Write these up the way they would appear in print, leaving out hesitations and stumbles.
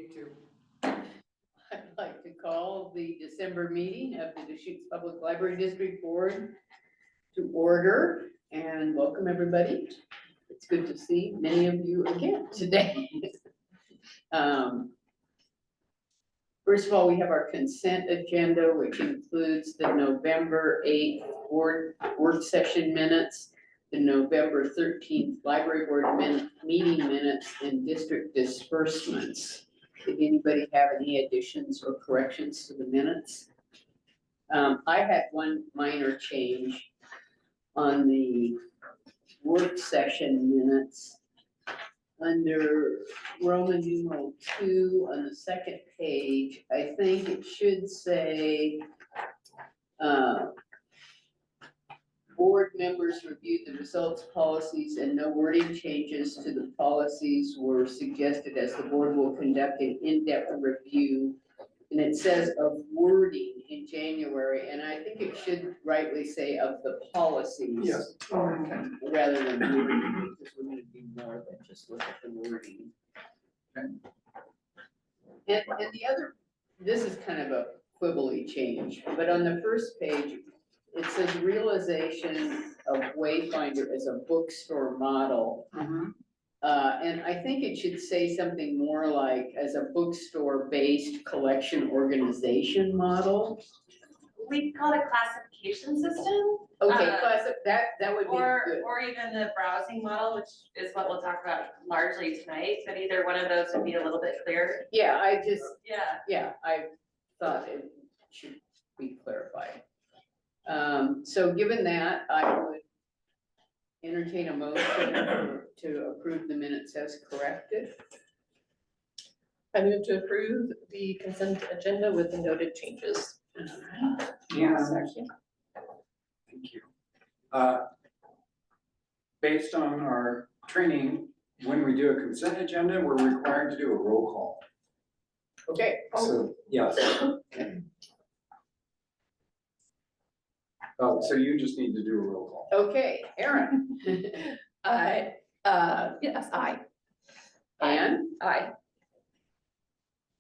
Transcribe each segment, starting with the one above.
You too. I'd like to call the December meeting of the Deschutes Public Library District Board to order and welcome everybody. It's good to see many of you again today. First of all, we have our consent agenda, which includes the November 8th board work session minutes, the November 13th library board meeting minutes, and district disbursements. Did anybody have any additions or corrections to the minutes? I had one minor change on the work session minutes. Under Roman numeral 2 on the second page, I think it should say board members reviewed the results, policies, and no wording changes to the policies were suggested as the board will conduct an in-depth review. And it says of wording in January, and I think it should rightly say of the policies. Yes. Rather than wording, because we're going to do more than just look at the wording. Okay. And the other, this is kind of a quibbly change, but on the first page, it says realization of Wayfinder as a bookstore model. And I think it should say something more like as a bookstore-based collection organization model. We call it a classification system. Okay, that would be good. Or even the browsing model, which is what we'll talk about largely tonight, but either one of those would be a little bit clearer. Yeah, I thought it should be clarified. So given that, I would entertain a motion to approve the minutes as corrected. I move to approve the consent agenda with the noted changes. Yeah. Second. Thank you. Based on our training, when we do a consent agenda, we're required to do a roll call. Okay. So, yes. Oh, so you just need to do a roll call. Okay, Aaron. Yes, aye. Ann? Aye.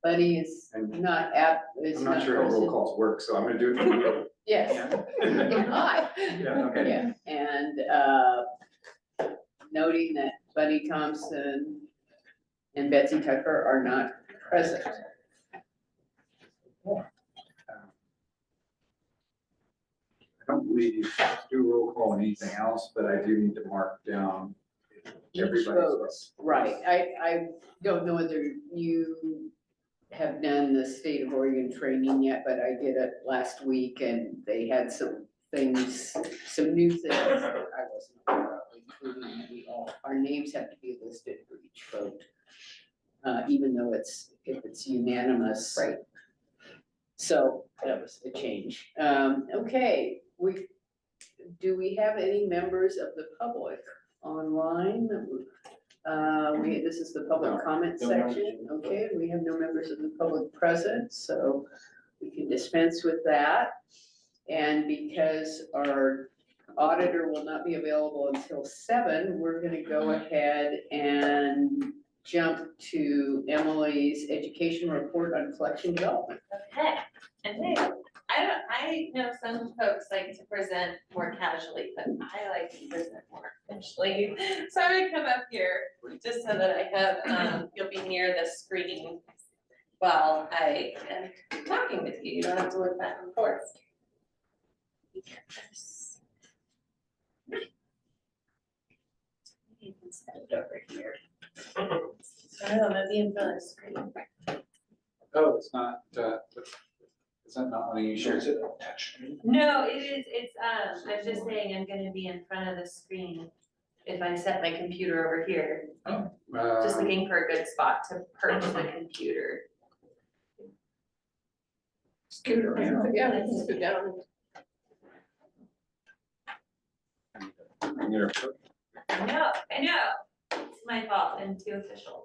Buddy is And not I'm not sure how roll present. calls work, so I'm gonna do it for you. Yes. Yeah. Aye. Yeah, okay. Yeah, and noting that Buddy Thompson and Betsy Tucker are not present. I don't believe you have to do roll call on anything else, but I do need to mark down everybody's votes. Right, I don't know whether you have done the state of Oregon training yet, but I did it last week and they had some things, some new things that I wasn't aware of, including our names have to be listed for each vote. Even though if it's unanimous. Right. So that was a change. Okay, do we have any members of the public online? This is the public comment section. Okay, we have no members of the public present, so we can dispense with that. And because our auditor will not be available until 7, we're going to go ahead and jump to Emily's education report on collection development. Okay, and then, I know some folks like to present more casually, but I like to present more officially. So I'm gonna come up here just so that I have, you'll be near the screen while I am talking with you. You don't have to look back and forth. You can set it over here. I don't know, be in front of the screen. Oh, it's not, is that not letting you share? Is it touch screen? No, it is, I'm just saying I'm gonna be in front of the screen if I set my computer over here. Just looking for a good spot to perch the computer. Scoot around. Yeah, let's scoot down. I know, it's my fault, I'm too official.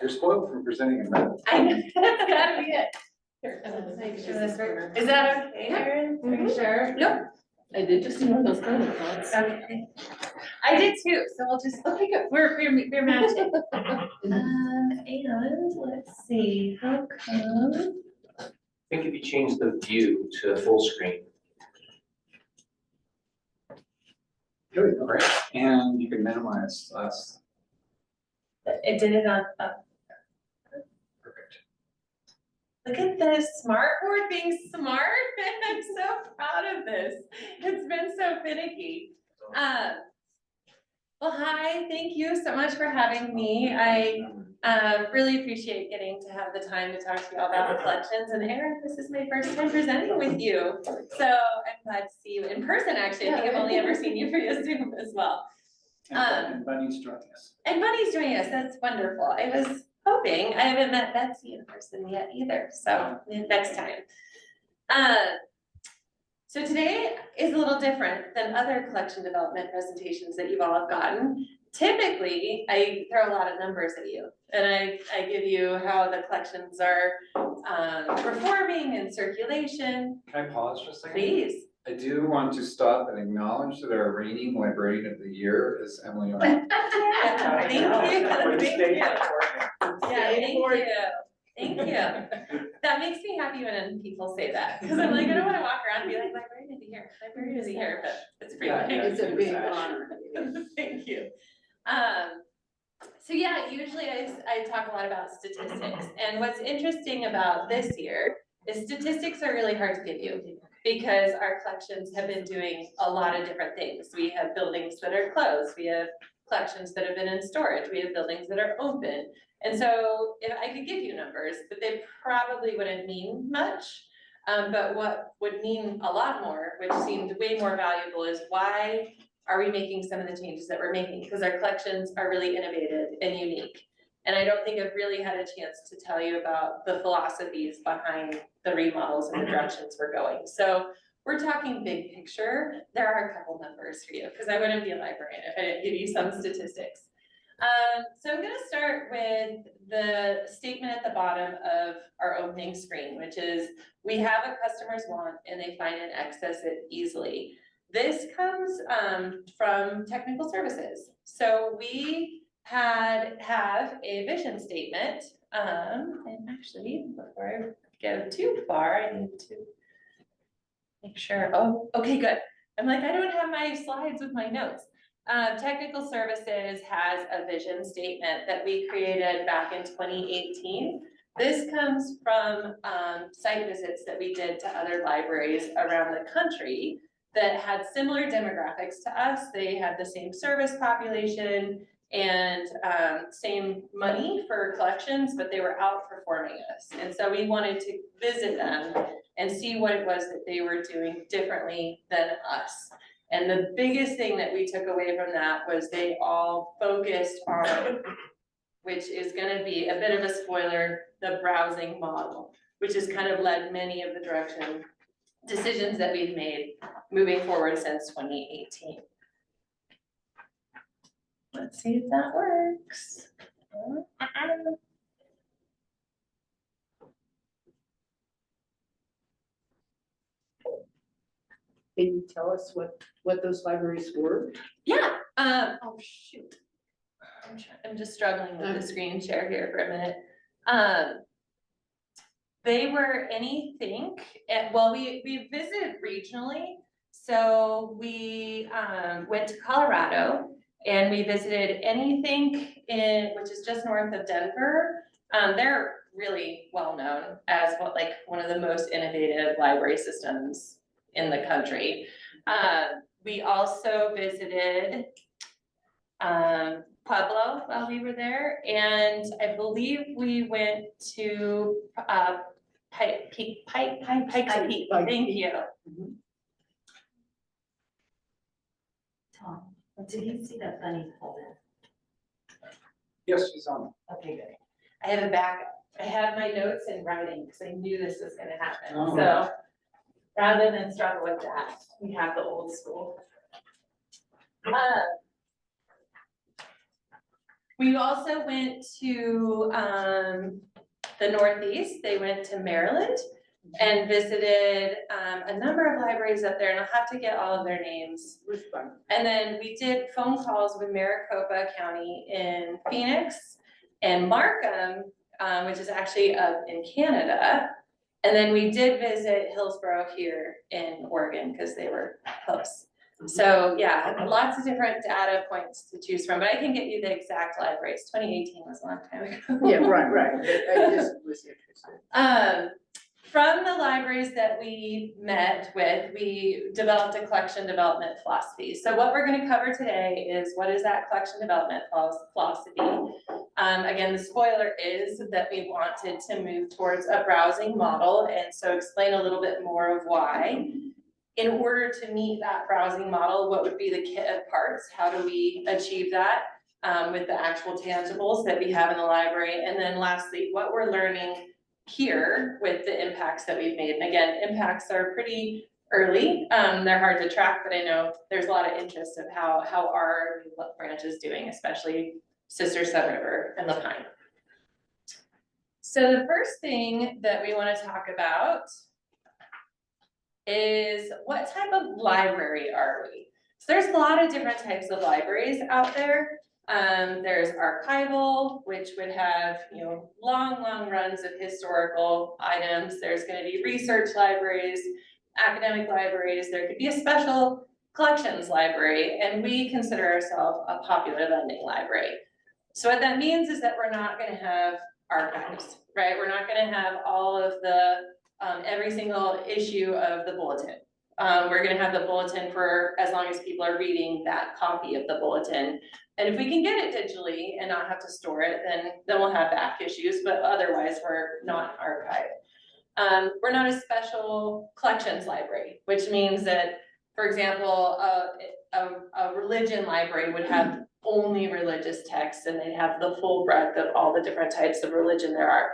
You're spoiled from presenting in red. I know, that's gotta be it. Here, Make sure this works. Is that okay, Erin? Are you sure? Yep. I did just see one of those kind of thoughts. Okay. I did too, so we'll just, okay, good, we're matching. And let's see, how come? I think if you change the view to full screen. There we go, right? And you can minimize us. It did it on, Perfect. look at this smart board being smart. I'm so proud of this. It's been so finicky. Well, hi, thank you so much for having me. I really appreciate getting to have the time to talk to you all about the collections. And Erin, this is my first time presenting with you. So I'm glad to see you in person, actually. I think I've only ever seen you via Zoom as well. And Bunny's joining us. And Bunny's joining us, that's wonderful. I was hoping, I haven't met Betsy in person yet either, so next time. So today is a little different than other collection development presentations that you've all have gotten. Typically, I throw a lot of numbers at you, and I give you how the collections are performing in circulation. Can I pause for a second? Please. I do want to stop and acknowledge that our reigning librarian of the year is Emily. Thank you. Yeah, thank you. That makes me happy when people say that, because I'm like, I don't want to walk around and be like, librarian of the year, librarian of the year, but it's pretty Yeah, nice. It's a big honor. Thank you. So yeah, usually I talk a lot about statistics, and what's interesting about this year is statistics are really hard to give you because our collections have been doing a lot of different things. We have buildings that are closed, we have collections that have been in storage, we have buildings that are open. And so if I could give you numbers, but they probably wouldn't mean much. But what would mean a lot more, which seemed way more valuable, is why are we making some of the changes that we're making? Because our collections are really innovative and unique. And I don't think I've really had a chance to tell you about the philosophies behind the remodels and the directions we're going. So we're talking big picture. There are a couple numbers for you, because I wouldn't be a librarian if I didn't give you some statistics. So I'm gonna start with the statement at the bottom of our opening screen, which is, we have what customers want and they find and access it easily. This comes from technical services. So we have a vision statement, and actually, before I go too far, I need to make sure, oh, okay, good. I'm like, I don't have my slides with my notes. Technical Services has a vision statement that we created back in 2018. This comes from site visits that we did to other libraries around the country that had similar demographics to us. They had the same service population and same money for collections, but they were outperforming us. And so we wanted to visit them and see what it was that they were doing differently than us. And the biggest thing that we took away from that was they all focused on, which is gonna be a bit of a spoiler, the browsing model, which has kind of led many of the decisions that we've made moving forward since 2018. Let's see if that works. Can you tell us what those libraries were? Yeah, oh shoot. I'm just struggling with the screen share here for a minute. They were anything, well, we visited regionally. So we went to Colorado and we visited anything which is just north of Denver. They're really well known as one of the most innovative library systems in the country. We also visited Pueblo while we were there, and I believe we went to Pikes Peak. Thank you. Tom, did you see that Bunny pulled in? Yes, she's on. Okay, good. I have a backup. I have my notes in writing because I knew this was gonna happen. Oh. So rather than struggle with that, we have the old school. We also went to the Northeast. They went to Maryland and visited a number of libraries up there, and I'll have to get all of their names. Was fun. And then we did phone calls with Maricopa County in Phoenix and Markham, which is actually up in Canada. And then we did visit Hillsborough here in Oregon because they were close. So yeah, lots of different data points to choose from, but I can get you the exact libraries. 2018 was a long time ago. Yeah, right. I just was interested. From the libraries that we met with, we developed a collection development philosophy. So what we're gonna cover today is what is that collection development philosophy? Again, the spoiler is that we wanted to move towards a browsing model, and so explain a little bit more of why. In order to meet that browsing model, what would be the kit of parts? How do we achieve that with the actual tangibles that we have in the library? And then lastly, what we're learning here with the impacts that we've made. And again, impacts are pretty early. They're hard to track, but I know there's a lot of interest of how our branch is doing, especially Sister Sun River and La Pine. So the first thing that we want to talk about is what type of library are we? So there's a lot of different types of libraries out there. There's archival, which would have, long runs of historical items. There's going to be research libraries, academic libraries. There could be a special collections library, and we consider ourselves a popular lending library. So what that means is that we're not going to have archives, right? We're not going to have all of the, every single issue of the bulletin. We're going to have the bulletin for as long as people are reading that copy of the bulletin. And if we can get it digitally and not have to store it, then we'll have back issues, but otherwise we're not archived. We're not a special collections library, which means that, for example, a religion library would have only religious texts, and they'd have the full breadth of all the different types of religion there are.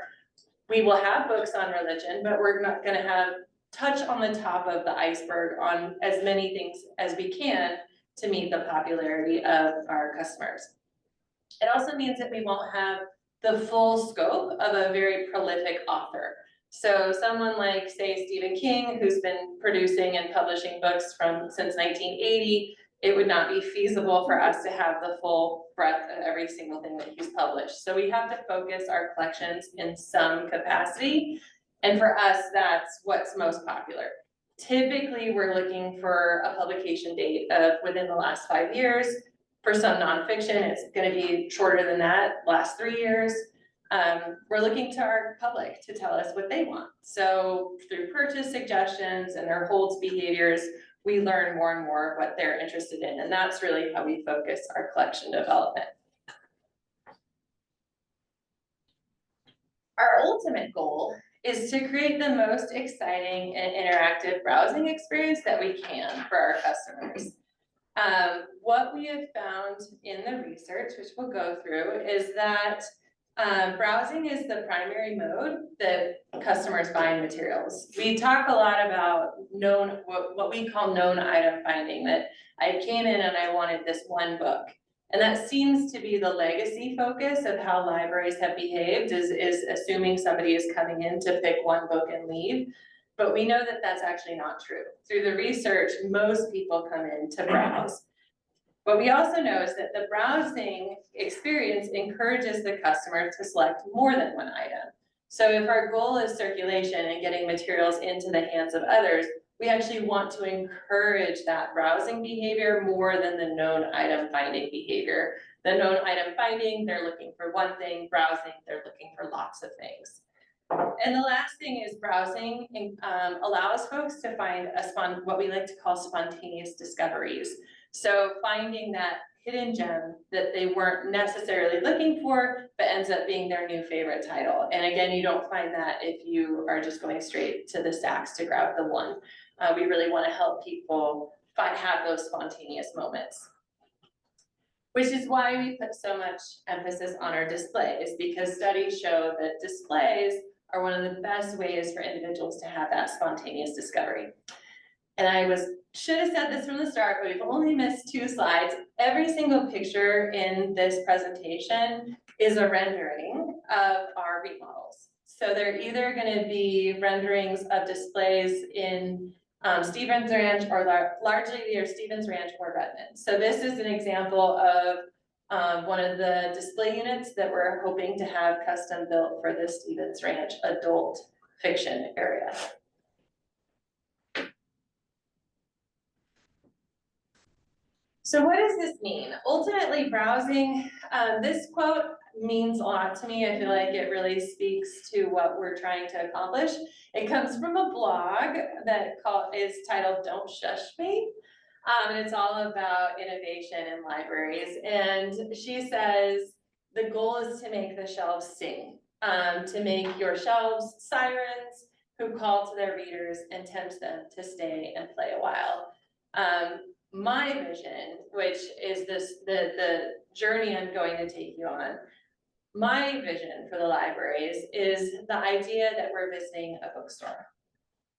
We will have books on religion, but we're not going to have touch on the top of the iceberg on as many things as we can to meet the popularity of our customers. It also means that we won't have the full scope of a very prolific author. So someone like, say, Stephen King, who's been producing and publishing books since 1980, it would not be feasible for us to have the full breadth of every single thing that he's published. So we have to focus our collections in some capacity. And for us, that's what's most popular. Typically, we're looking for a publication date of within the last 5 years. For some nonfiction, it's going to be shorter than that, last 3 years. We're looking to our public to tell us what they want. So through purchase suggestions and their holds behaviors, we learn more and more what they're interested in. And that's really how we focus our collection development. Our ultimate goal is to create the most exciting and interactive browsing experience that we can for our customers. What we have found in the research, which we'll go through, is that browsing is the primary mode that customers find materials. We talk a lot about what we call known item finding, that I came in and I wanted this one book. And that seems to be the legacy focus of how libraries have behaved, is assuming somebody is coming in to pick one book and leave. But we know that that's actually not true. Through the research, most people come in to browse. What we also know is that the browsing experience encourages the customer to select more than one item. So if our goal is circulation and getting materials into the hands of others, we actually want to encourage that browsing behavior more than the known item finding behavior. The known item finding, they're looking for one thing. Browsing, they're looking for lots of things. And the last thing is browsing allows folks to find what we like to call spontaneous discoveries. So finding that hidden gem that they weren't necessarily looking for, but ends up being their new favorite title. And again, you don't find that if you are just going straight to the stacks to grab the one. We really want to help people have those spontaneous moments. Which is why we put so much emphasis on our displays, because studies show that displays are one of the best ways for individuals to have that spontaneous discovery. And I should have said this from the start, but we've only missed 2 slides. Every single picture in this presentation is a rendering of our remodels. So they're either gonna be renderings of displays in Stevens Ranch or largely they're Stevens Ranch or Redmond. So this is an example of one of the display units that we're hoping to have custom built for the Stevens Ranch adult fiction area. So what does this mean? Ultimately, browsing, this quote means a lot to me. I feel like it really speaks to what we're trying to accomplish. It comes from a blog that is titled Don't Shush Me. And it's all about innovation in libraries. And she says, the goal is to make the shelves sing, to make your shelves sirens who call to their readers and tempt them to stay and play a while. My vision, which is the journey I'm going to take you on, my vision for the libraries is the idea that we're visiting a bookstore.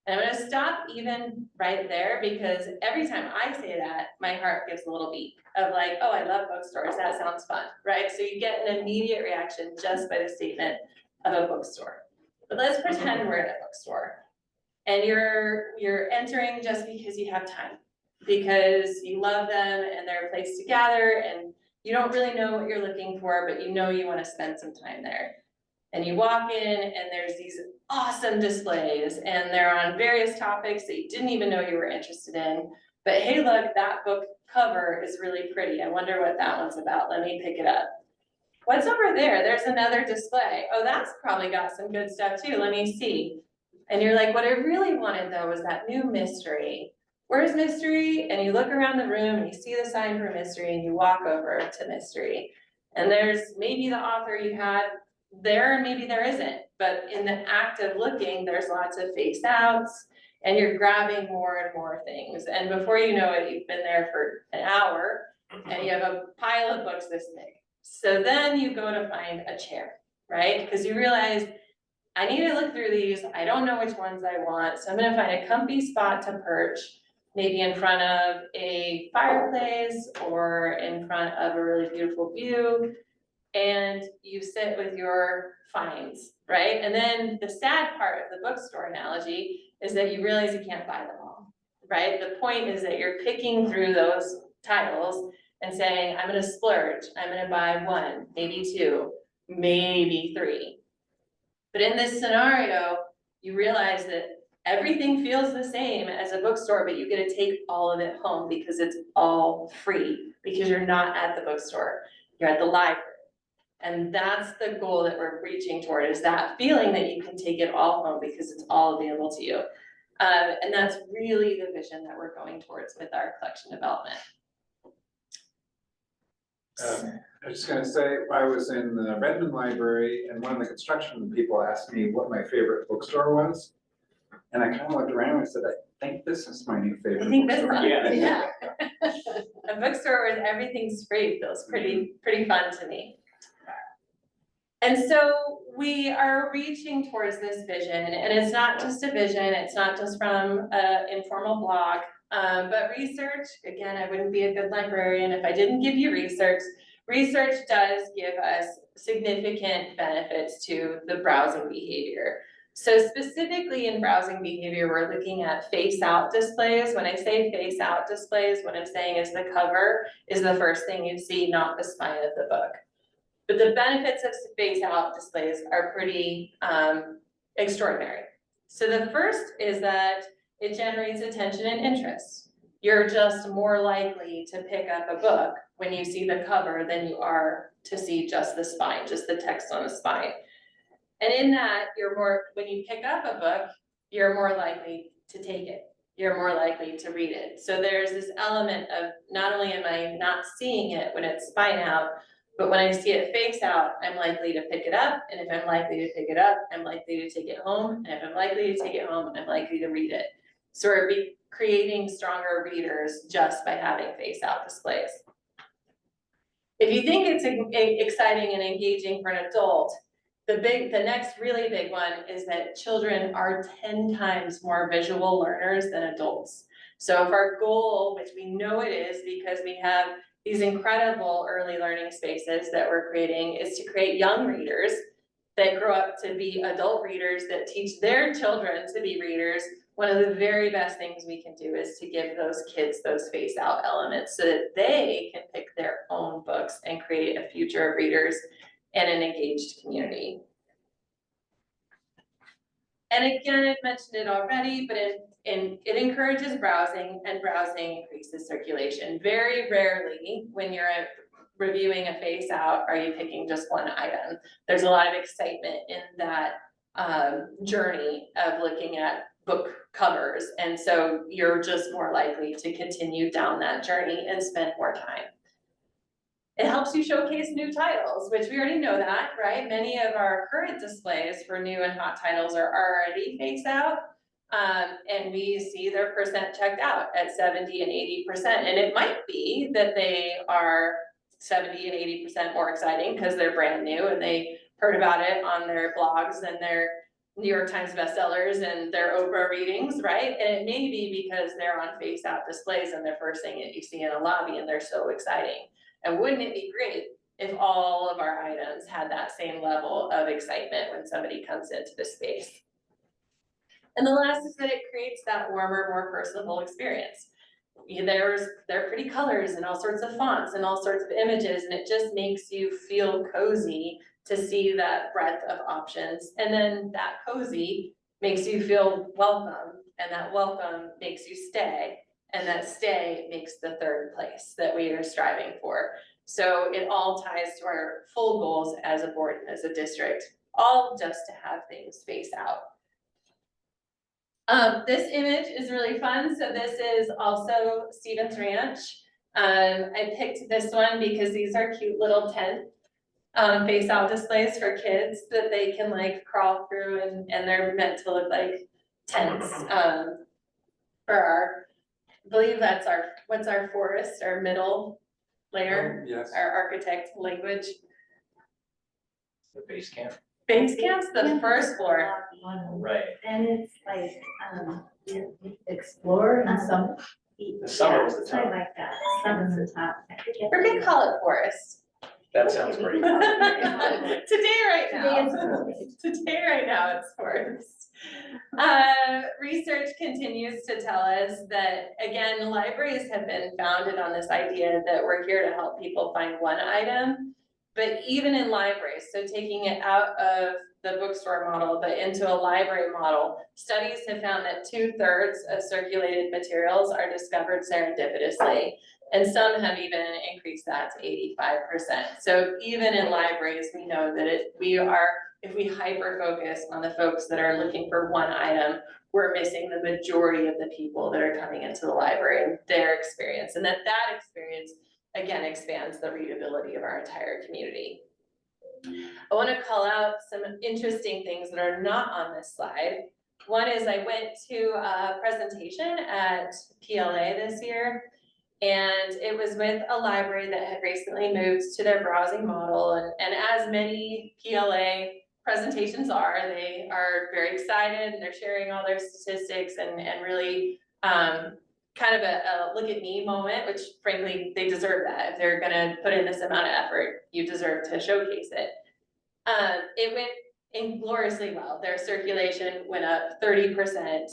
And I'm gonna stop even right there because every time I say that, my heart gives a little beat of like, oh, I love bookstores, that sounds fun, right? So you get an immediate reaction just by the statement of a bookstore. But let's pretend we're in a bookstore and you're entering just because you have time, because you love them and they're a place to gather and you don't really know what you're looking for, but you know you want to spend some time there. And you walk in and there's these awesome displays and they're on various topics that you didn't even know you were interested in. But hey, look, that book cover is really pretty. I wonder what that one's about. Let me pick it up. What's over there? There's another display. Oh, that's probably got some good stuff too. Let me see. And you're like, what I really wanted though was that new mystery. Where's mystery? And you look around the room and you see the sign for mystery and you walk over to mystery. And there's maybe the author you had there and maybe there isn't. But in the act of looking, there's lots of face outs and you're grabbing more and more things. And before you know it, you've been there for an hour and you have a pile of books this big. So then you go to find a chair, right? Because you realize I need to look through these. I don't know which ones I want. So I'm gonna find a comfy spot to perch, maybe in front of a fireplace or in front of a really beautiful view. And you sit with your finds, right? And then the sad part of the bookstore analogy is that you realize you can't buy them all, right? The point is that you're picking through those titles and saying, I'm gonna splurge, I'm gonna buy one, maybe two, maybe three. But in this scenario, you realize that everything feels the same as a bookstore, but you get to take all of it home because it's all free, because you're not at the bookstore, you're at the library. And that's the goal that we're reaching toward, is that feeling that you can take it all home because it's all available to you. And that's really the vision that we're going towards with our collection development. I was just gonna say, I was in the Redmond Library and one of the construction people asked me what my favorite bookstore was. And I kind of looked around and I said, I think this is my new favorite I think this bookstore. one, yeah. A bookstore where everything's free feels pretty fun to me. And so we are reaching towards this vision, and it's not just a vision, it's not just from an informal blog, but research, again, I wouldn't be a good librarian if I didn't give you research. Research does give us significant benefits to the browsing behavior. So specifically in browsing behavior, we're looking at face out displays. When I say face out displays, what I'm saying is the cover is the first thing you see, not the spine of the book. But the benefits of face out displays are pretty extraordinary. So the first is that it generates attention and interest. You're just more likely to pick up a book when you see the cover than you are to see just the spine, just the text on the spine. And in that, when you pick up a book, you're more likely to take it. You're more likely to read it. So there's this element of not only am I not seeing it when it's spine out, but when I see it face out, I'm likely to pick it up. And if I'm likely to pick it up, I'm likely to take it home. And if I'm likely to take it home, I'm likely to read it. So we're creating stronger readers just by having face out displays. If you think it's exciting and engaging for an adult, the next really big one is that children are 10 times more visual learners than adults. So if our goal, which we know it is because we have these incredible early learning spaces that we're creating, is to create young readers, that grow up to be adult readers that teach their children to be readers, one of the very best things we can do is to give those kids those face out elements so that they can pick their own books and create a future of readers and an engaged community. And again, I've mentioned it already, but it encourages browsing, and browsing increases circulation. Very rarely, when you're reviewing a face out, are you picking just one item. There's a lot of excitement in that journey of looking at book covers, and so you're just more likely to continue down that journey and spend more time. It helps you showcase new titles, which we already know that, right? Many of our current displays for new and hot titles are already face out. And we see their percent checked out at 70 and 80%. And it might be that they are 70 and 80% more exciting because they're brand new and they heard about it on their blogs and their New York Times bestsellers and their Oprah readings, right? And it may be because they're on face out displays and they're first thing that you see in a lobby and they're so exciting. And wouldn't it be great if all of our items had that same level of excitement when somebody comes into the space? And the last is that it creates that warmer, more personable experience. There are pretty colors and all sorts of fonts and all sorts of images, and it just makes you feel cozy to see that breadth of options. And then that cozy makes you feel welcome, and that welcome makes you stay. And that stay makes the third place that we are striving for. So it all ties to our full goals as a board and as a district, all just to have things face out. This image is really fun. So this is also Stevens Ranch. I picked this one because these are cute little tent face out displays for kids that they can like crawl through, and they're meant to look like tents for our, I believe that's what's our forest, our middle layer, Yes. our architect language. The base camp. Base camp's the first floor. Right. And it's like, you explore and some. The summer was the top. I like that, summer's the top. We're gonna call it forest. That sounds great. Today right now. Today Today right now it's forest. Research continues to tell us that, again, libraries have been founded on this idea that we're here to help people find one item. But even in libraries, so taking it out of the bookstore model, but into a library model, studies have found that 2/3 of circulated materials are discovered serendipitously. And some have even increased that to 85%. So even in libraries, we know that if we hyper focus on the folks that are looking for one item, we're missing the majority of the people that are coming into the library and their experience. And that experience, again, expands the readability of our entire community. I want to call out some interesting things that are not on this slide. One is I went to a presentation at PLA this year, and it was with a library that had recently moved to their browsing model. And as many PLA presentations are, they are very excited and they're sharing all their statistics and really kind of a look at me moment, which frankly, they deserve that. If they're gonna put in this amount of effort, you deserve to showcase it. It went ingloriously well. Their circulation went up 30%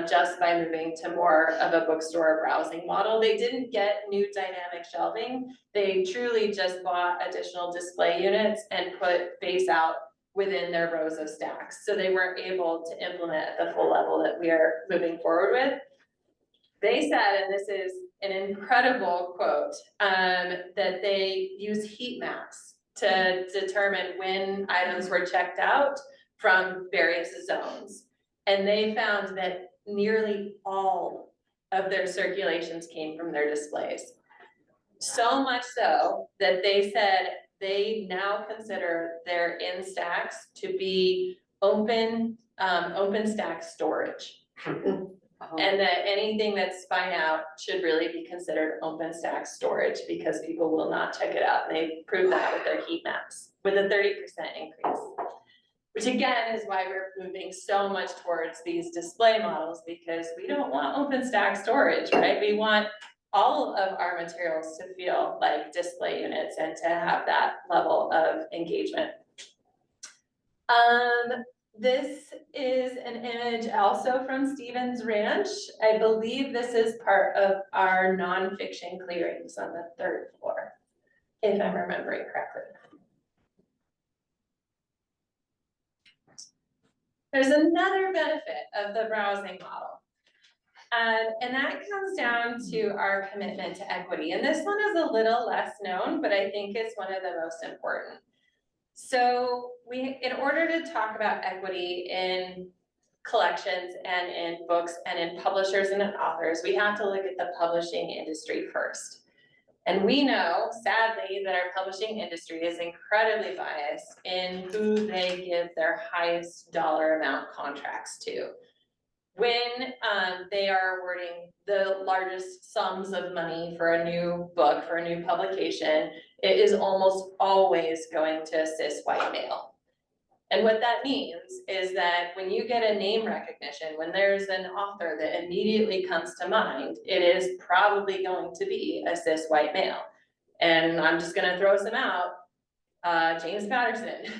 just by moving to more of a bookstore browsing model. They didn't get new dynamic shelving. They truly just bought additional display units and put face out within their rows of stacks. So they weren't able to implement at the full level that we are moving forward with. They said, and this is an incredible quote, that they use heat maps to determine when items were checked out from various zones. And they found that nearly all of their circulations came from their displays. So much so that they said they now consider their in stacks to be open stack storage. And that anything that's spine out should really be considered open stack storage because people will not check it out. And they proved that with their heat maps with a 30% increase, which again is why we're moving so much towards these display models, because we don't want open stack storage, right? We want all of our materials to feel like display units and to have that level of engagement. This is an image also from Stevens Ranch. I believe this is part of our nonfiction clearings on the 3rd floor, if I'm remembering correctly. There's another benefit of the browsing model. And that comes down to our commitment to equity. And this one is a little less known, but I think it's one of the most important. So in order to talk about equity in collections and in books and in publishers and in authors, we have to look at the publishing industry first. And we know, sadly, that our publishing industry is incredibly biased in who they give their highest dollar amount contracts to. When they are awarding the largest sums of money for a new book, for a new publication, it is almost always going to assist white male. And what that means is that when you get a name recognition, when there's an author that immediately comes to mind, it is probably going to be a cis white male. And I'm just gonna throw some out, James Patterson,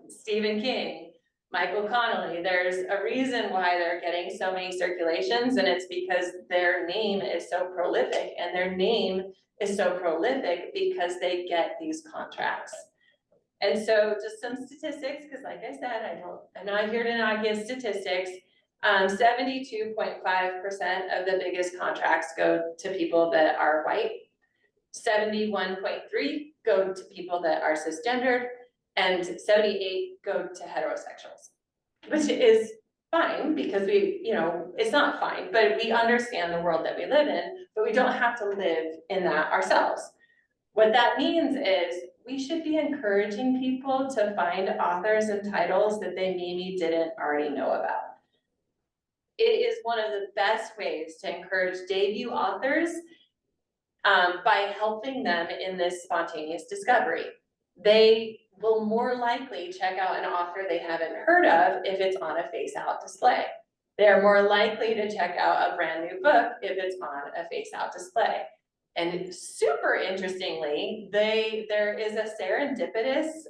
Stephen King, Michael Connelly. There's a reason why they're getting so many circulations, and it's because their name is so prolific, and their name is so prolific because they get these contracts. And so just some statistics, because like I said, I'm not here to not give statistics. 72.5% of the biggest contracts go to people that are white. 71.3% go to people that are cisgendered, and 78% go to heterosexuals, which is fine because it's not fine, but we understand the world that we live in, but we don't have to live in that ourselves. What that means is we should be encouraging people to find authors and titles that they maybe didn't already know about. It is one of the best ways to encourage debut authors by helping them in this spontaneous discovery. They will more likely check out an author they haven't heard of if it's on a face-out display. They're more likely to check out a brand new book if it's on a face-out display. And super interestingly, there is a serendipitous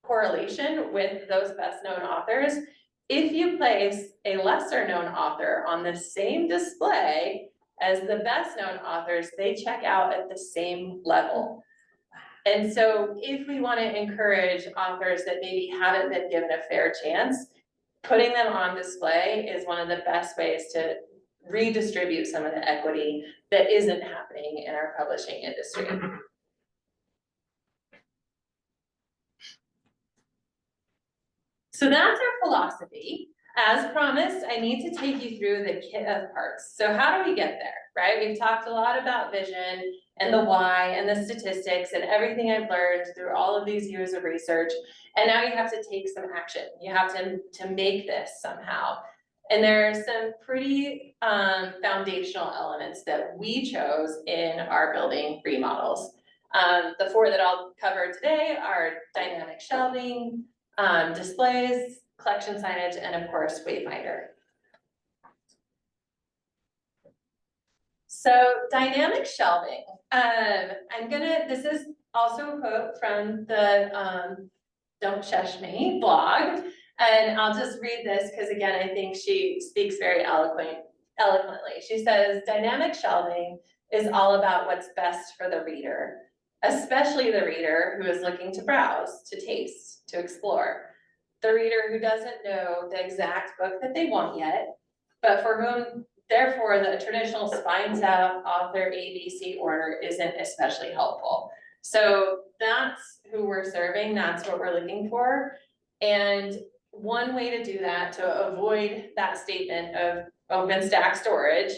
correlation with those best-known authors. If you place a lesser-known author on the same display as the best-known authors, they check out at the same level. And so if we want to encourage authors that maybe haven't been given a fair chance, putting them on display is one of the best ways to redistribute some of the equity that isn't happening in our publishing industry. So that's our philosophy. As promised, I need to take you through the kit of parts. So how do we get there, right? We've talked a lot about vision and the why and the statistics and everything I've learned through all of these years of research. And now you have to take some action. You have to make this somehow. And there are some pretty foundational elements that we chose in our building remodels. The 4 that I'll cover today are dynamic shelving, displays, collection signage, and of course, Wayfinder. So dynamic shelving, this is also a quote from the Don't Shush Me blog. And I'll just read this because again, I think she speaks very eloquently. She says, dynamic shelving is all about what's best for the reader, especially the reader who is looking to browse, to taste, to explore. The reader who doesn't know the exact book that they want yet, but for whom, therefore, the traditional spines out author ABC order isn't especially helpful. So that's who we're serving, that's what we're looking for. And one way to do that, to avoid that statement of open stack storage,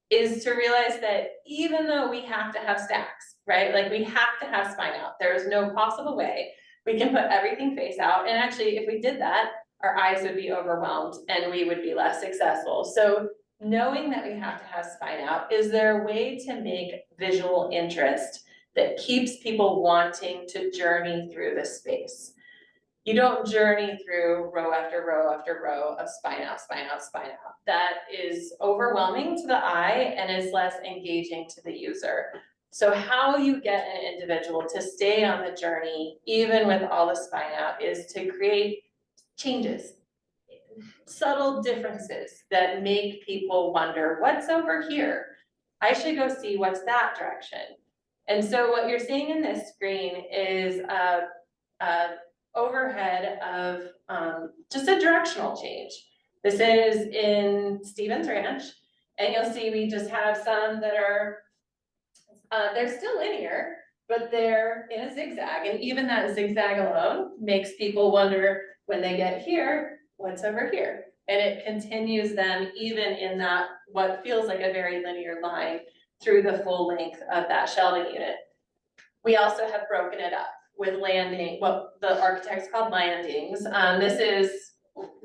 is to realize that even though we have to have stacks, right? Like we have to have spine out, there is no possible way we can put everything face out. And actually, if we did that, our eyes would be overwhelmed and we would be less successful. So knowing that we have to have spine out, is there a way to make visual interest that keeps people wanting to journey through the space? You don't journey through row after row after row of spine out, spine out, spine out. That is overwhelming to the eye and is less engaging to the user. So how you get an individual to stay on the journey, even with all the spine out, is to create changes, subtle differences that make people wonder, what's over here? I should go see what's that direction. And so what you're seeing in this screen is a overhead of just a directional change. This is in Stevens Ranch, and you'll see we just have some that are, they're still linear, but they're in a zigzag, and even that zigzag alone makes people wonder when they get here, what's over here? And it continues them even in that, what feels like a very linear line through the full length of that shelving unit. We also have broken it up with landing, what the architects called landings. This is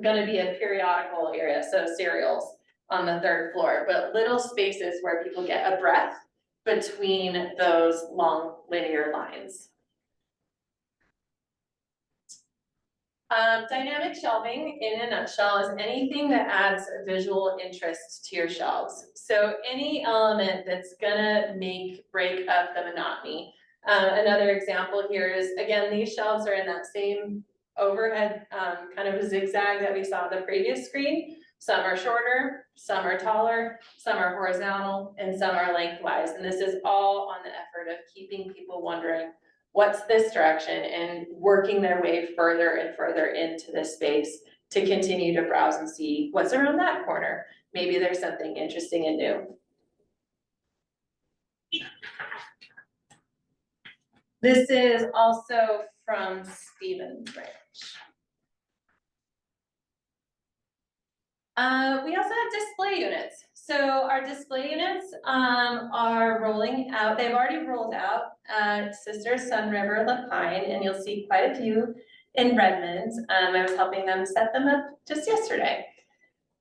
gonna be a periodical area, so serials on the 3rd floor, but little spaces where people get a breath between those long linear lines. Dynamic shelving, in a nutshell, is anything that adds a visual interest to your shelves. So any element that's gonna break up the monotony. Another example here is, again, these shelves are in that same overhead kind of a zigzag that we saw on the previous screen. Some are shorter, some are taller, some are horizontal, and some are lengthwise. And this is all on the effort of keeping people wondering, what's this direction, and working their way further and further into this space to continue to browse and see what's around that corner. Maybe there's something interesting and new. This is also from Stevens Ranch. We also have display units. So our display units are rolling out. They've already rolled out at Sister Sun River La Pine, and you'll see quite a few in Redmond. I was helping them set them up just yesterday.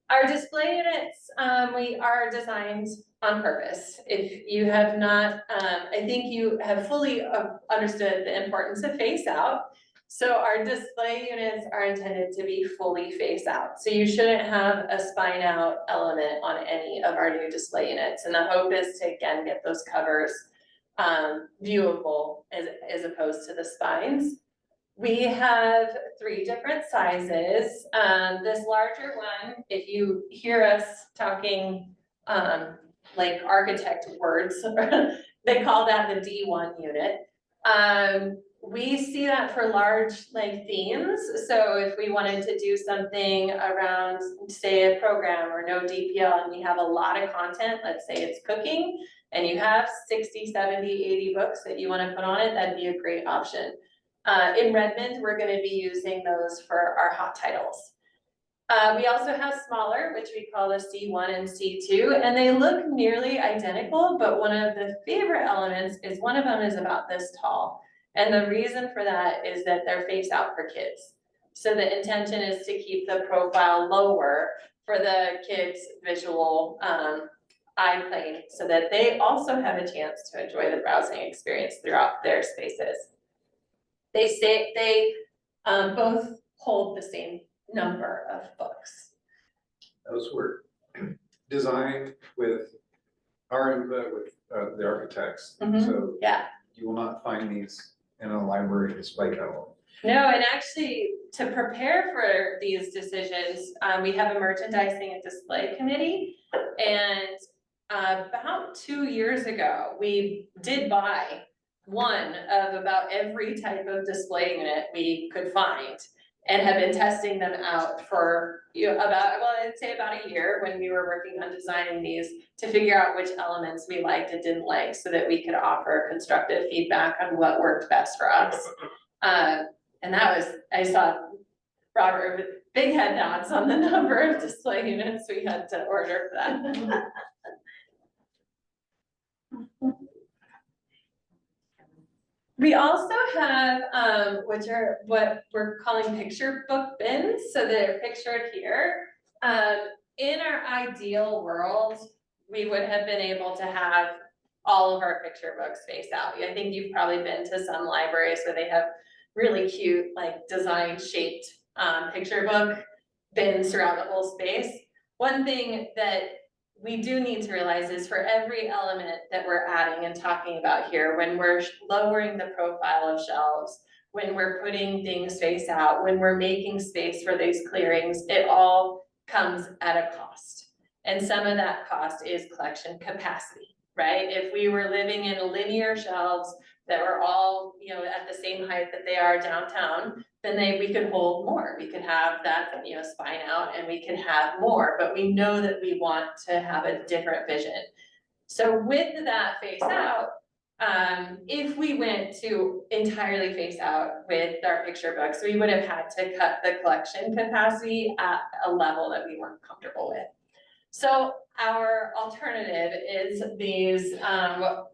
Our display units, we are designed on purpose. If you have not, I think you have fully understood the importance of face out. So our display units are intended to be fully face out. So you shouldn't have a spine out element on any of our new display units. And the hope is to, again, get those covers viewable as opposed to the spines. We have 3 different sizes. This larger one, if you hear us talking like architect words, they call that the D1 unit. We see that for large themes. So if we wanted to do something around, say, a program or no DPL, and we have a lot of content, let's say it's cooking, and you have 60, 70, 80 books that you want to put on it, that'd be a great option. In Redmond, we're going to be using those for our hot titles. We also have smaller, which we call the C1 and C2, and they look nearly identical, but one of the favorite elements is one of them is about this tall. And the reason for that is that they're face out for kids. So the intention is to keep the profile lower for the kids' visual eye plane, so that they also have a chance to enjoy the browsing experience throughout their spaces. They both hold the same number of books. Those were designed with our input with the architects, so Yeah. you will not find these in a library display catalog. No, and actually, to prepare for these decisions, we have a merchandising and display committee, and about 2 years ago, we did buy one of about every type of display unit we could find, and have been testing them out for I'd say about a year when we were working on designing these, to figure out which elements we liked and didn't like, so that we could offer constructive feedback on what worked best for us. And that was, I saw Robert with big head nods on the number of display units we had to order for that. We also have, which are what we're calling picture book bins, so they're pictured here. In our ideal world, we would have been able to have all of our picture books face out. I think you've probably been to some libraries where they have really cute, design shaped picture book bins throughout the whole space. One thing that we do need to realize is for every element that we're adding and talking about here, when we're lowering the profile of shelves, when we're putting things face out, when we're making space for these clearings, it all comes at a cost. And some of that cost is collection capacity, right? If we were living in linear shelves that were all, you know, at the same height that they are downtown, then we could hold more. We could have that, you know, spine out and we could have more, but we know that we want to have a different vision. So with that face out, if we went to entirely face out with our picture books, we would have had to cut the collection capacity at a level that we weren't comfortable with. So our alternative is these,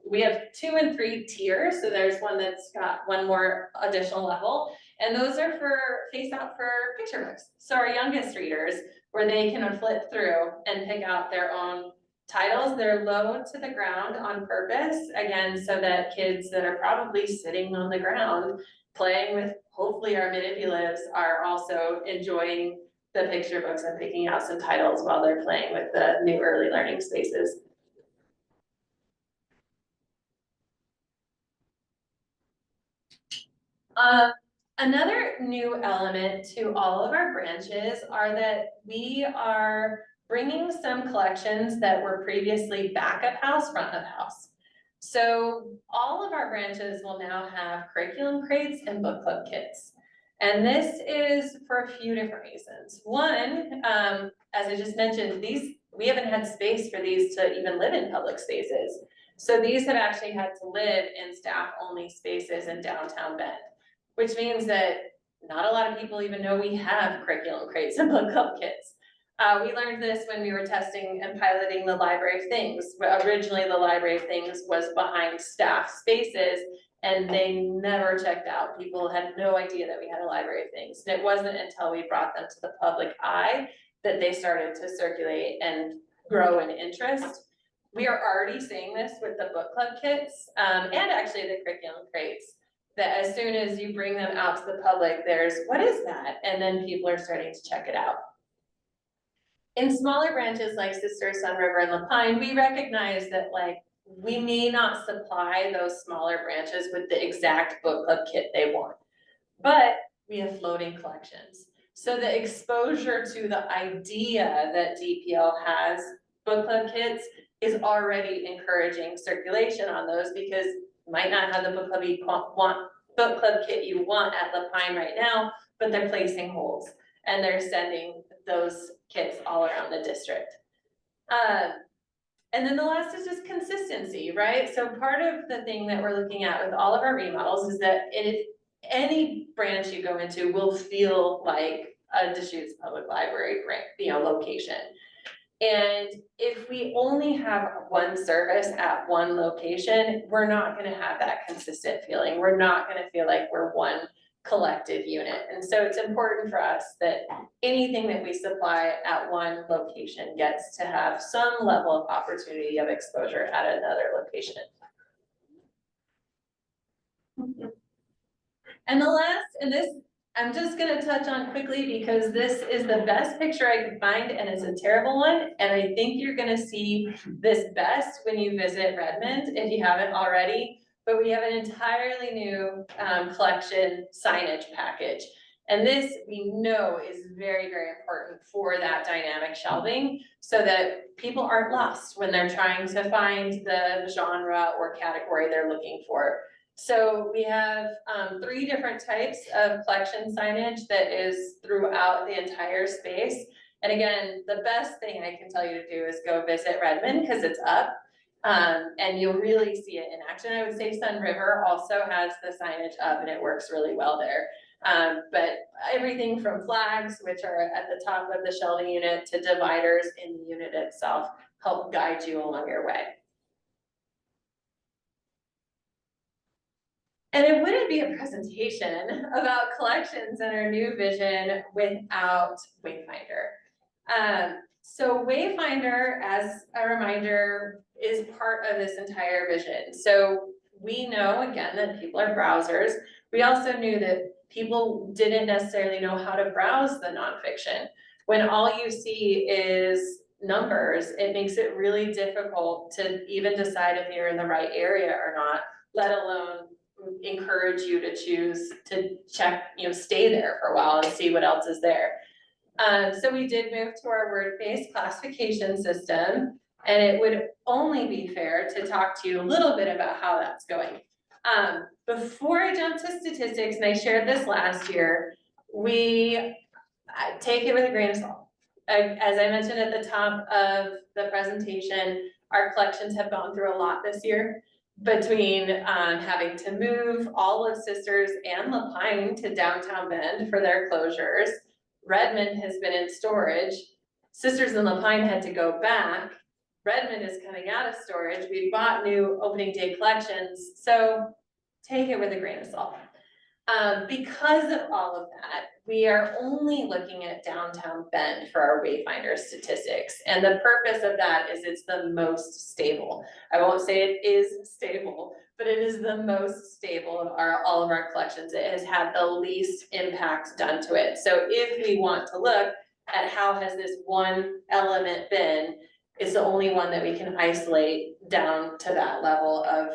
we have 2 and 3 tiers. So there's one that's got one more additional level, and those are for face out for picture books. So our youngest readers, where they can flip through and pick out their own titles. They're low to the ground on purpose, again, so that kids that are probably sitting on the ground playing with hopefully our manipulatives are also enjoying the picture books and picking out some titles while they're playing with the new early learning spaces. Another new element to all of our branches are that we are bringing some collections that were previously back of house, front of house. So all of our branches will now have curriculum crates and book club kits. And this is for a few different reasons. One, as I just mentioned, we haven't had space for these to even live in public spaces. So these have actually had to live in staff-only spaces in downtown Bend, which means that not a lot of people even know we have curriculum crates and book club kits. We learned this when we were testing and piloting the Library of Things. Originally, the Library of Things was behind staff spaces, and they never checked out. People had no idea that we had a Library of Things. And it wasn't until we brought them to the public eye that they started to circulate and grow in interest. We are already seeing this with the book club kits, and actually the curriculum crates, that as soon as you bring them out to the public, there's, what is that? And then people are starting to check it out. In smaller branches like Sister, Sun River, and La Pine, we recognize that we may not supply those smaller branches with the exact book club kit they want, but we have floating collections. So the exposure to the idea that DPL has book club kits is already encouraging circulation on those, because you might not have the book club kit you want at La Pine right now, but they're placing holds and they're sending those kits all around the district. And then the last is just consistency, right? So part of the thing that we're looking at with all of our remodels is that any branch you go into will feel like a Deschutes Public Library location. And if we only have one service at one location, we're not gonna have that consistent feeling. We're not gonna feel like we're one collective unit. And so it's important for us that anything that we supply at one location gets to have some level of opportunity of exposure at another location. And the last, and this I'm just gonna touch on quickly because this is the best picture I could find and it's a terrible one. And I think you're gonna see this best when you visit Redmond if you haven't already. But we have an entirely new collection signage package. And this we know is very, very important for that dynamic shelving so that people aren't lost when they're trying to find the genre or category they're looking for. So we have 3 different types of collection signage that is throughout the entire space. And again, the best thing I can tell you to do is go visit Redmond because it's up. And you'll really see it in action. I would say Sun River also has the signage up and it works really well there. But everything from flags, which are at the top of the shelving unit, to dividers in the unit itself help guide you along your way. And it wouldn't be a presentation about collections and our new vision without Wayfinder. So Wayfinder, as a reminder, is part of this entire vision. So we know, again, that people are browsers. We also knew that people didn't necessarily know how to browse the nonfiction. When all you see is numbers, it makes it really difficult to even decide if you're in the right area or not, let alone encourage you to choose to check, stay there for a while and see what else is there. So we did move to our word-based classification system, and it would only be fair to talk to you a little bit about how that's going. Before I jump to statistics, and I shared this last year, I take it with a grain of salt. As I mentioned at the top of the presentation, our collections have gone through a lot this year between having to move all of Sisters and La Pine to downtown Bend for their closures. Redmond has been in storage. Sisters and La Pine had to go back. Redmond is coming out of storage. We bought new opening day collections. So take it with a grain of salt. Because of all of that, we are only looking at downtown Bend for our Wayfinder statistics. And the purpose of that is it's the most stable. I won't say it is stable, but it is the most stable of all of our collections. It has had the least impact done to it. So if we want to look at how has this one element been, it's the only one that we can isolate down to that level of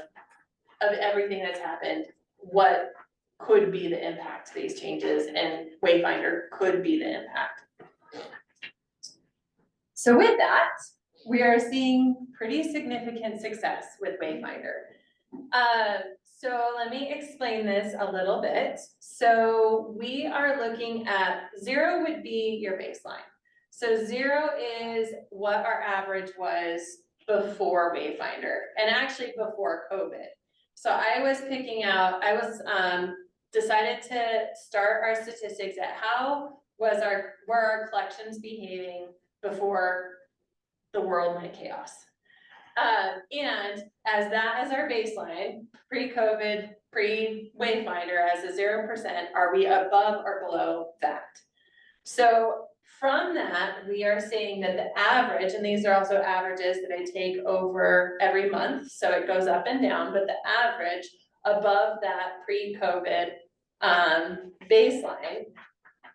everything that's happened, what could be the impact to these changes, and Wayfinder could be the impact. So with that, we are seeing pretty significant success with Wayfinder. So let me explain this a little bit. So we are looking at 0 would be your baseline. So 0 is what our average was before Wayfinder, and actually before COVID. So I was decided to start our statistics at were our collections behaving before the world went chaos. And as that as our baseline, pre-COVID, pre-Wayfinder as a 0%, are we above or below that? So from that, we are seeing that the average, and these are also averages that I take over every month, so it goes up and down, but the average above that pre-COVID baseline,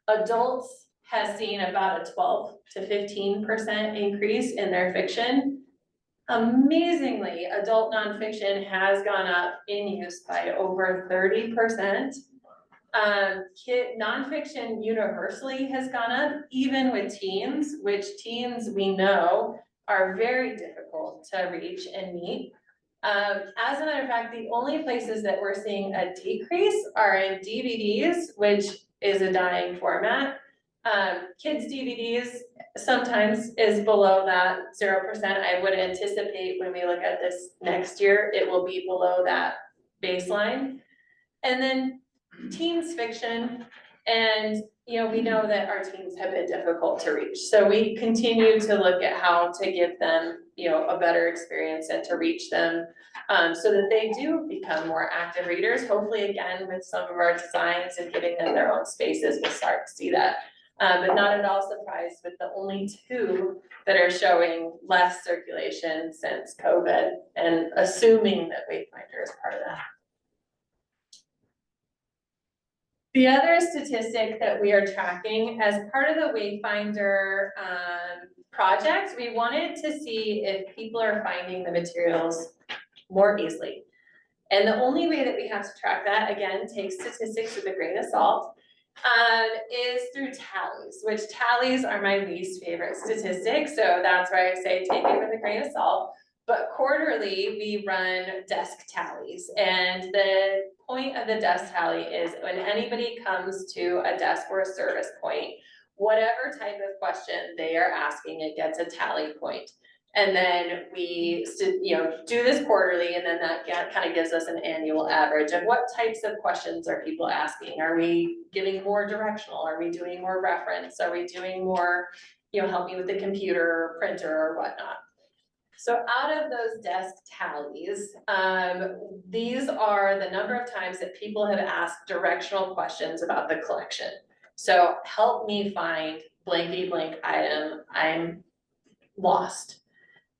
adults has seen about a 12 to 15% increase in their fiction. Amazingly, adult nonfiction has gone up in use by over 30%. Nonfiction universally has gone up, even with teens, which teens we know are very difficult to reach and meet. As a matter of fact, the only places that we're seeing a decrease are in DVDs, which is a dying format. Kids DVDs sometimes is below that 0%. I would anticipate when we look at this next year, it will be below that baseline. And then teens fiction, and we know that our teens have been difficult to reach. So we continue to look at how to give them, a better experience and to reach them so that they do become more active readers. Hopefully, again, with some of our designs and giving them their own spaces, we'll start to see that. But not at all surprised with the only 2 that are showing less circulation since COVID, and assuming that Wayfinder is part of that. The other statistic that we are tracking as part of the Wayfinder project, we wanted to see if people are finding the materials more easily. And the only way that we have to track that, again, take statistics with a grain of salt, is through tallies, which tallies are my least favorite statistic. So that's why I say take it with a grain of salt. But quarterly, we run desk tallies, and the point of the desk tally is when anybody comes to a desk or a service point, whatever type of question they are asking, it gets a tally point. And then we do this quarterly, and then that kind of gives us an annual average of what types of questions are people asking. Are we giving more directional? Are we doing more reference? Are we doing more, help me with the computer or printer or whatnot? So out of those desk tallies, these are the number of times that people have asked directional questions about the collection. So help me find blankety blank item, I'm lost.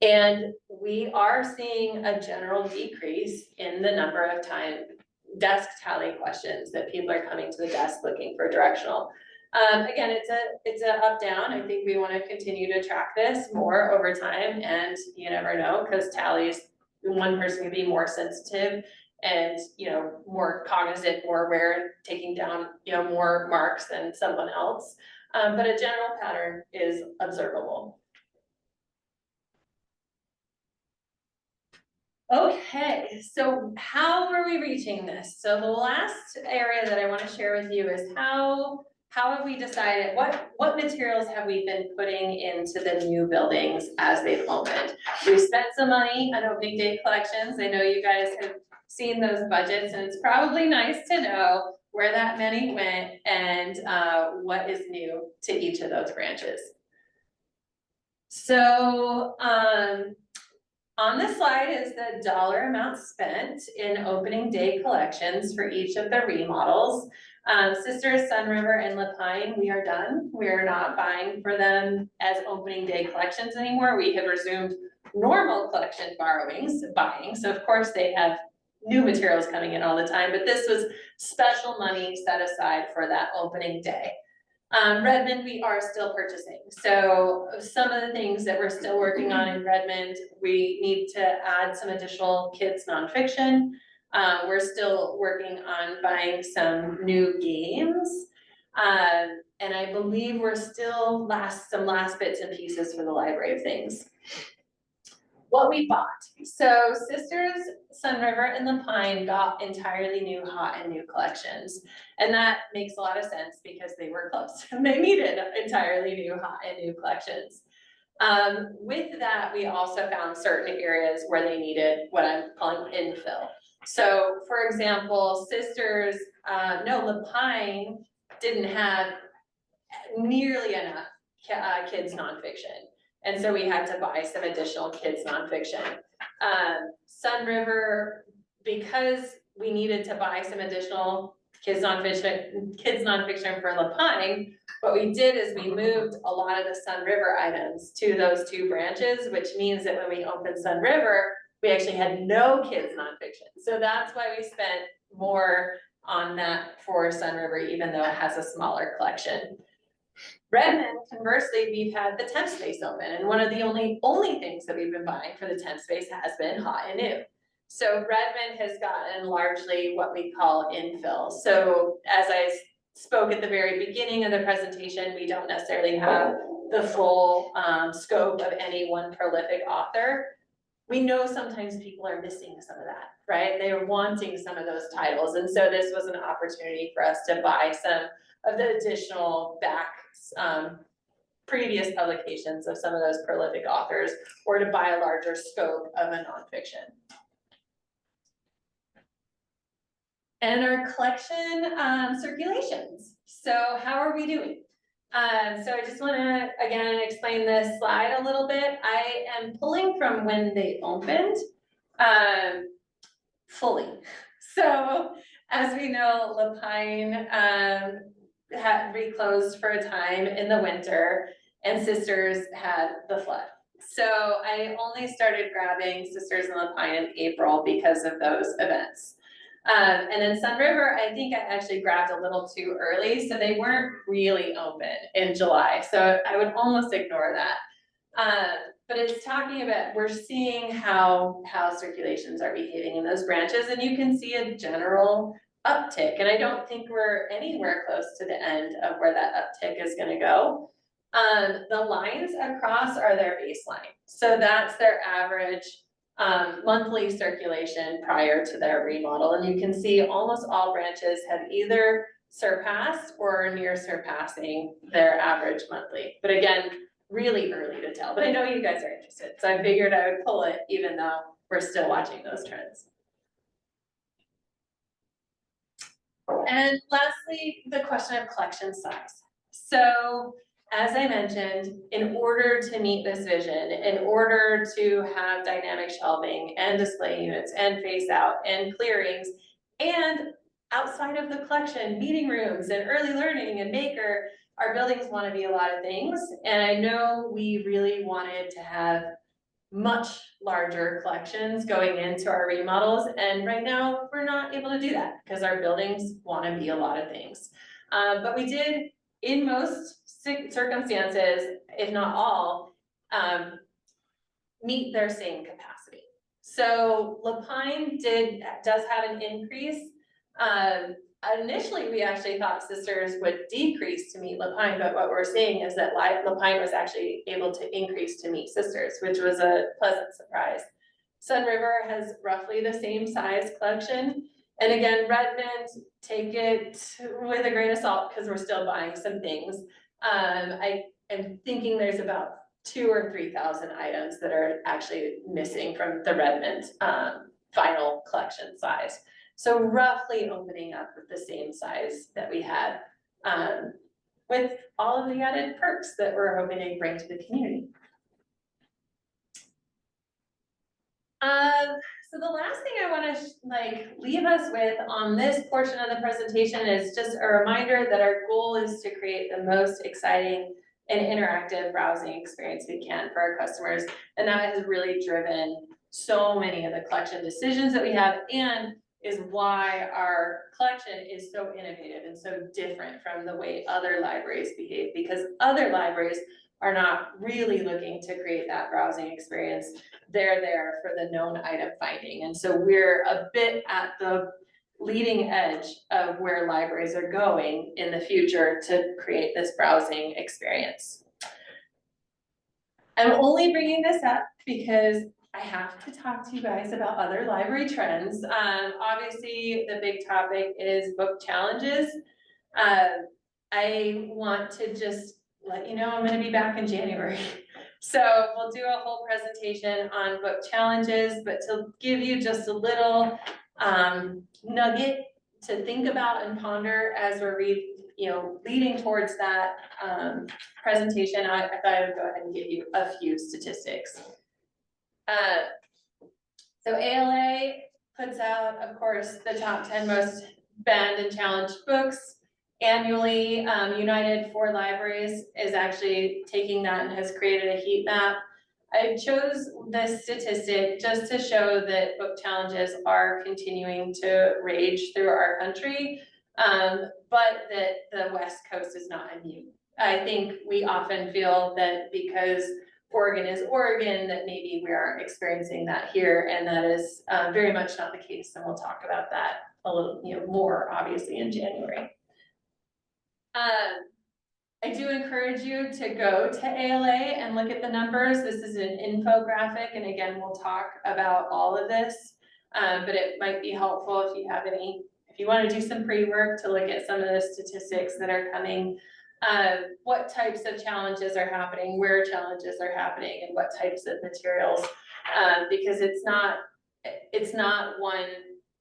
And we are seeing a general decrease in the number of desk tally questions that people are coming to the desk looking for directional. Again, it's a up down. I think we wanna continue to track this more over time, and you never know, cause tallies, one person can be more sensitive and, more cognizant, more aware, taking down, more marks than someone else. But a general pattern is observable. Okay, so how are we reaching this? So the last area that I wanna share with you is how have we decided, what materials have we been putting into the new buildings as they've opened? We've spent some money on opening day collections. I know you guys have seen those budgets, and it's probably nice to know where that money went and what is new to each of those branches. So, on this slide is the dollar amount spent in opening day collections for each of the remodels. Sisters, Sun River, and La Pine, we are done. We are not buying for them as opening day collections anymore. We have resumed normal collection buying. So of course they have new materials coming in all the time, but this was special money set aside for that opening day. Redmond, we are still purchasing. So some of the things that we're still working on in Redmond, we need to add some additional kids nonfiction. We're still working on buying some new games. And I believe we're still some last bits and pieces for the library of things. What we bought. So Sisters, Sun River, and La Pine got entirely new hot and new collections. And that makes a lot of sense because they were close and they needed entirely new hot and new collections. With that, we also found certain areas where they needed what I'm calling infill. So for example, Sisters, La Pine didn't have nearly enough kids nonfiction. And so we had to buy some additional kids nonfiction. Sun River, because we needed to buy some additional kids nonfiction for La Pine, what we did is we moved a lot of the Sun River items to those two branches, which means that when we opened Sun River, we actually had no kids nonfiction. So that's why we spent more on that for Sun River, even though it has a smaller collection. Redmond, conversely, we've had the temp space open, and one of the only things that we've been buying for the temp space has been hot and new. So Redmond has gotten largely what we call infill. So as I spoke at the very beginning of the presentation, we don't necessarily have the full scope of any one prolific author. We know sometimes people are missing some of that, right? They are wanting some of those titles. And so this was an opportunity for us to buy some of the additional previous publications of some of those prolific authors, or to buy a larger scope of a nonfiction. And our collection circulations. So how are we doing? So I just wanna, again, explain this slide a little bit. I am pulling from when they opened fully. So as we know, La Pine had reclosed for a time in the winter, and Sisters had the flood. So I only started grabbing Sisters and La Pine in April because of those events. And then Sun River, I think I actually grabbed a little too early, so they weren't really open in July. So I would almost ignore that. But it's talking about, we're seeing how circulations are behaving in those branches, and you can see a general uptick. And I don't think we're anywhere close to the end of where that uptick is gonna go. The lines across are their baseline. So that's their average monthly circulation prior to their remodel. And you can see almost all branches have either surpassed or are near surpassing their average monthly. But again, really early to tell, but I know you guys are interested. So I figured I would pull it even though we're still watching those trends. And lastly, the question of collection size. So as I mentioned, in order to meet this vision, in order to have dynamic shelving and display units and face out and clearings, and outside of the collection, meeting rooms and early learning and maker, our buildings want to be a lot of things. And I know we really wanted to have much larger collections going into our remodels. And right now we're not able to do that because our buildings want to be a lot of things. But we did in most circumstances, if not all, meet their same capacity. So Lapine does have an increase. Initially, we actually thought Sisters would decrease to meet Lapine, but what we're seeing is that Lapine was actually able to increase to meet Sisters, which was a pleasant surprise. Sun River has roughly the same size collection. And again, Redmond, take it with a grain of salt because we're still buying some things. I am thinking there's about 2,000 or 3,000 items that are actually missing from the Redmond final collection size. So roughly opening up with the same size that we had, with all of the added perks that we're hoping to bring to the community. So the last thing I want to leave us with on this portion of the presentation is just a reminder that our goal is to create the most exciting and interactive browsing experience we can for our customers. And that has really driven so many of the collection decisions that we have, and is why our collection is so innovative and so different from the way other libraries behave, because other libraries are not really looking to create that browsing experience. They're there for the known item finding. And so we're a bit at the leading edge of where libraries are going in the future to create this browsing experience. I'm only bringing this up because I have to talk to you guys about other library trends. Obviously, the big topic is book challenges. I want to just let you know I'm going to be back in January. So we'll do a whole presentation on book challenges, but to give you just a little nugget to think about and ponder as we're leading towards that presentation, I thought I would go ahead and give you a few statistics. So ALA puts out, of course, the top 10 most banned and challenged books annually. United for Libraries is actually taking that and has created a heat map. I chose this statistic just to show that book challenges are continuing to rage through our country, but that the West Coast is not immune. I think we often feel that because Oregon is Oregon, that maybe we aren't experiencing that here, and that is very much not the case, and we'll talk about that a little more obviously in January. I do encourage you to go to ALA and look at the numbers. This is an infographic, and again, we'll talk about all of this, but it might be helpful if you want to do some pre-work to look at some of the statistics that are coming. What types of challenges are happening, where challenges are happening, and what types of materials, because it's not one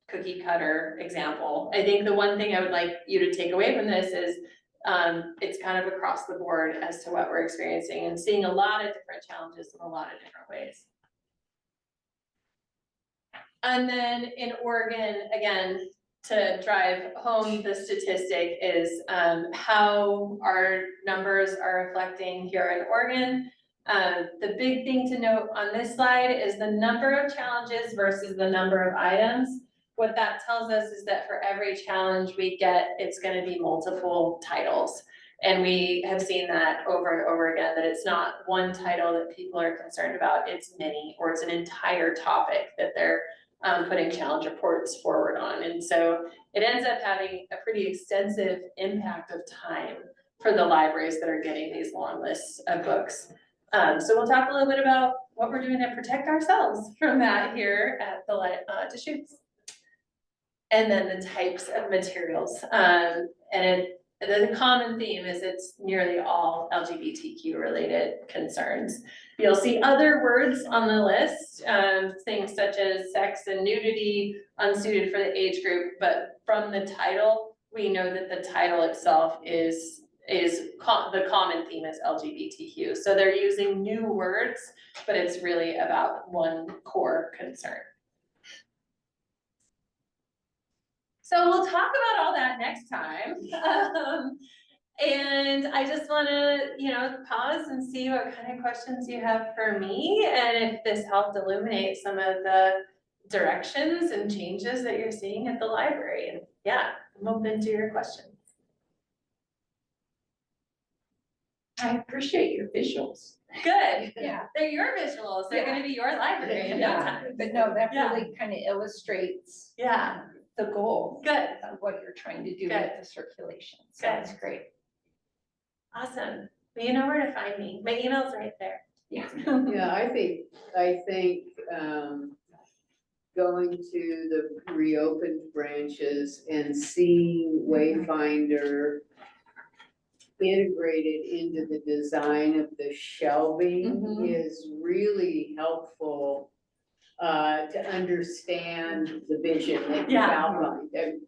cookie cutter example. I think the one thing I would like you to take away from this is it's kind of across the board as to what we're experiencing and seeing a lot of different challenges in a lot of different ways. And then in Oregon, again, to drive home the statistic is how our numbers are reflecting here in Oregon. The big thing to note on this slide is the number of challenges versus the number of items. What that tells us is that for every challenge we get, it's going to be multiple titles. And we have seen that over and over again, that it's not one title that people are concerned about, it's many, or it's an entire topic that they're putting challenge reports forward on. And so it ends up having a pretty extensive impact of time for the libraries that are getting these long lists of books. So we'll talk a little bit about what we're doing to protect ourselves from that here at the Deschutes. And then the types of materials. The common theme is it's nearly all LGBTQ related concerns. You'll see other words on the list, things such as sex and nudity, unsuited for the age group, but from the title, we know that the title itself is the common theme is LGBTQ. So they're using new words, but it's really about one core concern. So we'll talk about all that next time. And I just want to, pause and see what kind of questions you have for me, and if this helped illuminate some of the directions and changes that you're seeing at the library. And yeah, I'm open to your questions. I appreciate your visuals. Good, Yeah, they're your visuals, they're gonna be your library in no yeah, time. but no, that Yeah. really kind of illustrates Yeah, the goal good, of what you're trying to do Good. with the circulation, so Good. it's great. awesome. Well, you know where to find me. My email's right there. Yeah. Yeah, I think, going to the reopened branches and seeing Wayfinder integrated into the design of the shelving Mhm. is really helpful to understand the vision that you Yeah. outlined. And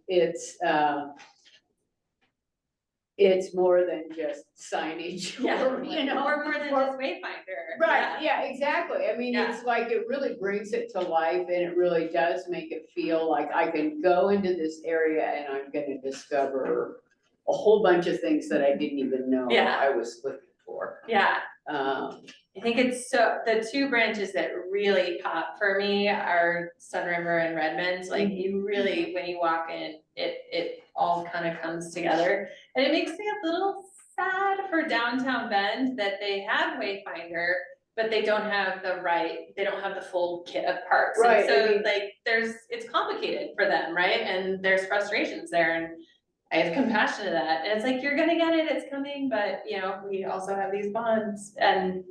it's more than just signage or, you know. Or more than just Wayfinder. Right, yeah, exactly. I mean, Yeah. it's like, it really brings it to life and it really does make it feel like I can go into this area and I'm gonna discover a whole bunch of things that I didn't even know Yeah. I was looking for. Yeah, Um, I think it's so, the two branches that really pop for me are Sun River and Redmond. Like you really, when you walk in, it all kind of comes together. And it makes me a little sad for downtown Bend that they have Wayfinder, but they don't have they don't have the full kit of parts. And Right, I so mean- like it's complicated for them, right? And there's frustrations there and I have compassion to that. And it's like, you're gonna get it, it's coming, but you know, we also have these bonds and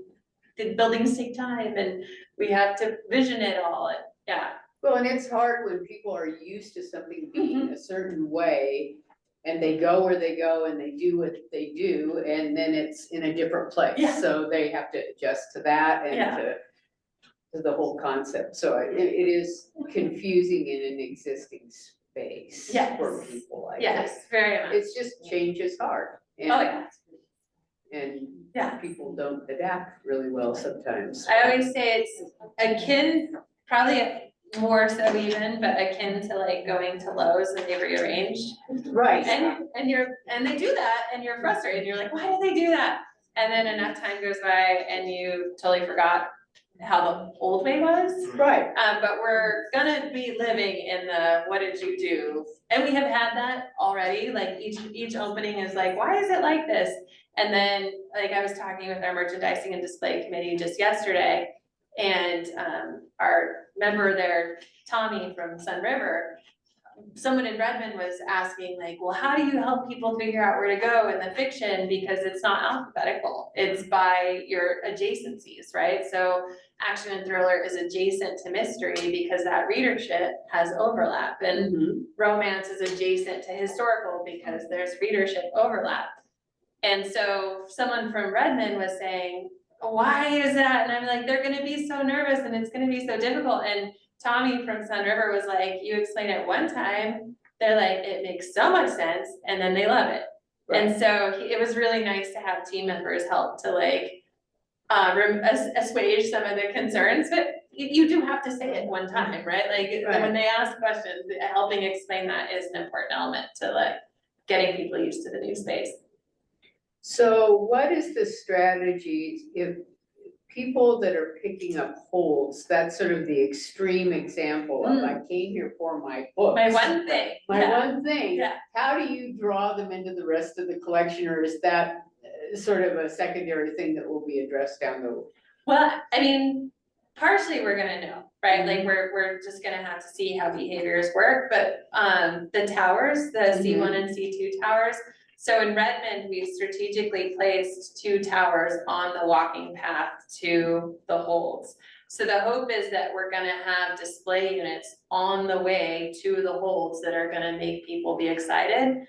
the buildings take time and we have to vision it all. And yeah, Well, and it's hard when people are used to something being a certain way and they go where they go and they do what they do, and then it's in a different place. Yeah. So they have to adjust to that and Yeah. to the whole concept. So it is confusing in an existing space Yes. for people, I think. yes, very much. It's just change is hard. Oh, yeah. And Yeah. people don't adapt really well sometimes. I always say it's akin, probably more so even, but akin to like going to Lowe's and they rearranged. Right. And they do that and you're frustrated, and you're like, why did they do that? And then enough time goes by and you totally forgot how the old way was. Right. But we're gonna be living in the, what did you do? And we have had that already, like each opening is like, why is it like this? And then, like I was talking with our merchandising and display committee just yesterday, and our member there, Tommy from Sun River, someone in Redmond was asking like, well, how do you help people figure out where to go in the fiction? Because it's not alphabetical, it's by your adjacencies, right? So action and thriller is adjacent to mystery because that readership has overlap, and Mhm. romance is adjacent to historical because there's readership overlap. And so someone from Redmond was saying, why is that? And I'm like, they're gonna be so nervous and it's gonna be so difficult. And Tommy from Sun River was like, you explain it one time, they're like, it makes so much sense, and then they love it. And so it was really nice to have team members help to like assuage some of the concerns, but you do have to say it one time, right? Like when they ask questions, helping explain that is an important element to like getting people used to the new space. So what is the strategy if people that are picking up holds, that's sort of the extreme example of I came here for my books. My one thing. My yeah. one thing. Yeah. How do you draw them into the rest of the collection, or is that sort of a secondary thing that will be addressed down the road? Well, I mean, partially we're gonna know, right? Like we're just gonna have to see how behaviors work, but the towers, the C1 and C2 towers. So in Redmond, we strategically placed 2 towers on the walking path to the holds. So the hope is that we're gonna have display units on the way to the holds that are gonna make people be excited.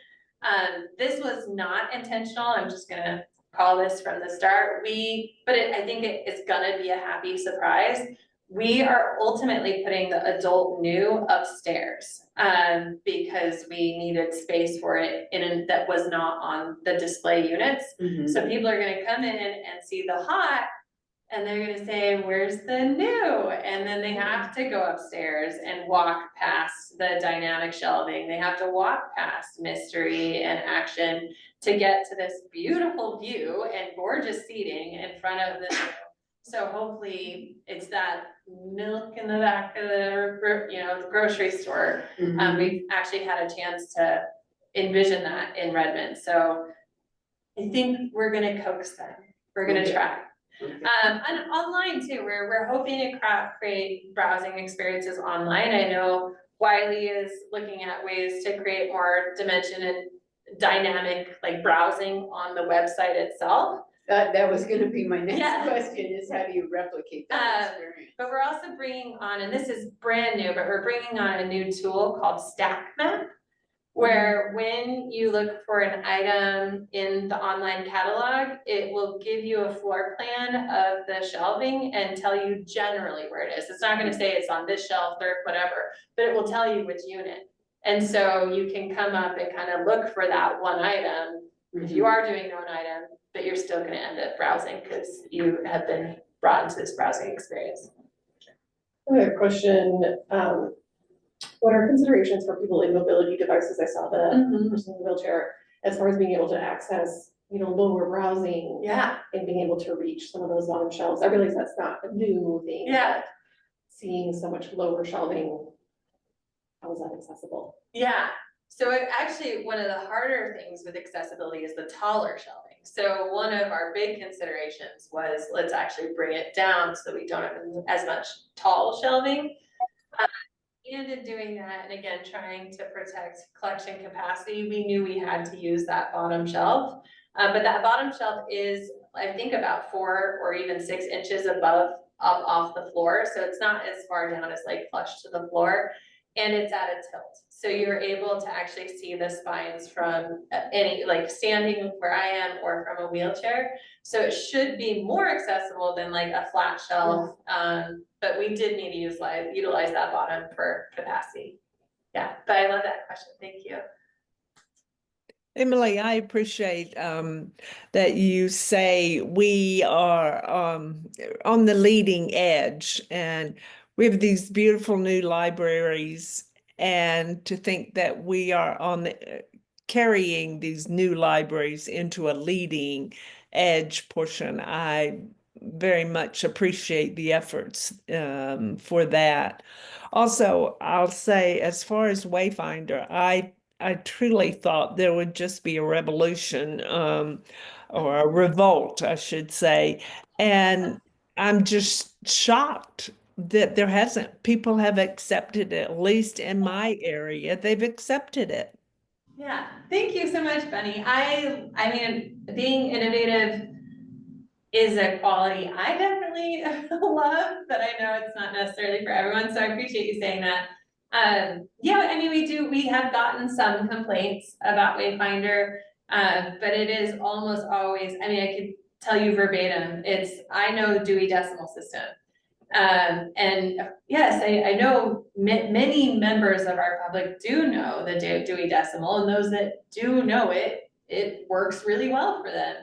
This was not intentional, I'm just gonna call this from the start. I think it's gonna be a happy surprise. We are ultimately putting the adult new upstairs, because we needed space for it that was not on the display units. So people are gonna come in and see the hot, and they're gonna say, where's the new? And then they have to go upstairs and walk past the dynamic shelving. They have to walk past mystery and action to get to this beautiful view and gorgeous seating in front of the new. So hopefully it's that milk in the back of the grocery store. We've actually had a chance to envision that in Redmond. So I think we're gonna coax them, we're gonna Okay. try. Okay. And online too, we're hoping to create browsing experiences online. I know Wiley is looking at ways to create more dimension and dynamic, like browsing on the website itself. That was gonna be my Yeah. next question, is how do you replicate that experience? But we're also bringing on, and this is brand new, but we're bringing on a new tool called Stack Map, where when you look for an item in the online catalog, it will give you a floor plan of the shelving and tell you generally where it is. It's not gonna say it's on this shelf, third, whatever, but it will tell you which unit. And so you can come up and kind of look for that one item, if you are doing one item, but you're still gonna end up browsing because you have been brought into this browsing experience. I have a question, what are considerations for people in mobility devices? I saw the person in the wheelchair, as far as being able to access, lower browsing. Yeah, And being able to reach some of those bottom shelves. I realize that's not a new thing. yeah. but Seeing so much lower shelving, how is that accessible? Yeah, so actually, one of the harder things with accessibility is the taller shelving. So one of our big considerations was, let's actually bring it down so that we don't have as much tall shelving. And in doing that, and again, trying to protect collection capacity, we knew we had to use that bottom shelf. But that bottom shelf is, I think, about 4 or even 6 inches up off the floor. So it's not as far down as like flush to the floor, and it's at a tilt. So you're able to actually see the spines from any, like standing where I am or from a wheelchair. So it should be more accessible than like a flat shelf. But we did need to utilize that bottom for capacity. Yeah, but I love that question. Thank you. Emily, I appreciate that you say we are on the leading edge, and we have these beautiful new libraries, and to think that we are on the carrying these new libraries into a leading edge portion. I very much appreciate the efforts for that. Also, I'll say, as far as Wayfinder, I truly thought there would just be a revolution, or a revolt, I should say. And I'm just shocked that there hasn't. People have accepted it, at least in my area, they've accepted it. Yeah, thank you so much, Bunny. I mean, being innovative is a quality I definitely love, but I know it's not necessarily for everyone, so I appreciate you saying that. Yeah, I mean, we have gotten some complaints about Wayfinder, but it is almost always, I mean, I could tell you verbatim, I know the Dewey Decimal System. And yes, I know many members of our public do know the Dewey Decimal, and those that do know it works really well for them.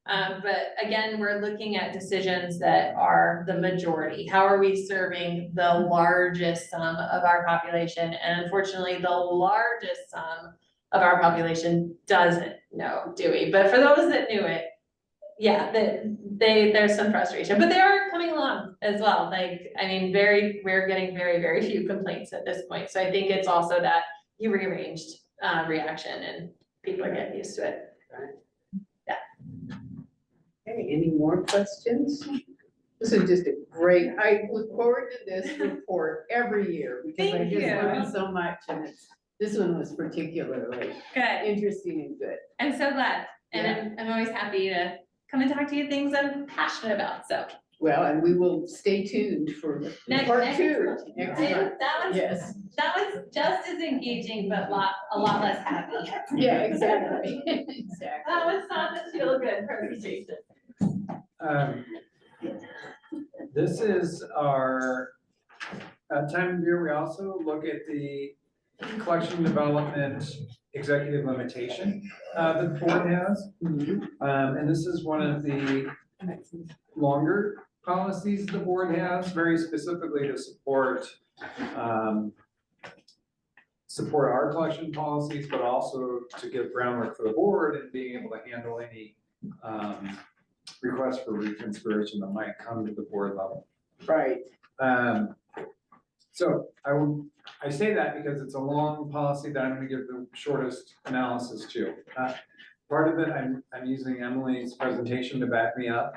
But again, we're looking at decisions that are the majority. How are we serving the largest sum of our population? And unfortunately, the largest sum of our population doesn't know Dewey. But for those that knew it, yeah, there's some frustration, but they are coming along as well. Like, I mean, we're getting very, very few complaints at this point. So I think it's also that you rearranged reaction and people are getting used to it. Okay, any more questions? This is just a great, I look forward to this report every year because I Thank just you. learn so much, and this one was particularly Good. interesting and good. I'm so glad. And I'm always happy to come and talk to you things I'm passionate about, so. Well, and we will stay tuned for part 2 next month. Yes. That was just as engaging, but a lot less happy. Yeah, exactly. Exactly. That was not the feel good presentation. This is our time of year. We also look at the collection development executive limitation that the board has. And this is one of the longer policies the board has, very specifically to support our collection policies, but also to give groundwork for the board and being able to handle any requests for reconsideration that might come to the board level. Right. So I say that because it's a long policy that I'm gonna give the shortest analysis to. part of it, I'm using Emily's presentation to back me up.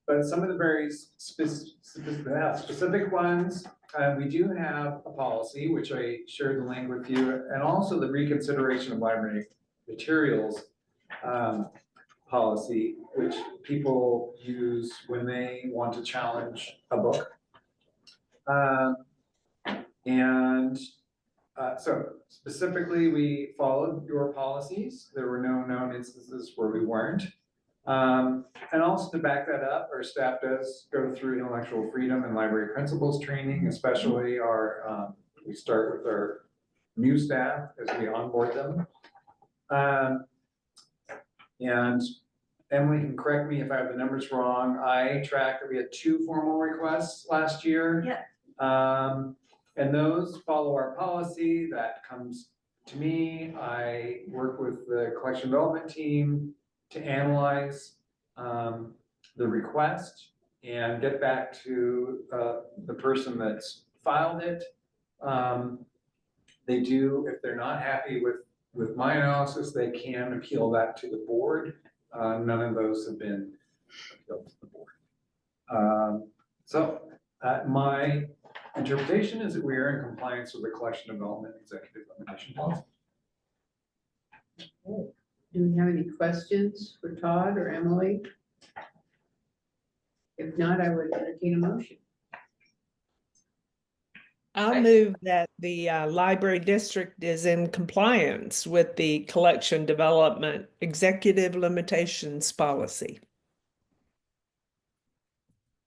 But some of the very specific ones, we do have a policy, which I shared the link with you, and also the reconsideration of library materials policy, which people use when they want to challenge a book. So specifically, we followed your policies. There were no known instances where we weren't. And also to back that up, our staff does go through intellectual freedom and library principles training, especially we start with our new staff as we onboard them. And Emily can correct me if I have the numbers wrong. I tracked that we had 2 formal requests last year. Yeah. And those follow our policy. That comes to me. I work with the collection development team to analyze the request and get back to the person that's filed it. They do, if they're not happy with my analysis, they can appeal that to the board. None of those have been appealed to the board. My interpretation is that we are in compliance with the collection development executive limitation policy. Do we have any questions for Todd or Emily? If not, I would entertain a motion. I'll move that the library district is in compliance with the collection development executive limitations policy.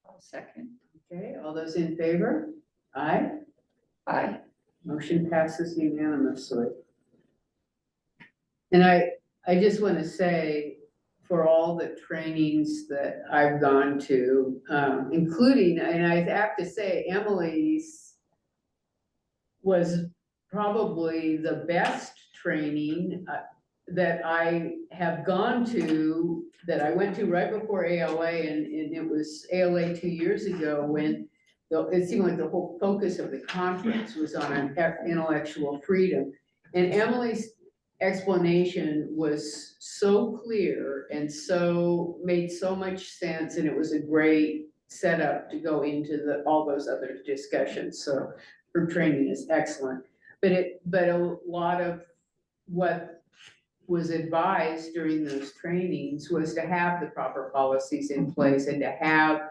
I'll second. Okay, all those in favor? Aye. Aye. Motion passes unanimously. And I just want to say, for all the trainings that I've gone to, including, and I have to say, Emily's was probably the best training that I have gone to, that I went to right before ALA, and it was ALA 2 years ago, when it seemed like the whole focus of the conference was on intellectual freedom. And Emily's explanation was so clear and made so much sense, and it was a great setup to go into all those other discussions. So her training is excellent. But a lot of what was advised during those trainings was to have the proper policies in place and to have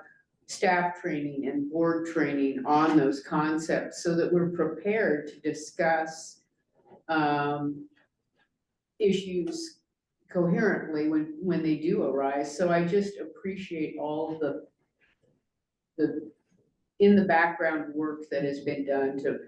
staff training and board training on those concepts, so that we're prepared to discuss issues coherently when they do arise. So I just appreciate all the in the background work that has been done to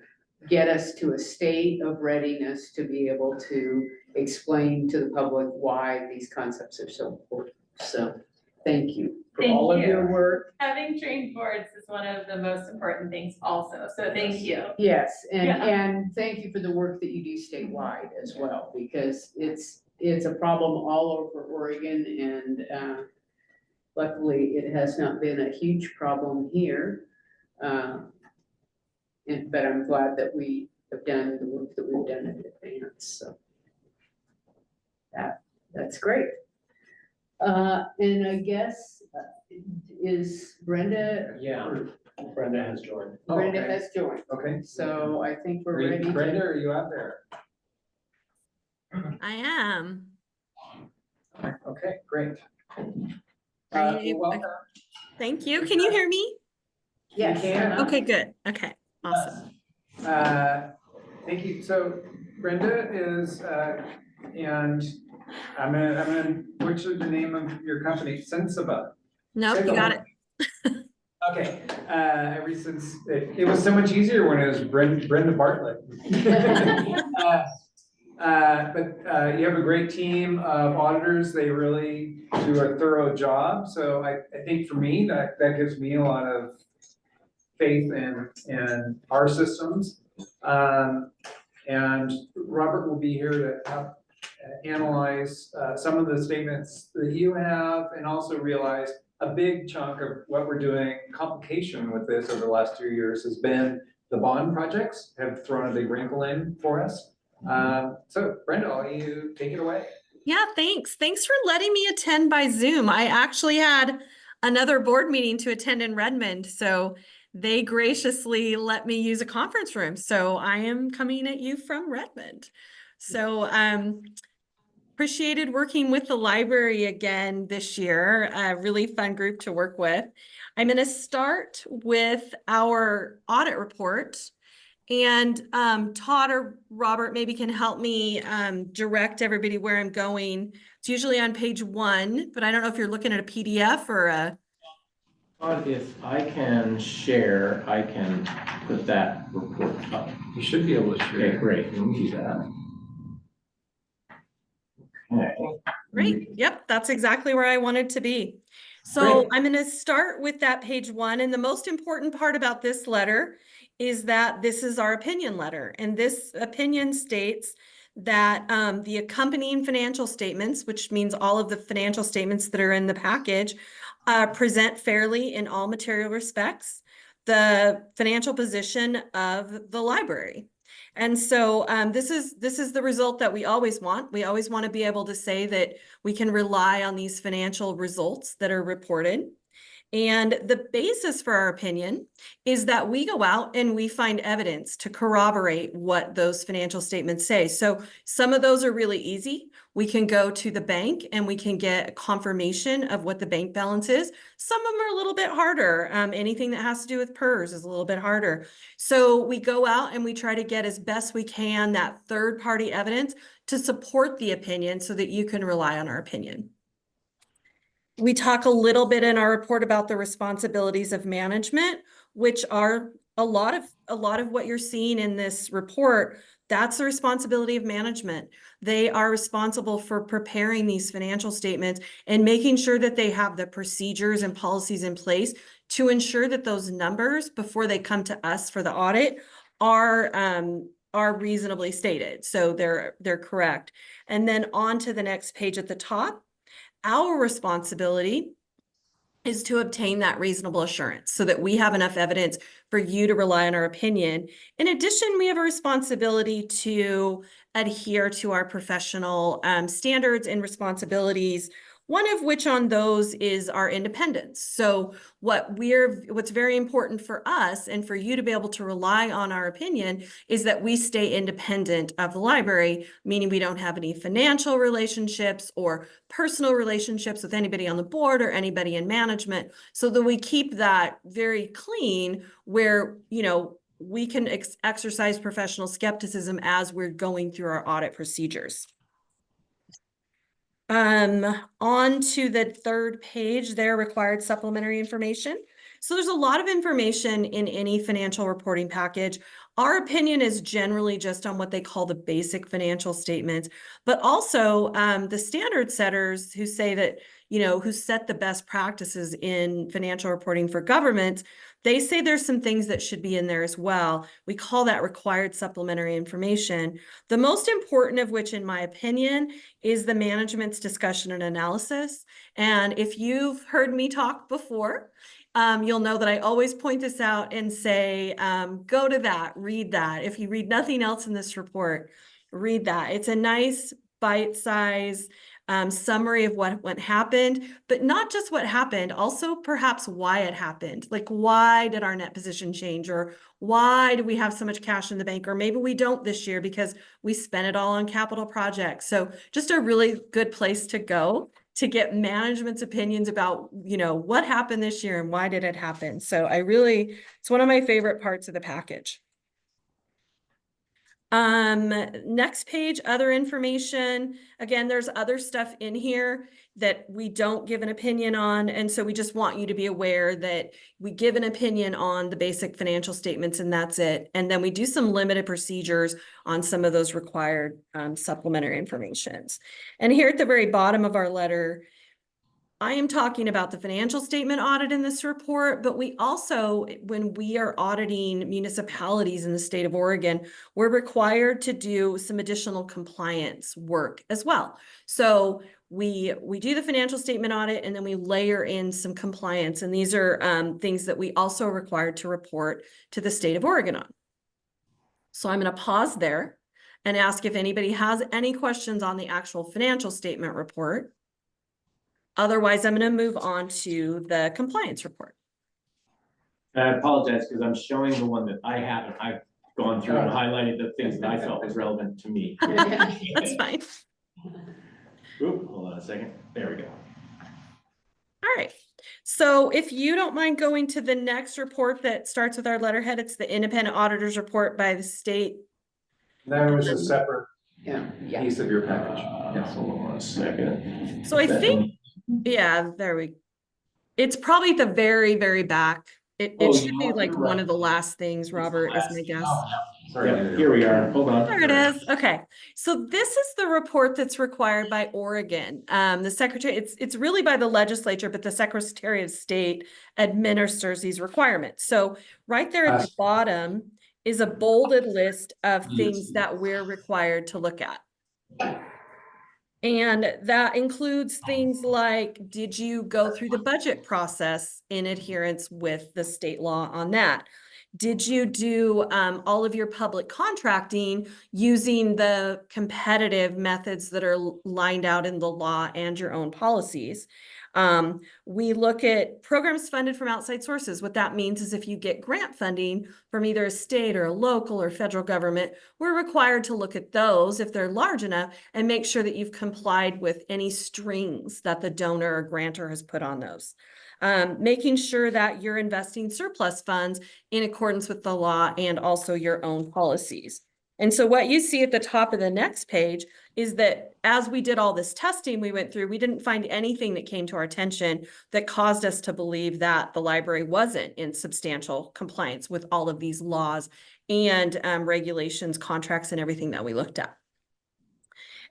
get us to a state of readiness to be able to explain to the public why these concepts are so important. So thank you for Thank all of you. your work. Having trained boards is one of the most important things also, so thank you. Yes, and Yeah. thank you for the work that you do statewide as well, because it's a problem all over Oregon, and luckily it has not been a huge problem here. But I'm glad that we have done the work that we've done in advance, so that's great. And I guess, is Brenda? Yeah, Brenda has joined. Oh, Brenda okay. has joined, Okay. so I think we're Are you- ready to. Brenda, are you out there? I am. Okay, great. Are you- Welcome. Thank you. Can you hear me? Yes. can. Okay, good. Okay, awesome. Thank you. So Brenda is, and I'm gonna butcher the name of your company, Sensiba. Nope, you got it. Okay, ever since, it was so much easier when it was Brenda Bartlett. But you have a great team of auditors. They really do a thorough job. So I think for me, that gives me a lot of faith in our systems. And Robert will be here to help analyze some of the statements that you have, and also realize a big chunk of what we're doing, complication with this over the last 2 years, has been the bond projects have thrown a big wrinkle in for us. So Brenda, will you take it away? Yeah, thanks. Thanks for letting me attend by Zoom. I actually had another board meeting to attend in Redmond, so they graciously let me use a conference room. So I am coming at you from Redmond. So appreciated working with the library again this year. A really fun group to work with. I'm going to start with our audit report. And Todd or Robert maybe can help me direct everybody where I'm going. It's usually on page 1, but I don't know if you're looking at a PDF or a. If I can share, I can put that report up. You should be able to share. Okay, great. Let me do that. Okay. Great. Yep, that's exactly where I wanted to be. So Great. I'm going to start with that page 1. And the most important part about this letter is that this is our opinion letter. And this opinion states that the accompanying financial statements, which means all of the financial statements that are in the package, present fairly in all material respects the financial position of the library. And so this is the result that we always want. We always want to be able to say that we can rely on these financial results that are reported. And the basis for our opinion is that we go out and we find evidence to corroborate what those financial statements say. So some of those are really easy. We can go to the bank and we can get a confirmation of what the bank balance is. Some of them are a little bit harder. Anything that has to do with PERS is a little bit harder. So we go out and we try to get as best we can that third-party evidence to support the opinion so that you can rely on our opinion. We talk a little bit in our report about the responsibilities of management, which are a lot of what you're seeing in this report. That's the responsibility of management. They are responsible for preparing these financial statements and making sure that they have the procedures and policies in place to ensure that those numbers, before they come to us for the audit, are reasonably stated. So they're correct. And then on to the next page at the top. Our responsibility is to obtain that reasonable assurance so that we have enough evidence for you to rely on our opinion. In addition, we have a responsibility to adhere to our professional standards and responsibilities, one of which on those is our independence. So what's very important for us and for you to be able to rely on our opinion is that we stay independent of the library, meaning we don't have any financial relationships or personal relationships with anybody on the board or anybody in management, so that we keep that very clean where, we can exercise professional skepticism as we're going through our audit procedures. On to the third page, there required supplementary information. So there's a lot of information in any financial reporting package. Our opinion is generally just on what they call the basic financial statements, but also the standard setters who say that, who set the best practices in financial reporting for governments, they say there's some things that should be in there as well. We call that required supplementary information. The most important of which, in my opinion, is the management's discussion and analysis. And if you've heard me talk before, you'll know that I always point this out and say, go to that, read that. If you read nothing else in this report, read that. It's a nice bite-sized summary of what happened, but not just what happened, also perhaps why it happened. Like, why did our net position change? Or why do we have so much cash in the bank? Or maybe we don't this year because we spent it all on capital projects. So just a really good place to go to get management's opinions about, what happened this year and why did it happen. So it's one of my favorite parts of the package. Next page, other information. Again, there's other stuff in here that we don't give an opinion on. And so we just want you to be aware that we give an opinion on the basic financial statements and that's it. And then we do some limited procedures on some of those required supplementary informations. And here at the very bottom of our letter, I am talking about the financial statement audit in this report, but we also, when we are auditing municipalities in the state of Oregon, we're required to do some additional compliance work as well. So we do the financial statement audit and then we layer in some compliance. And these are things that we also are required to report to the state of Oregon on. So I'm going to pause there and ask if anybody has any questions on the actual financial statement report. Otherwise, I'm going to move on to the compliance report. I apologize because I'm showing the one that I haven't. I've gone through and highlighted the things that I felt was relevant to me. That's fine. Oop, hold on a second. There we go. All right. So if you don't mind going to the next report that starts with our letterhead, it's the independent auditor's report by the state. That was a separate Yeah. piece of your package. Yes. Hold on a second. So I think, yeah, there we, it's probably at the very, very back. It Oh, should you know be what? like You're one right. of the last things, Robert, is my guess. Sorry. Yeah, here we are. Hold on. There it is. Okay. So this is the report that's required by Oregon. The secretary, it's really by the legislature, but the Secretary of State administers these requirements. So right there at the bottom is a bolded list of things that we're required to look at. And that includes things like, did you go through the budget process in adherence with the state law on that? Did you do all of your public contracting using the competitive methods that are lined out in the law and your own policies? We look at programs funded from outside sources. What that means is if you get grant funding from either a state or a local or federal government, we're required to look at those if they're large enough and make sure that you've complied with any strings that the donor or grantor has put on those. Making sure that you're investing surplus funds in accordance with the law and also your own policies. And so what you see at the top of the next page is that as we did all this testing we went through, we didn't find anything that came to our attention that caused us to believe that the library wasn't in substantial compliance with all of these laws and regulations, contracts, and everything that we looked at.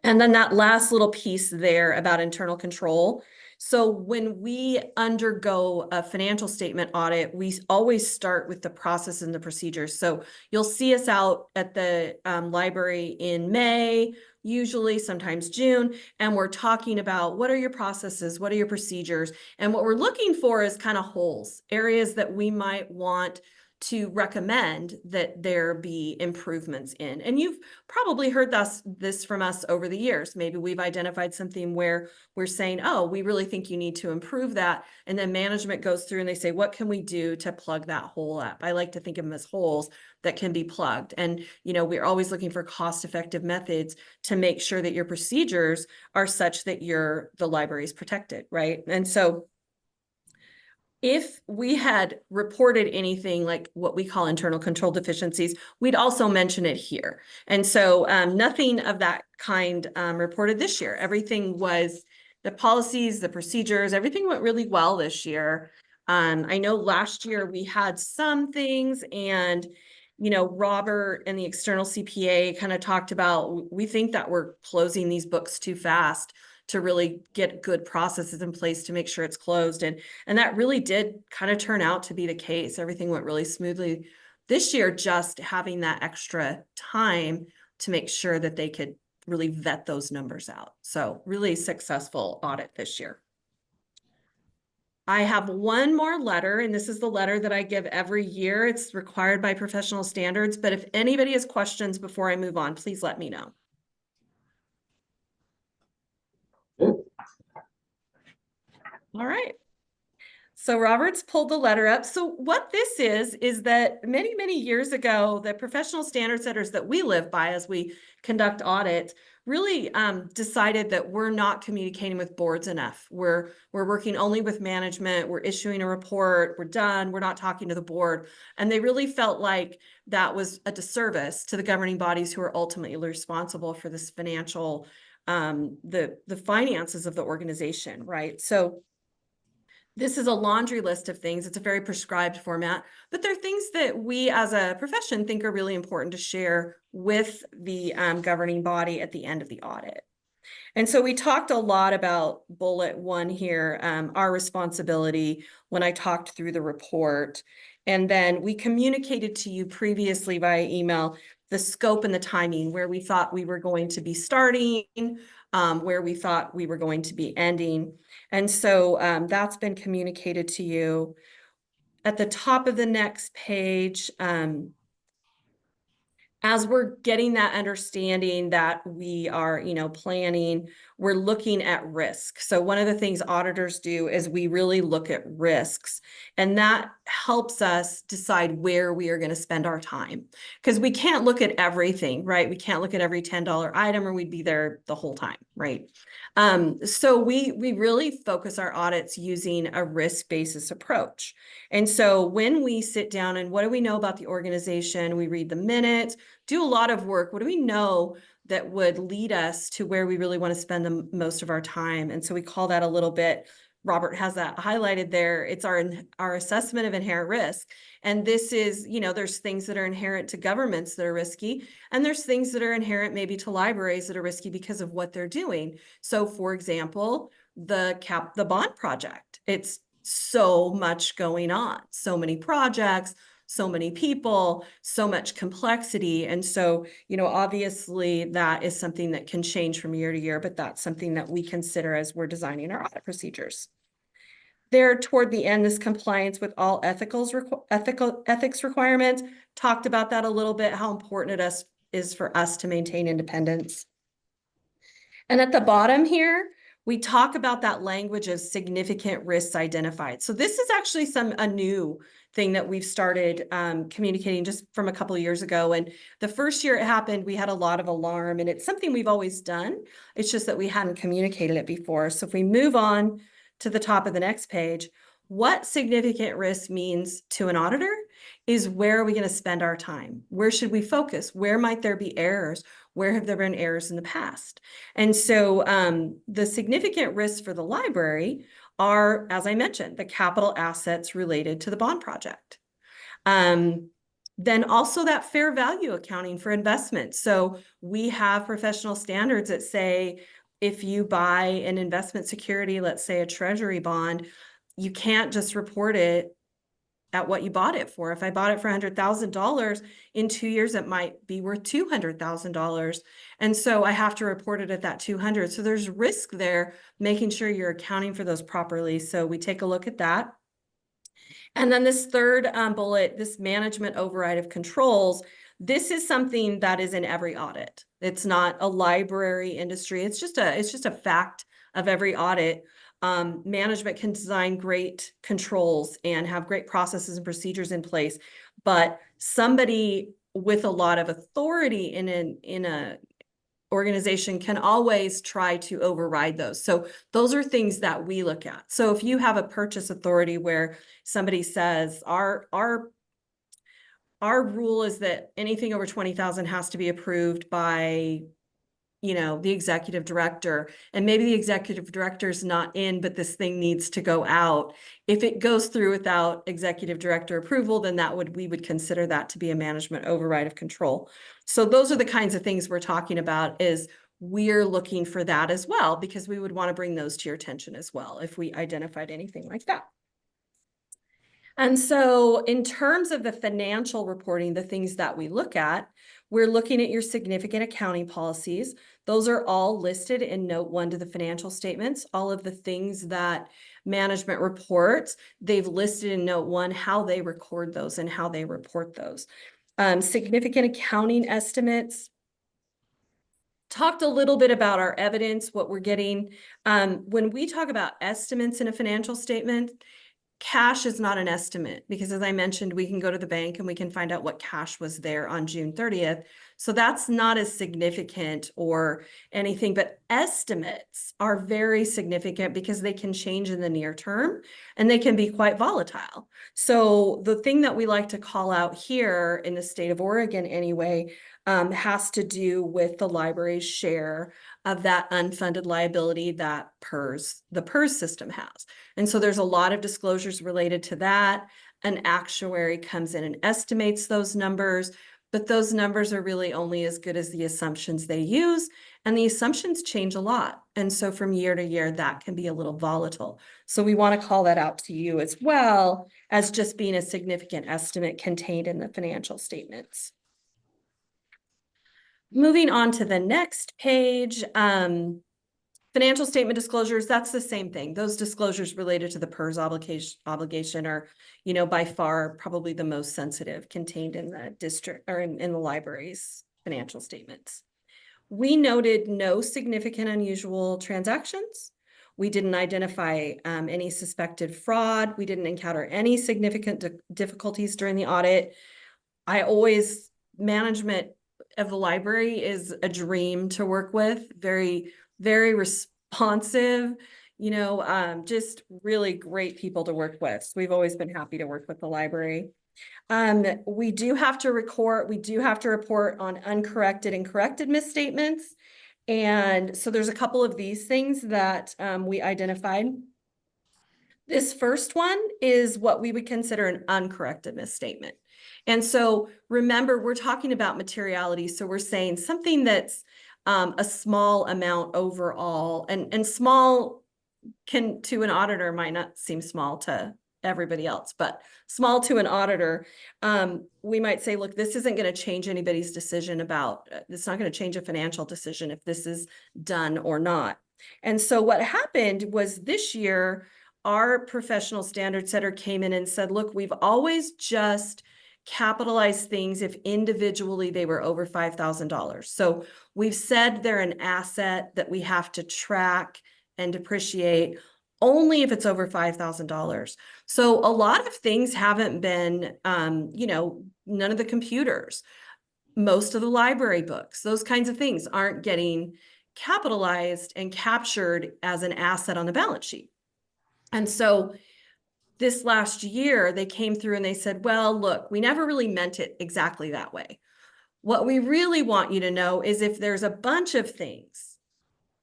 And then that last little piece there about internal control. So when we undergo a financial statement audit, we always start with the process and the procedures. So you'll see us out at the library in May, usually sometimes June, and we're talking about what are your processes, what are your procedures, and what we're looking for is kind of holes, areas that we might want to recommend that there be improvements in. And you've probably heard this from us over the years. Maybe we've identified something where we're saying, oh, we really think you need to improve that. And then management goes through and they say, what can we do to plug that hole up? I like to think of them as holes that can be plugged. And, you know, we're always looking for cost-effective methods to make sure that your procedures are such that the library is protected, right? And so if we had reported anything like what we call internal control deficiencies, we'd also mention it here. And so nothing of that kind reported this year. Everything was the policies, the procedures, everything went really well this year. I know last year we had some things and, you know, Robert and the external CPA kind of talked about, we think that we're closing these books too fast to really get good processes in place to make sure it's closed. And that really did kind of turn out to be the case. Everything went really smoothly this year, just having that extra time to make sure that they could really vet those numbers out. So really successful audit this year. I have one more letter, and this is the letter that I give every year. It's required by professional standards, but if anybody has questions before I move on, please let me know. All right. So Robert's pulled the letter up. So what this is that many, many years ago, the professional standard setters that we live by as we conduct audits really decided that we're not communicating with boards enough. We're working only with management. We're issuing a report. We're done. We're not talking to the board. And they really felt like that was a disservice to the governing bodies who are ultimately responsible for this financial, the finances of the organization, right? So this is a laundry list of things. It's a very prescribed format, but there are things that we as a profession think are really important to share with the governing body at the end of the audit. And so we talked a lot about bullet 1 here, our responsibility when I talked through the report. And then we communicated to you previously via email the scope and the timing, where we thought we were going to be starting, where we thought we were going to be ending. And so that's been communicated to you. At the top of the next page, as we're getting that understanding that we are, planning, we're looking at risk. So one of the things auditors do is we really look at risks, and that helps us decide where we are going to spend our time. Because we can't look at everything, right? We can't look at every $10 item or we'd be there the whole time, right? So we really focus our audits using a risk basis approach. And so when we sit down and what do we know about the organization, we read the minutes, do a lot of work. What do we know that would lead us to where we really want to spend the most of our time? And so we call that a little bit, Robert has that highlighted there. It's our assessment of inherent risk. And this is, there's things that are inherent to governments that are risky, and there's things that are inherent maybe to libraries that are risky because of what they're doing. So for example, the bond project, it's so much going on, so many projects, so many people, so much complexity. And so, obviously that is something that can change from year to year, but that's something that we consider as we're designing our audit procedures. There toward the end, this compliance with all ethics requirements, talked about that a little bit, how important it is for us to maintain independence. And at the bottom here, we talk about that language of significant risks identified. So this is actually a new thing that we've started communicating just from a couple of years ago. And the first year it happened, we had a lot of alarm, and it's something we've always done. It's just that we hadn't communicated it before. So if we move on to the top of the next page, what significant risk means to an auditor is where are we going to spend our time? Where should we focus? Where might there be errors? Where have there been errors in the past? And so the significant risks for the library are, as I mentioned, the capital assets related to the bond project. Then also that fair value accounting for investments. So we have professional standards that say, if you buy an investment security, let's say a treasury bond, you can't just report it at what you bought it for. If I bought it for $100,000, in 2 years, it might be worth $200,000. And so I have to report it at that 200. So there's risk there, making sure you're accounting for those properly. So we take a look at that. And then this third bullet, this management override of controls, this is something that is in every audit. It's not a library industry. It's just a fact of every audit. Management can design great controls and have great processes and procedures in place, but somebody with a lot of authority in a organization can always try to override those. So those are things that we look at. So if you have a purchase authority where somebody says our rule is that anything over 20,000 has to be approved by, the executive director, and maybe the executive director is not in, but this thing needs to go out. If it goes through without executive director approval, then we would consider that to be a management override of control. So those are the kinds of things we're talking about, is we're looking for that as well, because we would want to bring those to your attention as well if we identified anything like that. And so in terms of the financial reporting, the things that we look at, we're looking at your significant accounting policies. Those are all listed in note 1 to the financial statements. All of the things that management reports, they've listed in note 1 how they record those and how they report those. Significant accounting estimates. Talked a little bit about our evidence, what we're getting. When we talk about estimates in a financial statement, cash is not an estimate, because as I mentioned, we can go to the bank and we can find out what cash was there on June 30th. So that's not as significant or anything, but estimates are very significant because they can change in the near term and they can be quite volatile. So the thing that we like to call out here in the state of Oregon anyway, has to do with the library's share of that unfunded liability that the PERS system has. And so there's a lot of disclosures related to that. An actuary comes in and estimates those numbers, but those numbers are really only as good as the assumptions they use, and the assumptions change a lot. And so from year to year, that can be a little volatile. So we want to call that out to you as well as just being a significant estimate contained in the financial statements. Moving on to the next page, Financial statement disclosures, that's the same thing. Those disclosures related to the PERS obligation are, by far probably the most sensitive contained in the district or in the library's financial statements. We noted no significant unusual transactions. We didn't identify any suspected fraud. We didn't encounter any significant difficulties during the audit. Management of the library is a dream to work with, very, very responsive, just really great people to work with. So we've always been happy to work with the library. We do have to report on uncorrected and corrected misstatements. And so there's a couple of these things that we identified. This first one is what we would consider an uncorrected misstatement. And so remember, we're talking about materiality. So we're saying something that's a small amount overall, and small to an auditor might not seem small to everybody else, but small to an auditor, we might say, look, this isn't going to change anybody's decision it's not going to change a financial decision if this is done or not. And so what happened was this year, our professional standard setter came in and said, look, we've always just capitalized things if individually they were over $5,000. So we've said they're an asset that we have to track and depreciate only if it's over $5,000. So a lot of things haven't been, none of the computers, most of the library books, those kinds of things aren't getting capitalized and captured as an asset on the balance sheet. And so this last year, they came through and they said, well, look, we never really meant it exactly that way. What we really want you to know is if there's a bunch of things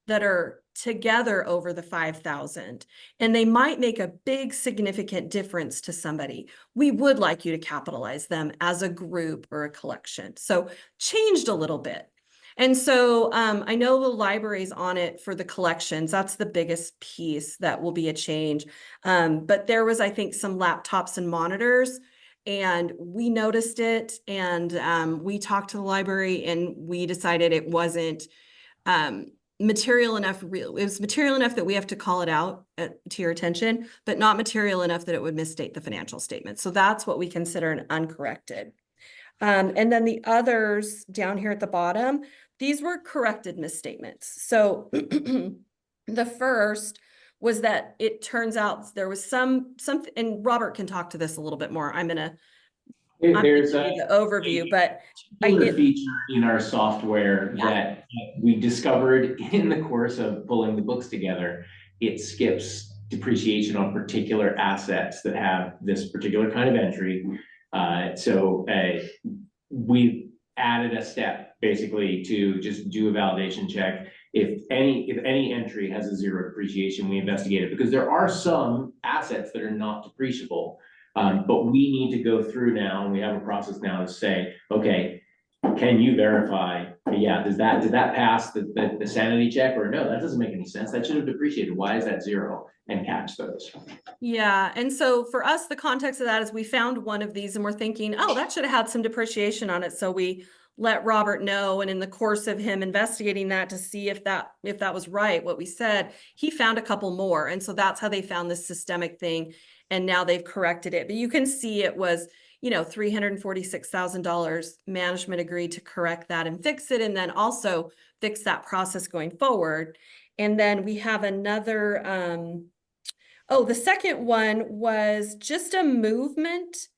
that are together over the 5,000 and they might make a big significant difference to somebody, we would like you to capitalize them as a group or a collection. So changed a little bit. And so I know the library's on it for the collections. That's the biggest piece that will be a change. But there was, I think, some laptops and monitors, and we noticed it, and we talked to the library, and we decided it wasn't material enough. It was material enough that we have to call it out to your attention, but not material enough that it would misstate the financial statement. So that's what we consider an uncorrected. And then the others down here at the bottom, these were corrected misstatements. So the first was that it turns out there was something, and Robert can talk to this a little bit more. I'm gonna give you the overview, but feature in our software that we discovered in the course of pulling the books together. It skips depreciation on particular assets that have this particular kind of entry. So we added a step basically to just do a validation check. If any entry has a zero depreciation, we investigate it, because there are some assets that are not depreciable. But we need to go through now, and we have a process now to say, okay, can you verify? Yeah, does that pass the sanity check, or no, that doesn't make any sense. That should have depreciated. Why is that zero? And catch those. Yeah, and so for us, the context of that is we found one of these and we're thinking, oh, that should have had some depreciation on it. So we let Robert know, and in the course of him investigating that to see if that was right, what we said, he found a couple more. And so that's how they found this systemic thing. And now they've corrected it. But you can see it was, $346,000. Management agreed to correct that and fix it, and then also fix that process going forward. And then we have another, the second one was just a movement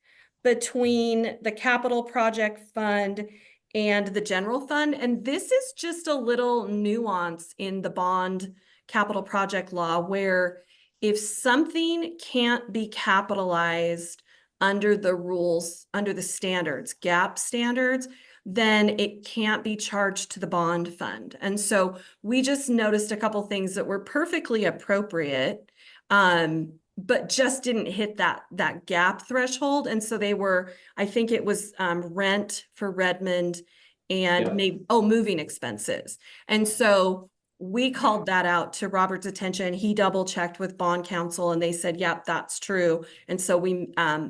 between the capital project fund and the general fund. And this is just a little nuance in the bond capital project law, where if something can't be capitalized under the rules, under the standards, GAAP standards, then it can't be charged to the bond fund. And so we just noticed a couple things that were perfectly appropriate, but just didn't hit that GAAP threshold. And so they were, I think it was rent for Redmond and moving expenses. And so we called that out to Robert's attention. He double checked with bond counsel and they said, yep, that's true. And so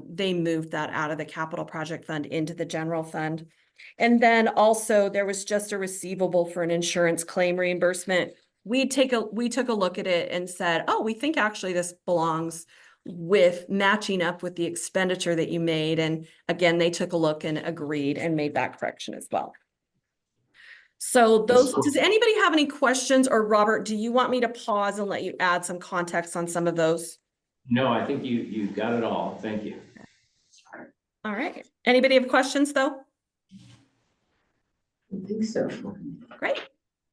they moved that out of the capital project fund into the general fund. And then also there was just a receivable for an insurance claim reimbursement. we took a look at it and said, oh, we think actually this belongs with matching up with the expenditure that you made. And again, they took a look and agreed and made that correction as well. So those, does anybody have any questions, or Robert, do you want me to pause and let you add some context on some of those? No, I think you got it all. Thank you. All right. Anybody have questions though? I think so. Great.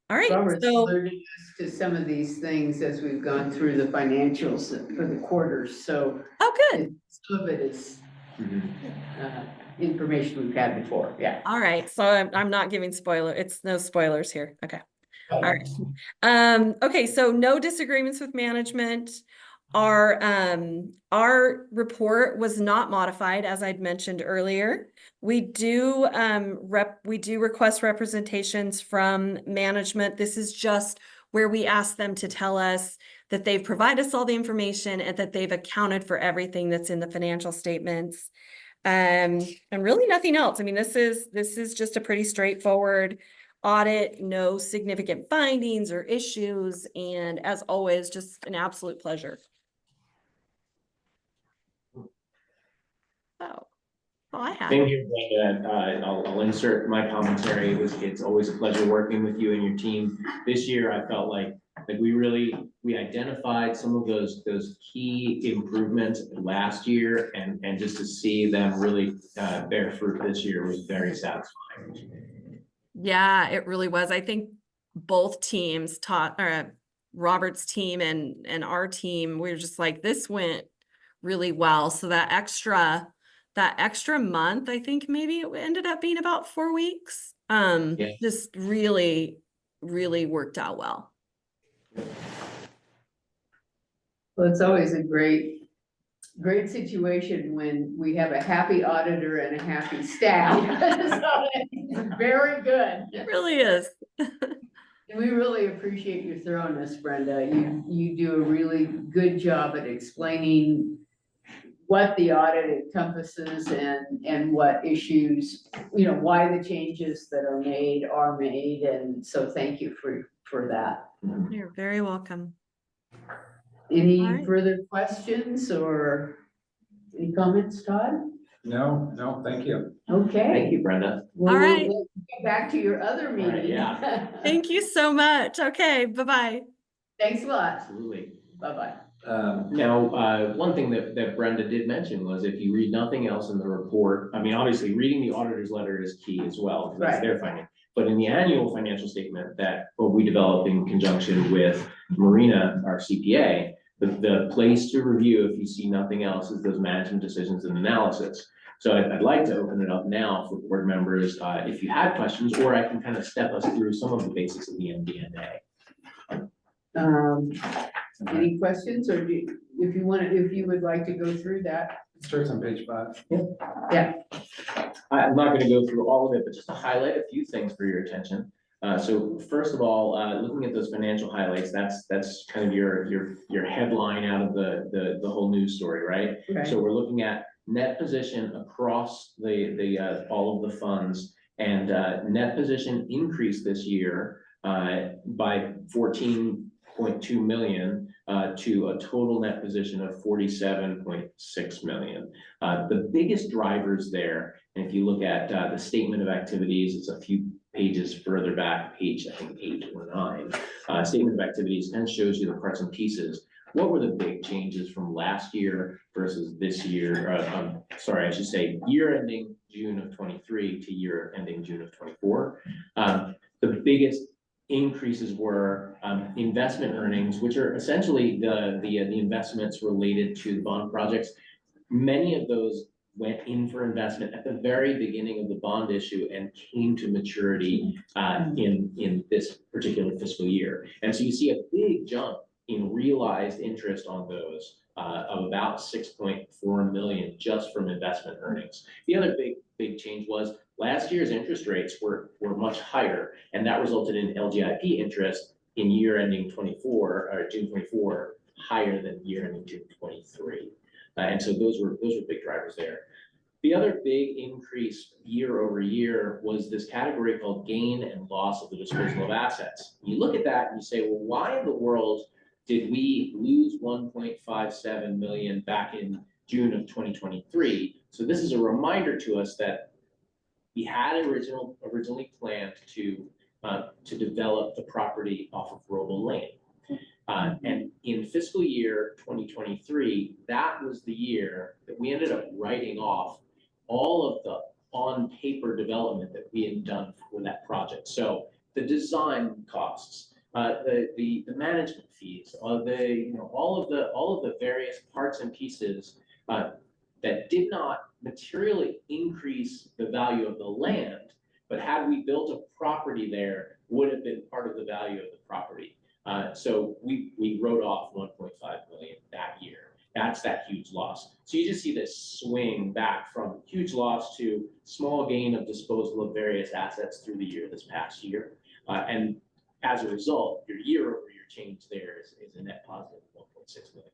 All right. Robert's So, alerted us to some of these things as we've gone through the financials for the quarters, so oh, good. some of it is information we've had before, yeah. All right. So I'm not giving it's no spoilers here. Okay. All right. Okay. So no disagreements with management. Our report was not modified, as I'd mentioned earlier. We do request representations from management. This is just where we ask them to tell us that they've provided us all the information and that they've accounted for everything that's in the financial statements. And really nothing else. I mean, this is just a pretty straightforward audit, no significant findings or issues, and as always, just an absolute pleasure. Oh, I had. Thank you, Brenda. I'll insert my commentary. It's always a pleasure working with you and your team. This year, I felt like we identified some of those key improvements last year, and just to see them really bear fruit this year was very satisfying. Yeah, it really was. I think both teams Robert's team and our team, we were just like, this went really well. So that extra month, I think maybe it ended up being about 4 weeks. Just really, really worked out well. Well, it's always a great situation when we have a happy auditor and a happy staff. So it's very good. It really is. And we really appreciate your thoroughness, Brenda. You do a really good job at explaining what the audit encompasses and what issues, why the changes that are made. And so thank you for that. You're very welcome. Any further questions or any comments, Todd? No, thank you. Okay. Thank you, Brenda. Well, All right. we'll get back to your other meeting. All right, yeah. Thank you so much. Okay, bye-bye. Thanks a lot. Absolutely. Bye-bye. Now, one thing that Brenda did mention was, if you read nothing else in the report, I mean, obviously reading the auditor's letter is key as well, because that's their finding. But in the annual financial statement that we develop in conjunction with Marina, our CPA, the place to review, if you see nothing else, is those management decisions and analysis. So I'd like to open it up now for board members, if you had questions, or I can kind of step us through some of the basics of the MD&A. Any questions, or if you would like to go through that? It starts on page 5. Yeah. I'm not gonna go through all of it, but just to highlight a few things for your attention. So first of all, looking at those financial highlights, that's kind of your headline out of the whole news story, right? So we're looking at net position across the all of the funds, and net position increased this year by 14.2 million to a total net position of 47.6 million. The biggest drivers there, and if you look at the statement of activities, it's a few pages further back, page I think 8 or 9. Statement of activities kind of shows you the parts and pieces. What were the big changes from last year versus this year? Sorry, I should say year ending June of 23 to year ending June of 24. The biggest increases were investment earnings, which are essentially the investments related to the bond projects. Many of those went in for investment at the very beginning of the bond issue and came to maturity in this particular fiscal year. And so you see a big jump in realized interest on those of about 6.4 million just from investment earnings. The other big change was last year's interest rates were much higher, and that resulted in LGIP interest in year ending 24 or June 24 higher than year ending June 23. And so those were big drivers there. The other big increase year over year was this category called gain and loss of the disposal of assets. You look at that and you say, well, why in the world did we lose 1.57 million back in June of 2023? So this is a reminder to us that we had originally planned to develop the property off of Roble Lane. And in fiscal year 2023, that was the year that we ended up writing off all of the on-paper development that we had done for that project. So the design costs, the management fees, all of the various parts and pieces that did not materially increase the value of the land, but had we built a property there, would have been part of the value of the property. So we wrote off 1.5 million that year. That's that huge loss. So you just see this swing back from huge loss to small gain of disposal of various assets through the year this past year. And as a result, your year-over-year change there is a net positive 1.6 million.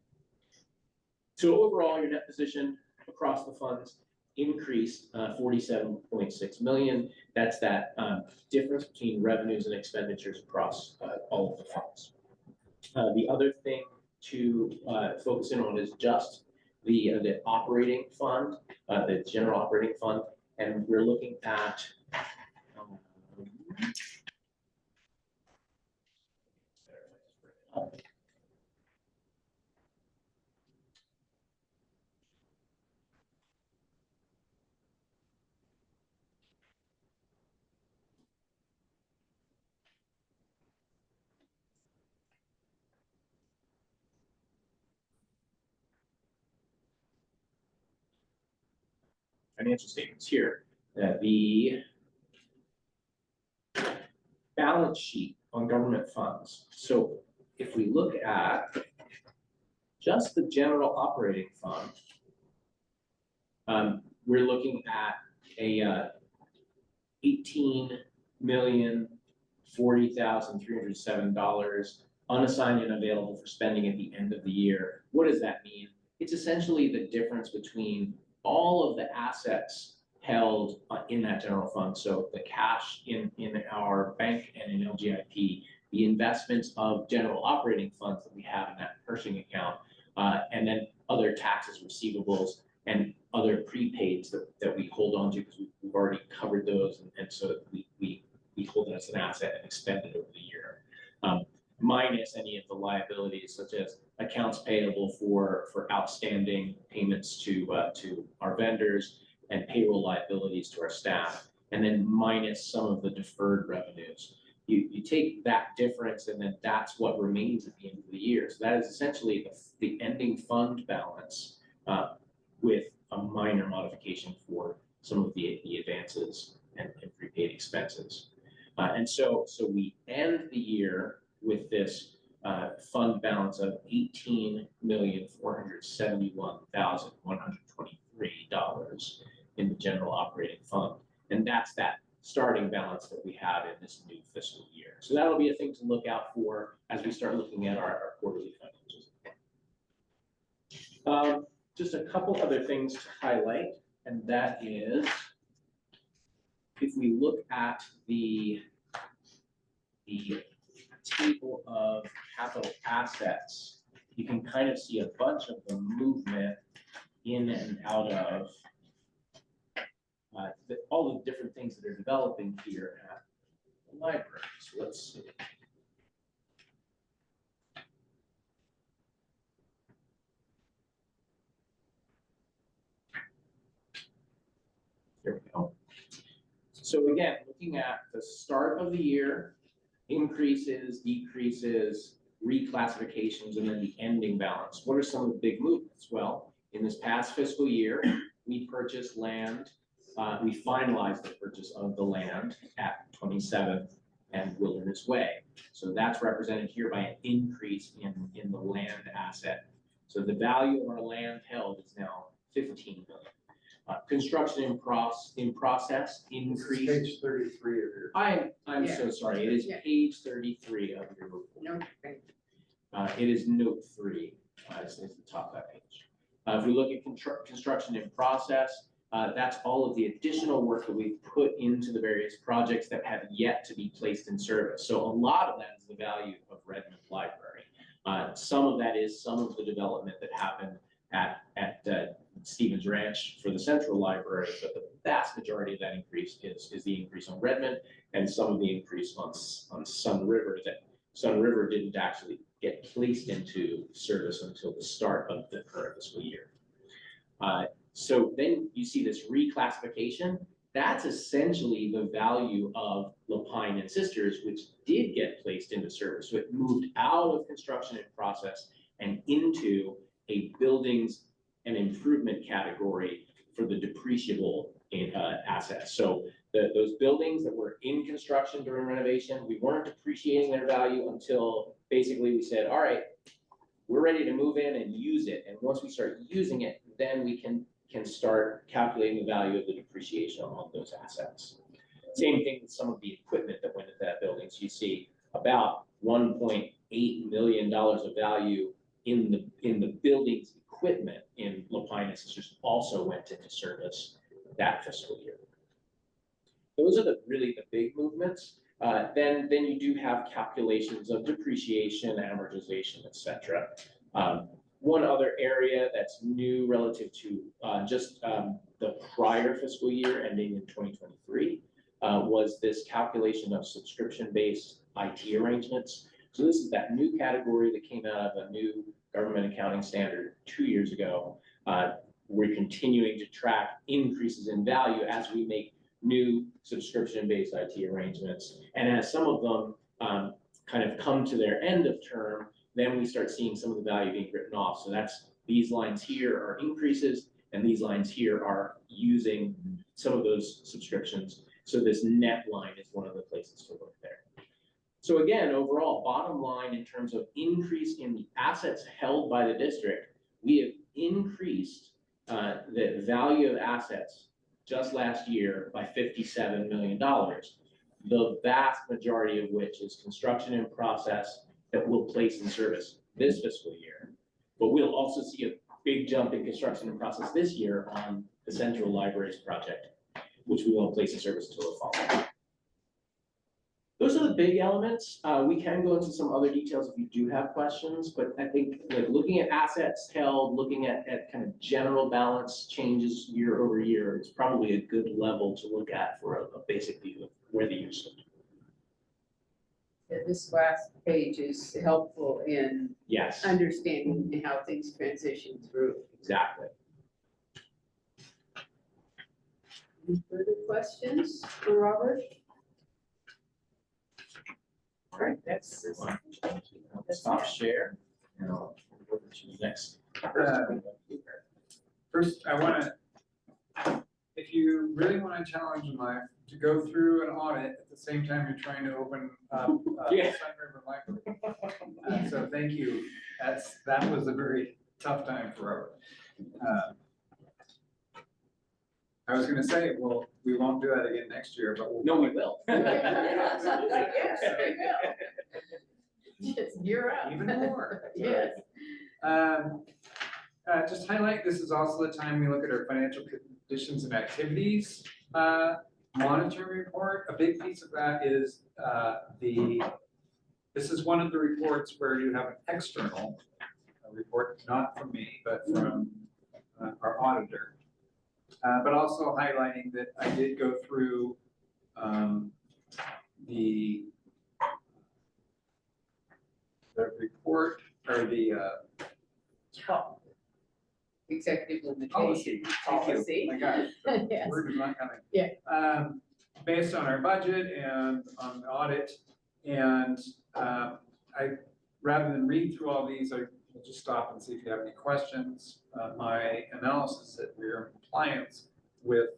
So overall, your net position across the funds increased 47.6 million. That's that difference between revenues and expenditures across all of the funds. The other thing to focus in on is just the operating fund, the general operating fund, and we're looking at financial statements here. The balance sheet on government funds. So if we look at just the general operating fund, we're looking at a $18,040,307 unassigned and available for spending at the end of the year. What does that mean? It's essentially the difference between all of the assets held in that general fund. So the cash in our bank and in LGIP, the investments of general operating funds that we have in that purchasing account, and then other taxes, receivables, and other prepaids that we hold on to because we've already covered those, and so we hold it as an asset and expend it over the year. Minus any of the liabilities such as accounts payable for outstanding payments to our vendors and payroll liabilities to our staff, and then minus some of the deferred revenues. You take that difference and then that's what remains at the end of the year. So that is essentially the ending fund balance with a minor modification for some of the advances and prepaid expenses. And so we end the year with this fund balance of $18,471,123 in the general operating fund. And that's that starting balance that we have in this new fiscal year. So that'll be a thing to look out for as we start looking at our quarterly financials. Just a couple other things to highlight, and that is, if we look at the table of capital assets, you can kind of see a bunch of the movement in and out of all the different things that are developing here at the library. So let's see. There we go. So again, looking at the start of the year, increases, decreases, reclassifications, and then the ending balance. What are some of the big movements? Well, in this past fiscal year, we purchased land. We finalized the purchase of the land at 27th and Wilderness Way. So that's represented here by an increase in the land asset. So the value of our land held is now $15 million. Construction in process increased. Page 33 of your. I'm so sorry. It is page 33 of your report. No. It is note 3. It's the top of that page. If we look at construction in process, That's all of the additional work that we've put into the various projects that have yet to be placed in service. So a lot of that is the value of Redmond Library. Some of that is some of the development that happened at Stevens Ranch for the Central Library, but the vast majority of that increase is the increase on Redmond and some of the increase on Sun River. That Sun River didn't actually get placed into service until the start of the current fiscal year. So then you see this reclassification. That's essentially the value of Lapine and Sisters, which did get placed into service. So it moved out of construction and process and into a buildings and improvement category for the depreciable assets. So those buildings that were in construction during renovation, we weren't depreciating their value until basically we said, all right, we're ready to move in and use it. And once we start using it, then we can start calculating the value of the depreciation on those assets. Same thing with some of the equipment that went into that building. So you see about $1.8 million of value in the building's equipment in Lapine and Sisters also went into service that fiscal year. Those are really the big movements. Then you do have calculations of depreciation, amortization, et cetera. One other area that's new relative to just the prior fiscal year ending in 2023 was this calculation of subscription-based IT arrangements. So this is that new category that came out of a new government accounting standard 2 years ago. We're continuing to track increases in value as we make new subscription-based IT arrangements. And as some of them kind of come to their end of term, then we start seeing some of the value being written off. So that's these lines here are increases, and these lines here are using some of those subscriptions. So this net line is one of the places to look there. So again, overall, bottom line in terms of increase in the assets held by the district, we have increased the value of assets just last year by $57 million. The vast majority of which is construction in process that we'll place in service this fiscal year. But we'll also see a big jump in construction in process this year on the Central Libraries project, which we won't place in service until the fall. Those are the big elements. We can go into some other details if you do have questions, but I think like looking at assets held, looking at kind of general balance changes year over year, it's probably a good level to look at for a basic view of where the year stood. Yeah, this last page is helpful in Yes, understanding how things transition through. exactly. Any further questions for Robert? All right, that's stop share. And I'll go over to the next. First, I want to, if you really want to challenge in life, to go through an audit at the same time you're trying to open up Yeah. Sun River Library. So thank you. That was a very tough time for Robert. I was going to say, well, we won't do that again next year, but we'll. No, we will. Yes, we will. Yes, you're up. Even more. Yes. Just highlight, this is also the time we look at our financial conditions and activities monitoring report. A big piece of that is this is one of the reports where you have an external report, not from me, but from our auditor. But also highlighting that I did go through the report or the Executive limitation. policy. Policy. Oh my God, Yes. word is not coming. Yeah. Based on our budget and on the audit, and rather than read through all these, I will just stop and see if you have any questions. My analysis that we are in compliance with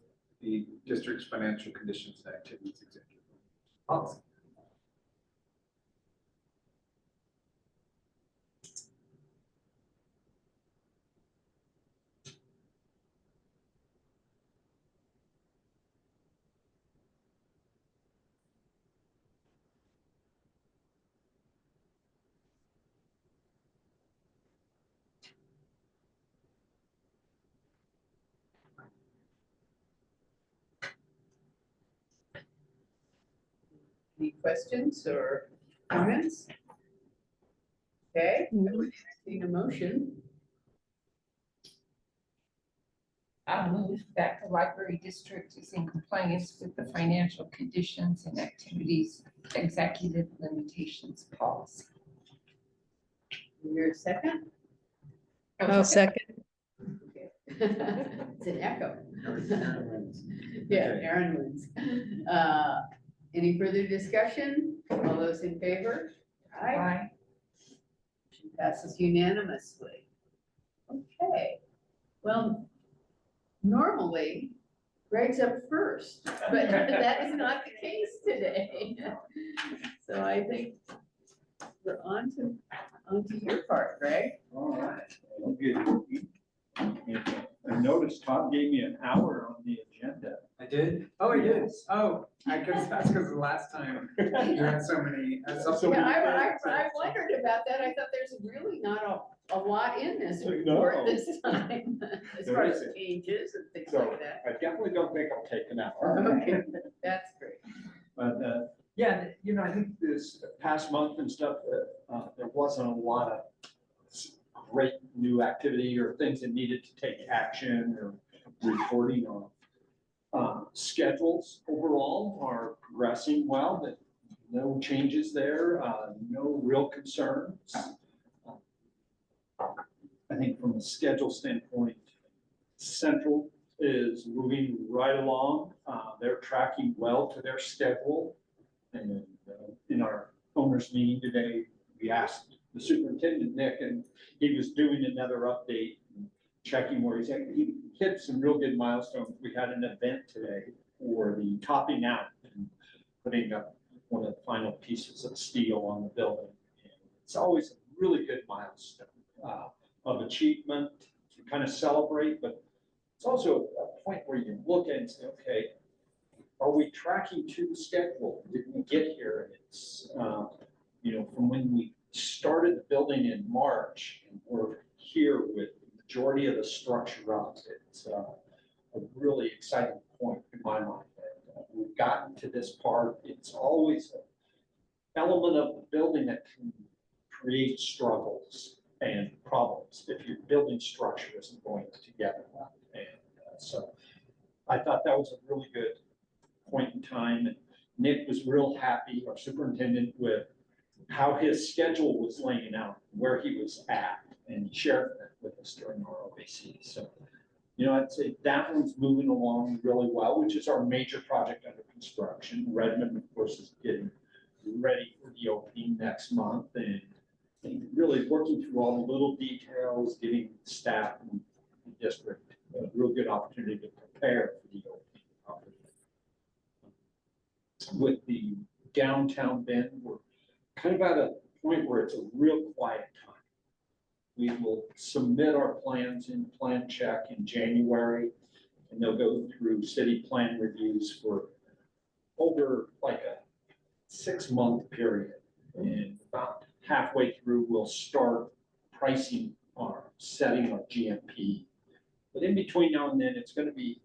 the district's financial conditions and activities executive policy. Any questions or comments? Okay, I would entertain a motion. I'll move that the library district is in compliance with the financial conditions and activities executive limitations policy. Your second? I'll second. Okay. It's an echo. Yeah, Aaron wins. Any further discussion? All those in favor? Aye. Aye. Motion passes unanimously. Okay, well, normally Greg's up first, but that is not the case today. So I think we're on to your part, Greg. All right, well, good. I noticed Todd gave me an hour on the agenda. I did? Oh, I did. Oh, I guess that's because the last time you had so many. Yeah, I wondered about that. I thought there's really not a lot in this report No. this time, as There far as isn't. changes and things So like that. I definitely don't think I'll take an hour. Okay, that's great. But, yeah, you know, I think this past month and stuff, there wasn't a lot of great new activity or things that needed to take action or reporting on. Schedules overall are progressing well, but no changes there, no real concerns. I think from a schedule standpoint, Central is moving right along. They're tracking well to their schedule. And in our owners meeting today, we asked the superintendent, Nick, and he was doing another update, and checking where he's at. He hit some real good milestones. We had an event today for the topping out and putting up one of the final pieces of steel on the building. And it's always a really good milestone of achievement to kind of celebrate, but it's also a point where you look at and say, okay, are we tracking to the schedule? Did we get here? And it's, you know, from when we started the building in March, and we're here with the majority of the structure up. It's a really exciting point in my mind that we've gotten to this part. It's always an element of the building that can create struggles and problems if your building structure isn't going together. And so I thought that was a really good point in time. And Nick was real happy, our superintendent, with how his schedule was laying out, where he was at, and he shared that with us during our OAC. So, you know, I'd say that one's moving along really well, which is our major project under construction. Redmond, of course, is getting ready for the opening next month, and really working through all the little details, getting staff and the district a real good opportunity to prepare for the opening. With the downtown Bend, we're kind of at a point where it's a real quiet time. We will submit our plans in plan check in January, and they'll go through city plan reviews for over like a 6-month period. And about halfway through, we'll start pricing our setting our GMP. But in between now and then, it's going to be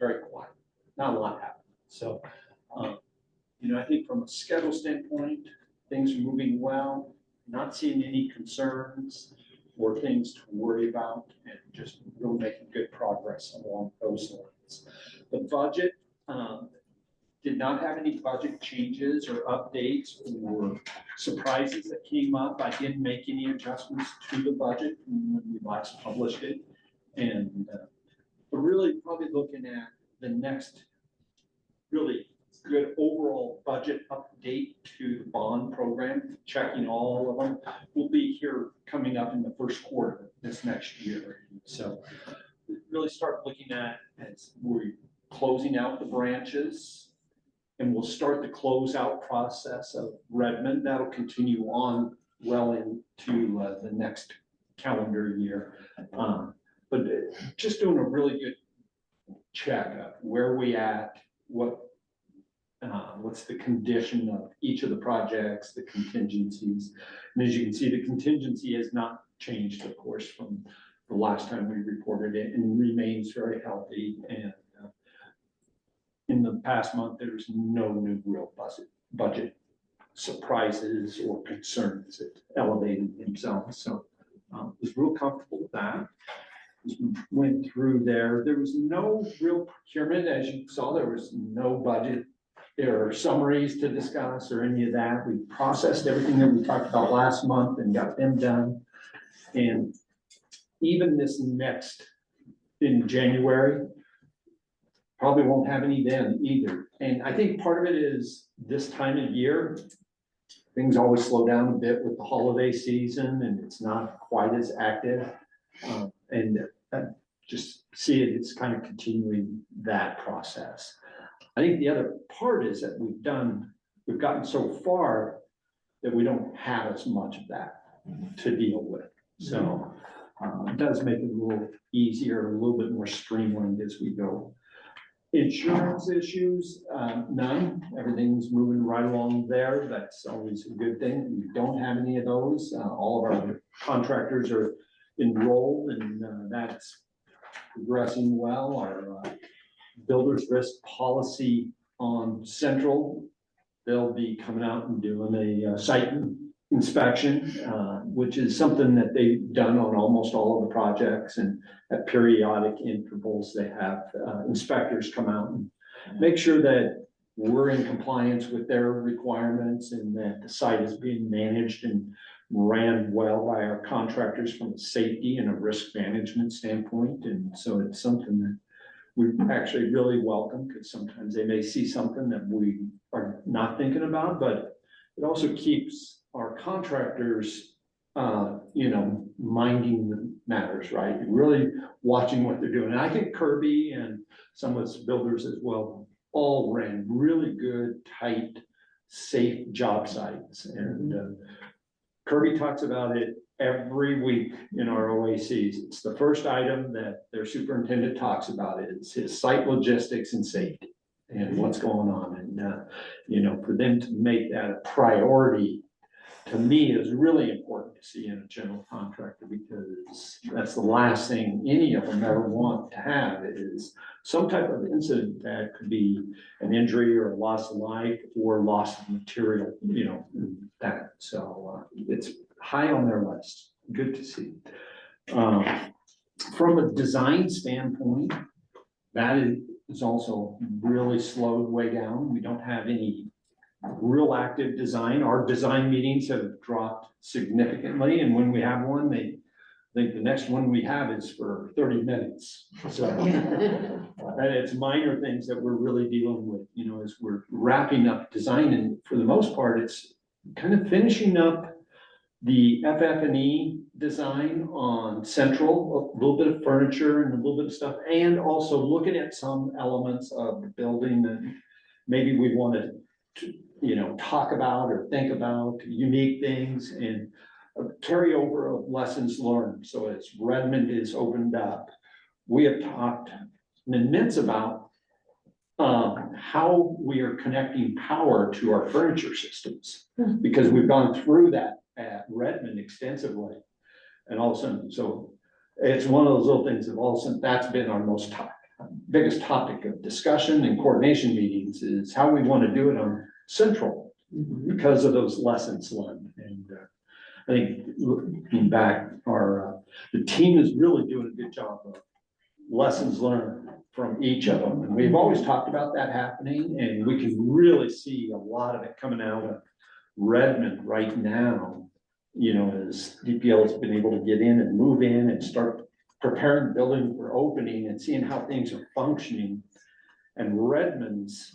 very quiet, not a lot happening. So, you know, I think from a schedule standpoint, things are moving well, not seeing any concerns or things to worry about, and just really making good progress along those lines. The budget did not have any budget changes or updates or surprises that came up. I didn't make any adjustments to the budget when we last published it. And we're really probably looking at the next really good overall budget update to the bond program, checking all of them. We'll be here coming up in the first quarter this next year. So we really start looking at as we're closing out the branches, and we'll start the closeout process of Redmond. That'll continue on well into the next calendar year. But just doing a really good check of where we at, what's the condition of each of the projects, the contingencies. And as you can see, the contingency has not changed, of course, from the last time we reported it, and remains very healthy. And in the past month, there's no new real budget surprises or concerns that elevated themselves, so was real comfortable with that. As we went through there was no real procurement, as you saw, there was no budget. There are summaries to discuss or any of that. We processed everything that we talked about last month and got them done. And even this next, in January, probably won't have any then either. And I think part of it is this time of year, things always slow down a bit with the holiday season and it's not quite as active. And just see it, it's kind of continuing that process. I think the other part is that we've gotten so far that we don't have as much of that to deal with. So it does make it a little easier, a little bit more streamlined as we go. Insurance issues, none. Everything's moving right along there. That's always a good thing. We don't have any of those. All of our contractors are enrolled and that's progressing well. Our builder's risk policy on Central, they'll be coming out and doing a site inspection, which is something that they've done on almost all of the projects, and at periodic intervals, they have inspectors come out and make sure that we're in compliance with their requirements and that the site is being managed and ran well by our contractors from a safety and a risk management standpoint. And so it's something that we actually really welcome, because sometimes they may see something that we are not thinking about, but it also keeps our contractors, minding the matters, right? Really watching what they're doing. And I think Kirby and some of its builders as well all ran really good, tight, safe job sites. And Kirby talks about it every week in our OACs. It's the first item that their superintendent talks about. It's his site logistics and safety and what's going on. And, for them to make that a priority, to me, is really important to see in a general contractor, because that's the last thing any of them ever want to have, is some type of incident that could be an injury or a loss of life or loss of material, that. So it's high on their list. Good to see. From a design standpoint, that is also really slowed way down. We don't have any real active design. Our design meetings have dropped significantly, and when we have one, I think the next one we have is for 30 minutes. So and it's minor things that we're really dealing with, as we're wrapping up design, and for the most part, it's kind of finishing up the FF&E design on Central, a little bit of furniture and a little bit of stuff, and also looking at some elements of the building that maybe we want to talk about or think about, unique things, and carry over of lessons learned. So as Redmond is opened up, we have talked an immense about how we are connecting power to our furniture systems, because we've gone through that at Redmond extensively. And all of a sudden, so it's one of those little things that all of a sudden, that's been our biggest topic of discussion and coordination meetings, is how we want to do it on Central because of those lessons learned. And I think looking back, the team is really doing a good job of lessons learned from each of them. And we've always talked about that happening, and we can really see a lot of it coming out of Redmond right now, as DPL has been able to get in and move in and start preparing the building for opening and seeing how things are functioning. And Redmond's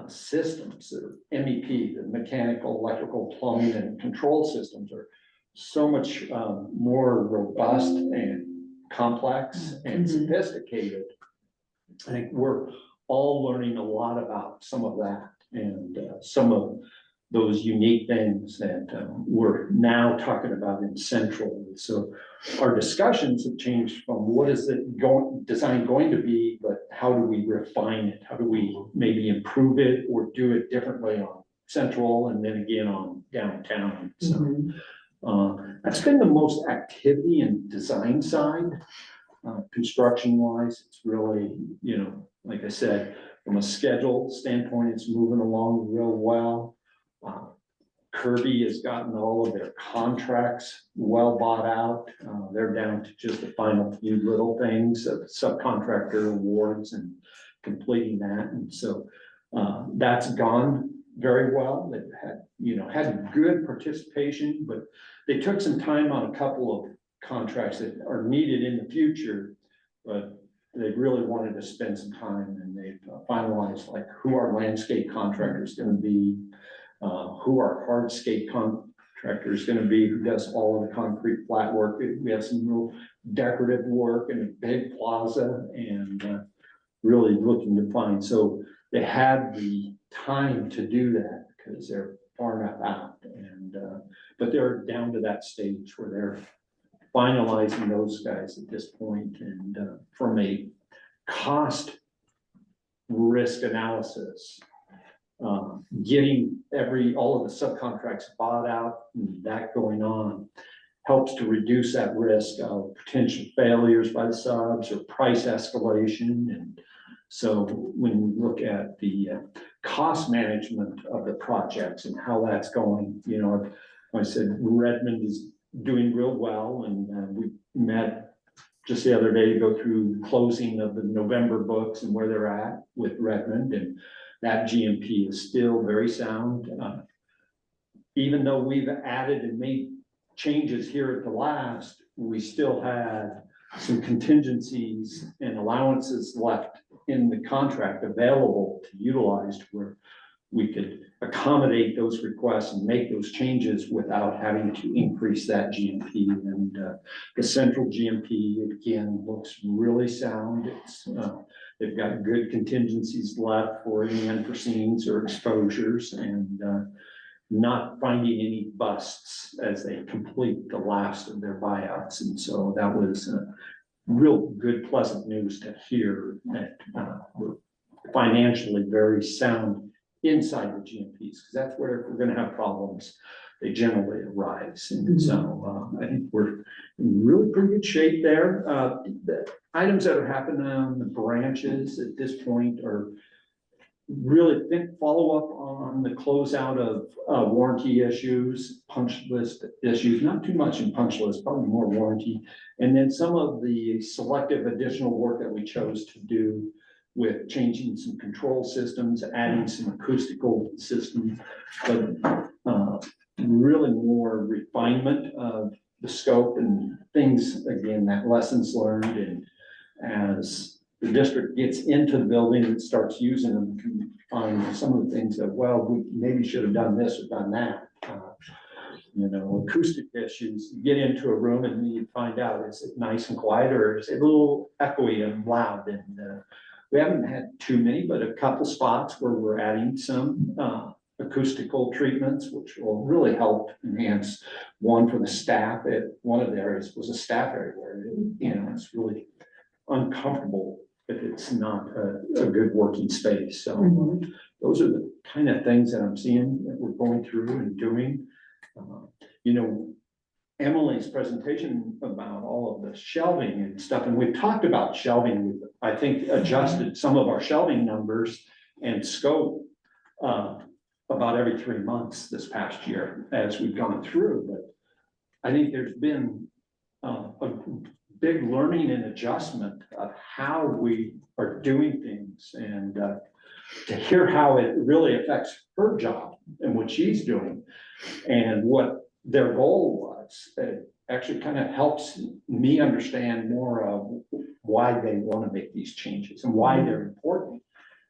systems, or MEP, the mechanical, electrical, plumbing, and control systems, are so much more robust and complex and sophisticated. I think we're all learning a lot about some of that, and some of those unique things that we're now talking about in Central. So our discussions have changed from what is the design going to be, but how do we refine it? How do we maybe improve it or do it differently on Central, and then again on downtown? So that's been the most activity in design side. Construction wise, it's really, like I said, From a schedule standpoint, it's moving along real well. Kirby has gotten all of their contracts well bought out. They're down to just the final few little things of subcontractor awards and completing that. And so that's gone very well. They've had good participation, but they took some time on a couple of contracts that are needed in the future, but they really wanted to spend some time, and they've finalized like who our landscape contractor is going to be, who our hardscape contractor is going to be, who does all of the concrete flat work. We have some real decorative work in a big plaza, and really looking to find. So they had the time to do that because they're far enough out, and but they're down to that stage where they're finalizing those guys at this point. And from a cost risk analysis, getting all of the subcontracts bought out and that going on helps to reduce that risk of potential failures by the subs or price escalation. And so when we look at the cost management of the projects and how that's going, I said Redmond is doing real well, and we met just the other day to go through closing of the November books and where they're at with Redmond, and that GMP is still very sound. Even though we've added and made changes here at the last, we still had some contingencies and allowances left in the contract available to utilize, where we could accommodate those requests and make those changes without having to increase that GMP. And the central GMP, again, looks really sound. They've got good contingencies left for any unforeseens or exposures, and not finding any busts as they complete the last of their buyouts. And so that was real good, pleasant news to hear that we're financially very sound inside the GMPs, because that's where if we're going to have problems, they generally arise. And so I think we're in really pretty good shape there. The items that are happening on the branches at this point are really follow up on the closeout of warranty issues, punch list issues, not too much in punch list, probably more warranty. And then some of the selective additional work that we chose to do with changing some control systems, adding some acoustical systems, but really more refinement of the scope and things, again, that lessons learned. And as the district gets into the building and starts using them, can find some of the things that, well, we maybe should have done this or done that. Acoustic issues, you get into a room and you find out, is it nice and quiet, or is it a little echoey and loud? And we haven't had too many, but a couple spots where we're adding some acoustical treatments, which will really help enhance one for the staff. One of the areas was a staff area where it's really uncomfortable if it's not a good working space. So those are the kind of things that I'm seeing that we're going through and doing. Emily's presentation about all of the shelving and stuff, and we've talked about shelving. We've, I think, adjusted some of our shelving numbers and scope about every 3 months this past year as we've gone through. But I think there's been a big learning and adjustment of how we are doing things, and to hear how it really affects her job and what she's doing and what their goal was. It actually kind of helps me understand more of why they want to make these changes and why they're important.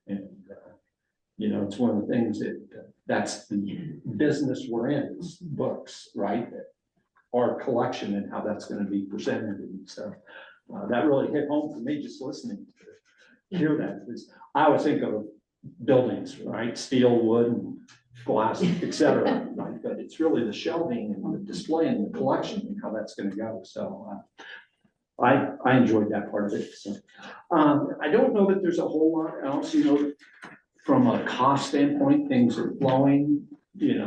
And it's one of the things that's the business we're in, is books, right? Our collection and how that's going to be presented. And so that really hit home for me just listening to hear that. Because I always think of buildings, right? Steel, wood, and glass, etc. Right? But it's really the shelving and the display and the collection and how that's going to go. So I enjoyed that part of it. So I don't know that there's a whole lot else, from a cost standpoint, things are flowing,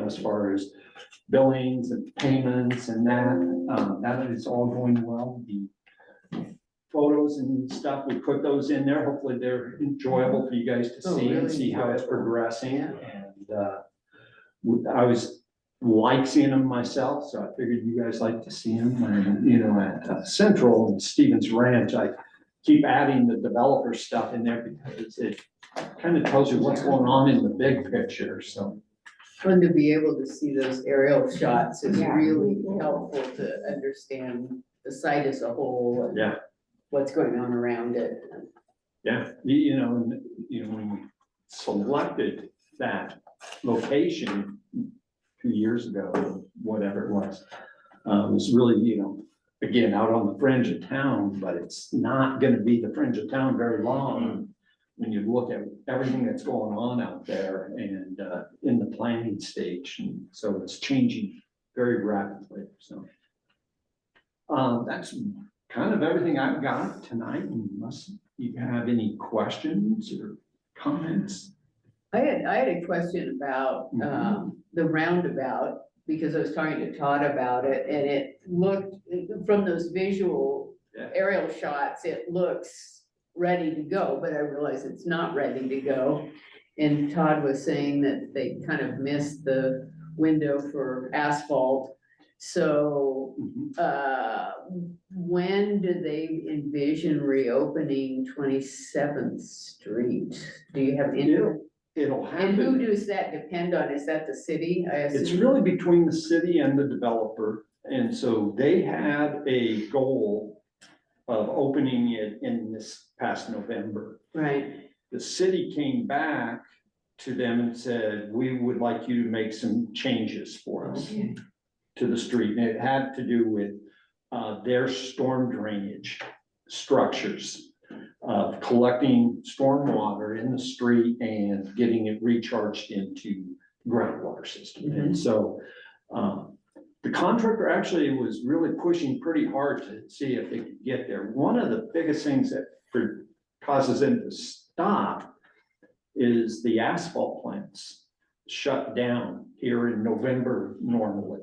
as far as billings and payments and that is all going well. photos and stuff, we put those in there. Hopefully they're enjoyable for you guys to Oh, see and really see how it's enjoyable. progressing. Yeah. And I was like seeing them myself, so I figured you guys like to see them. And, you know, at Central and Stevens Ranch, I keep adding the developer stuff in there because it kind of tells you what's going on in the big picture, so. Fun to be able to see those aerial shots is Yeah. really helpful to understand the site as a whole and Yeah. what's going on around it. Yeah, you know, when we selected that location 2 years ago, whatever it was really, you know, again, out on the fringe of town, but it's not gonna be the fringe of town very long. When you look at everything that's going on out there and in the planning stage, and so it's changing very rapidly, so. That's kind of everything I've got tonight, unless you have any questions or comments. I had a question about, the roundabout, because I was talking to Todd about it, and it looked, from those visual Yeah. aerial shots, it looks ready to go, but I realize it's not ready to go. And Todd was saying that they kind of missed the window for asphalt. So, when do they envision reopening 27th Street? Do you have any? It'll And who happen, does that depend on? Is that the city? I it's assume? really between the city and the developer, and so they had a goal of opening it in this past November. Right, The city came back to them and said, we would like you to make some changes for us to the street, and it had to do with their storm drainage structures. Of collecting stormwater in the street and getting it recharged into groundwater system. And so the contractor actually was really pushing pretty hard to see if they could get there. One of the biggest things that causes them to stop is the asphalt plants shut down here in November normally.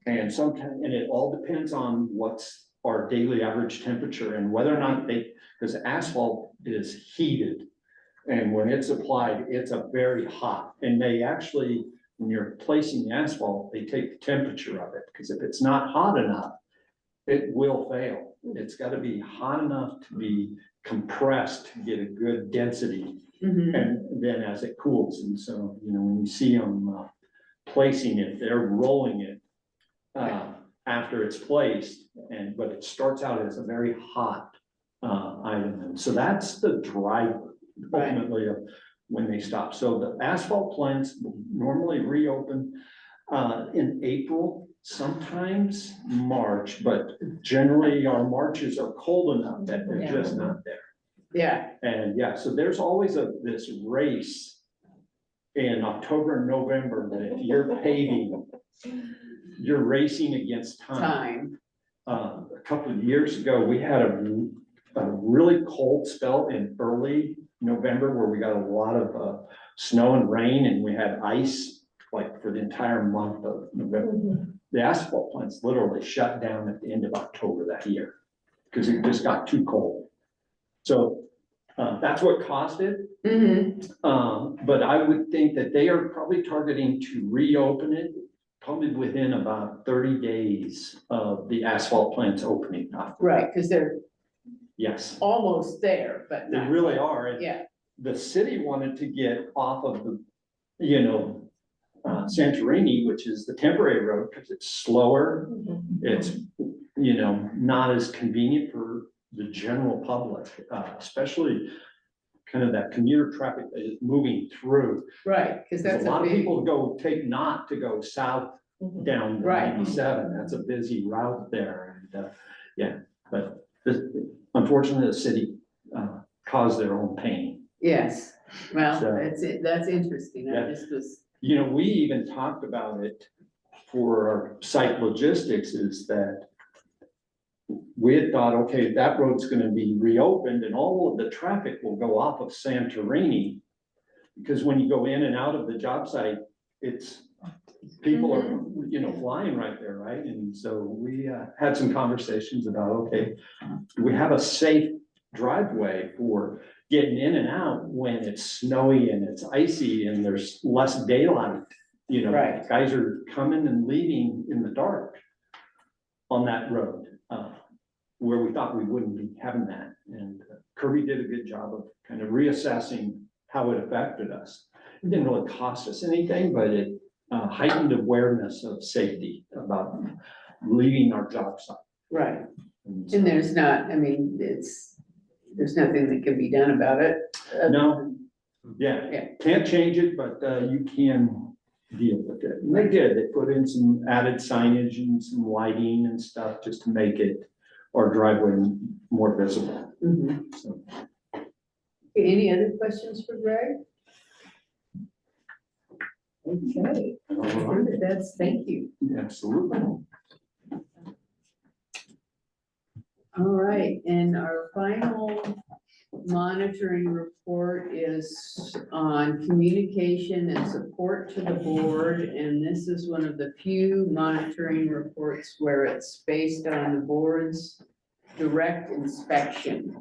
And sometimes, and it all depends on what's our daily average temperature and whether or not because asphalt is heated. And when it's applied, it's a very hot, and they actually, when you're placing the asphalt, they take the temperature of it, because if it's not hot enough, it will fail. It's gotta be hot enough to be compressed to get a good density. And then as it cools, and so, you know, when you see them placing it, they're rolling it after it's placed, but it starts out as a very hot item, and so that's the driver ultimately of when they stop. So the asphalt plants will normally reopen in April, sometimes March, but generally our Marches are cold enough that they're just not there. yeah, And yeah, so there's always this race in October and November that if you're paving, you're racing against time. A couple of years ago, we had a really cold spell in early November where we got a lot of snow and rain, and we had ice like for the entire month of November. The asphalt plants literally shut down at the end of October that year because it just got too cold. So that's what caused it. But I would think that they are probably targeting to reopen it probably within about 30 days of the asphalt plants opening up. right, because they're Yes, almost there, but they not. really quite. are. And Yeah, the city wanted to get off of the, you know, Santorini, which is the temporary road, because it's slower. It's, you know, not as convenient for the general public, especially kind of that commuter traffic that is moving through. right, because There's that's a lot a of big, people to go south down Right. 97. That's a busy route there. And yeah, but unfortunately, the city caused their own pain. yes, well, So- that's interesting. I Yeah. just was, You know, we even talked about it for our site logistics, is that we had thought, okay, that road's gonna be reopened and all of the traffic will go off of Santorini. Because when you go in and out of the job site, it's people are, flying right there, right? And so we had some conversations about, okay, we have a safe driveway for getting in and out when it's snowy and it's icy and there's less daylight. Right. Guys are coming and leaving in the dark on that road, where we thought we wouldn't be having that. And Kirby did a good job of kind of reassessing how it affected us. It didn't really cost us anything, but it heightened awareness of safety about leaving our job site. Right, And so- and there's nothing that can be done about it. No, yeah, can't change it, but you can deal with it. And they did, they put in some added signage and some lighting and stuff just to make it, our driveway more visible. Mhm. So, Okay, any other questions for Greg? Okay, all right. thank you. Absolutely. All right, and our final monitoring report is on communication and support to the board. And this is one of the few monitoring reports where it's based on the board's direct inspection.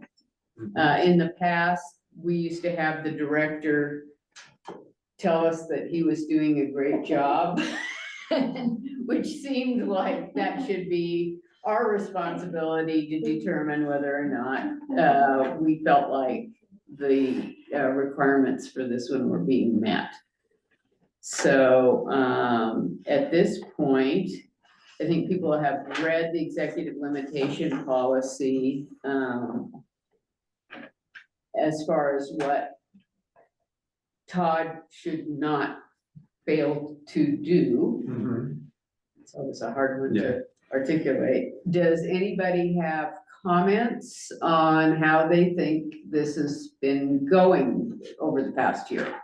In the past, we used to have the director tell us that he was doing a great job, which seemed like that should be our responsibility to determine whether or not we felt like the requirements for this one were being met. So at this point, I think people have read the executive limitation policy as far as what Todd should not fail to do. Mhm. It's always a hard one Yeah. to articulate. Does anybody have comments on how they think this has been going over the past year?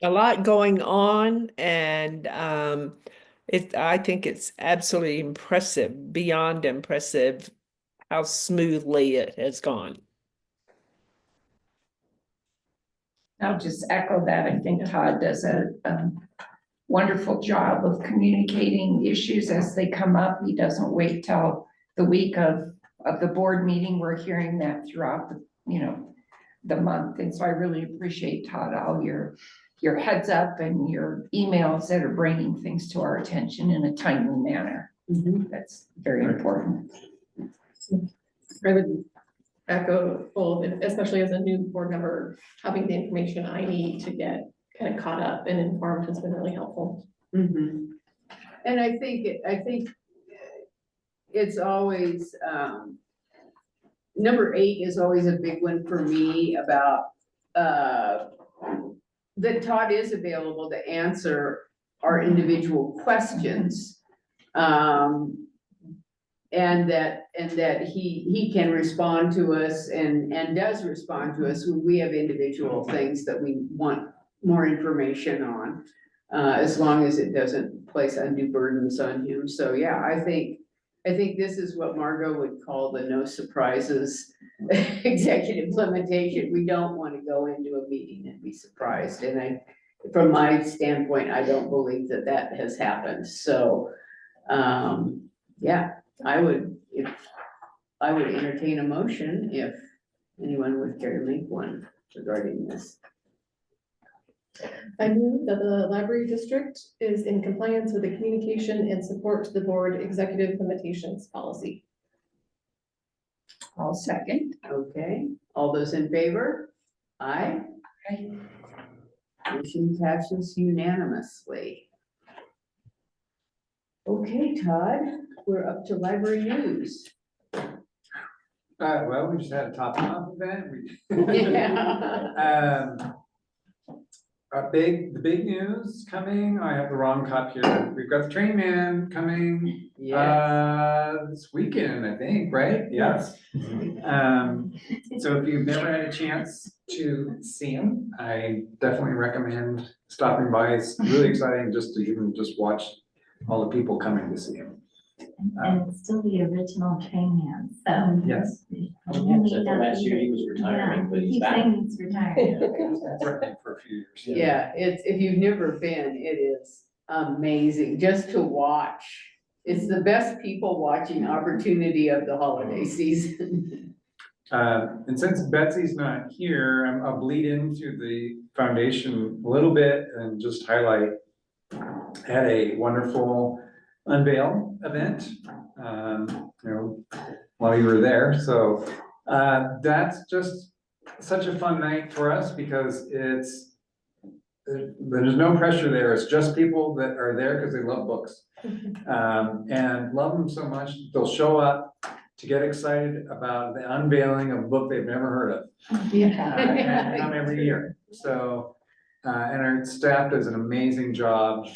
A lot going on, and I think it's absolutely impressive, beyond impressive, how smoothly it has gone. I'll just echo that. I think Todd does a wonderful job of communicating issues as they come up. He doesn't wait till the week of the board meeting. We're hearing that throughout the month. And so I really appreciate, Todd, all your heads up and your emails that are bringing things to our attention in a timely manner. That's very important. I would echo both, especially as a new board member, having the information I need to get kind of caught up and informed has been really helpful. And I think it's always, number 8 is always a big one for me about, that Todd is available to answer our individual questions. And that he can respond to us and does respond to us when we have individual things that we want more information on, as long as it doesn't place undue burdens on him. So yeah, I think this is what Margot would call the no surprises executive implementation. We don't want to go into a meeting and be surprised. And from my standpoint, I don't believe that has happened. So, yeah, I would entertain a motion if anyone would care to make one regarding this. I move that the library district is in compliance with the communication and support to the board executive limitations policy. I'll second. Okay, all those in favor? Aye. Aye. Motion passes unanimously. Okay, Todd, we're up to library news. Well, we just had a top off event. Yeah. The big news coming, I have the wrong cop here. We've got the train man coming, this weekend, I think, right? Yes. So if you've never had a chance to see him, I definitely recommend stopping by. It's really exciting just to even just watch all the people coming to see him. And it's still the original train man, so. Yes. Last year he was retiring, but he's back. saying he's retiring. Threatening for a few years. Yeah, it's, if you've never been, it is amazing just to watch. It's the best people watching opportunity of the holiday season. And since Betsy's not here, I'll bleed into the foundation a little bit and just highlight. Had a wonderful unveil event, while you were there, so, that's just such a fun night for us because there's no pressure there, it's just people that are there because they love books. And love them so much, they'll show up to get excited about the unveiling of a book they've never heard of. And come every year, so, and our staff does an amazing job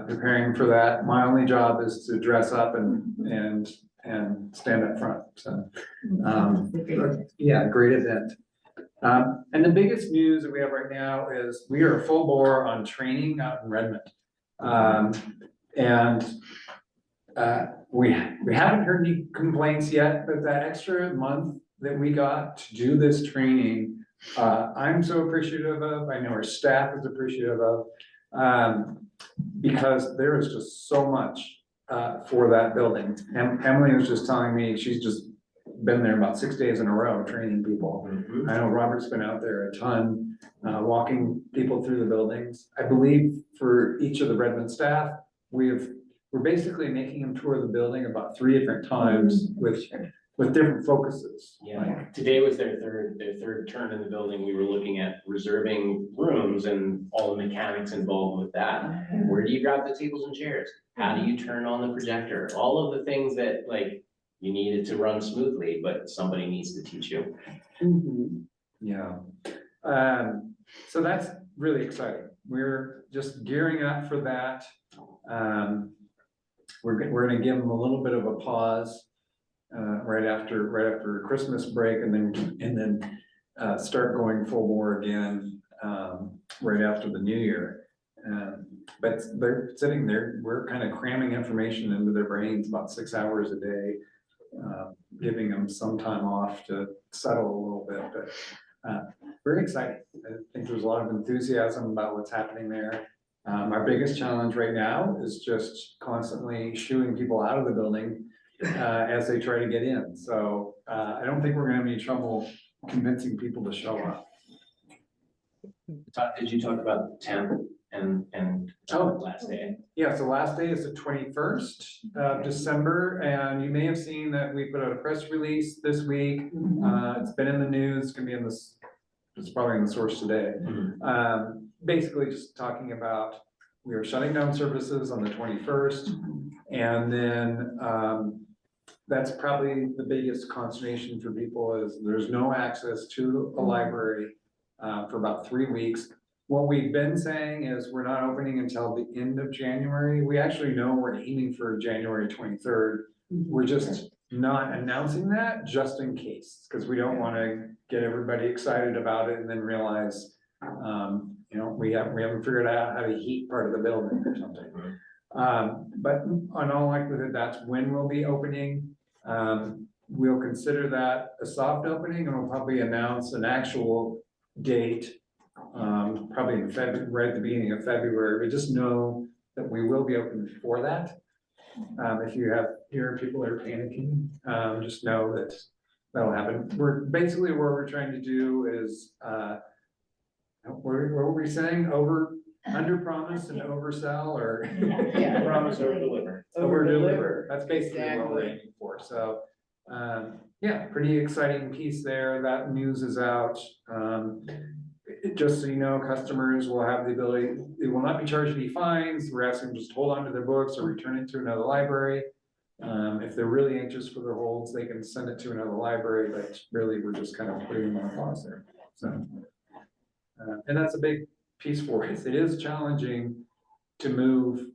preparing for that. My only job is to dress up and stand up front, so. Yeah, great event. And the biggest news that we have right now is we are full bore on training out in Redmond. We haven't heard any complaints yet, but that extra month that we got to do this training, I'm so appreciative of, I know our staff is appreciative of, because there is just so much for that building. And Emily was just telling me, she's just been there about 6 days in a row training people. I know Robert's been out there a ton, walking people through the buildings. I believe for each of the Redmond staff, we're basically making them tour the building about 3 different times with different focuses. Yeah, today was their third turn in the building. We were looking at reserving rooms and all the mechanics involved with that. Where do you grab the tables and chairs? How do you turn on the projector? All of the things that like you need it to run smoothly, but somebody needs to teach you. Yeah. So that's really exciting. We're just gearing up for that. We're gonna give them a little bit of a pause right after Christmas break, and then start going full bore again right after the new year. But they're sitting there, we're kind of cramming information into their brains about 6 hours a day, giving them some time off to settle a little bit, but very exciting. I think there's a lot of enthusiasm about what's happening there. Our biggest challenge right now is just constantly shooing people out of the building as they try to get in. So I don't think we're gonna have any trouble convincing people to show up. Did you talk about the 10th and last day? Yeah, so last day is the 21st of December, and you may have seen that we put out a press release this week. It's been in the news, it's gonna be in this, it's probably in the source today. Basically just talking about, we are shutting down services on the 21st, and then that's probably the biggest consternation for people is there's no access to a library for about 3 weeks. What we've been saying is we're not opening until the end of January. We actually know we're aiming for January 23rd. We're just not announcing that just in case, because we don't want to get everybody excited about it and then realize, we haven't figured out how to heat part of the building or something. But on all likelihood, that's when we'll be opening. We'll consider that a soft opening, and we'll probably announce an actual date, probably in February, right at the beginning of February. We just know that we will be open before that. If you hear people are panicking, just know that that'll happen. What we're trying to do is, what were we saying? Under promise and oversell, or? Yeah. Promise over deliver. Over deliver. That's basically what we're aiming for. So, yeah, pretty exciting piece there. That news is out. Just so you know, customers will have the ability, they will not be charged any fines. We're asking them just hold on to their books or return it to another library. If they're really anxious for their holds, they can send it to another library, but really we're just kind of putting them on pause there. So, and that's a big piece for us. It is challenging to move,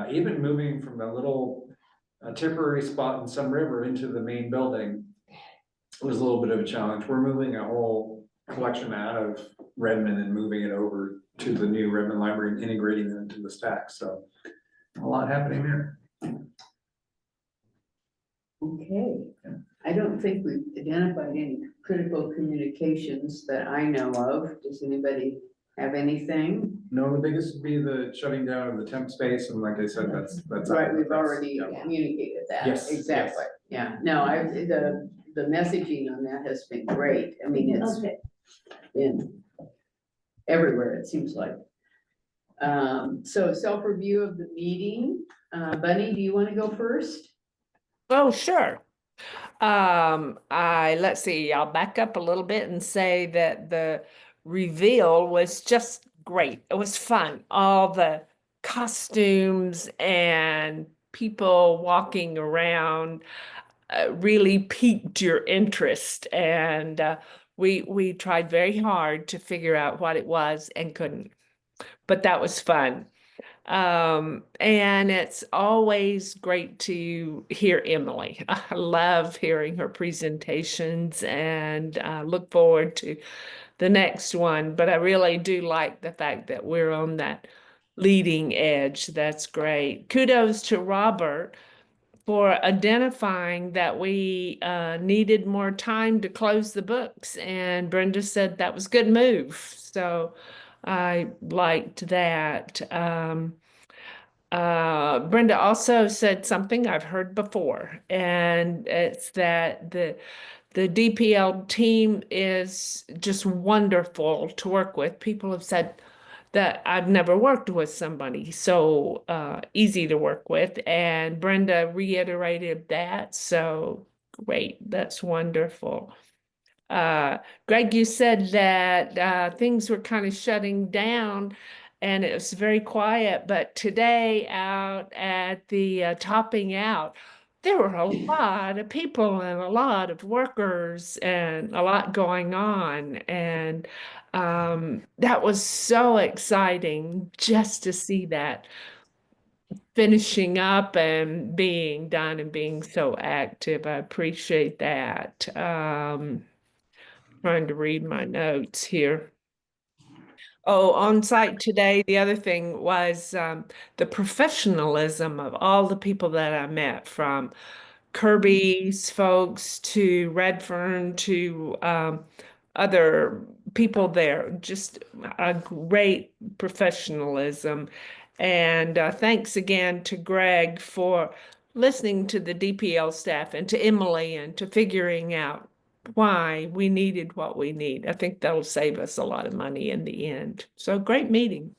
even moving from the little temporary spot in some river into the main building was a little bit of a challenge. We're moving a whole collection out of Redmond and moving it over to the new Redmond Library and integrating it into the stack. So a lot happening there. Okay, I don't think we've identified any critical communications that I know of. Does anybody have anything? No, the biggest would be the shutting down of the temp space, and like I said, that's. Right, we've that's- already yeah. communicated that. Yes, Exactly, yeah, no, the messaging on that has been great. I mean, it's Okay. been everywhere, it seems like. So self-review of the meeting, Bunny, do you want to go first? Oh, sure. Let's see, I'll back up a little bit and say that the reveal was just great. It was fun. All the costumes and people walking around really piqued your interest. And we tried very hard to figure out what it was and couldn't. But that was fun. And it's always great to hear Emily. I love hearing her presentations and look forward to the next one. But I really do like the fact that we're on that leading edge. That's great. Kudos to Robert for identifying that we needed more time to close the books. And Brenda said that was a good move. So I liked that. Brenda also said something I've heard before, and it's that the DPL team is just wonderful to work with. People have said that I've never worked with somebody so easy to work with, and Brenda reiterated that. So great, that's wonderful. Greg, you said that things were kind of shutting down and it was very quiet, but today out at the topping out, there were a lot of people and a lot of workers and a lot going on. And that was so exciting just to see that finishing up and being done and being so active. I appreciate that. Trying to read my notes here. Oh, on site today, the other thing was the professionalism of all the people that I met, from Kirby's folks to Redfern to other people there. Just a great professionalism. And thanks again to Greg for listening to the DPL staff and to Emily and to figuring out why we needed what we need. I think that'll save us a lot of money in the end. So great meeting.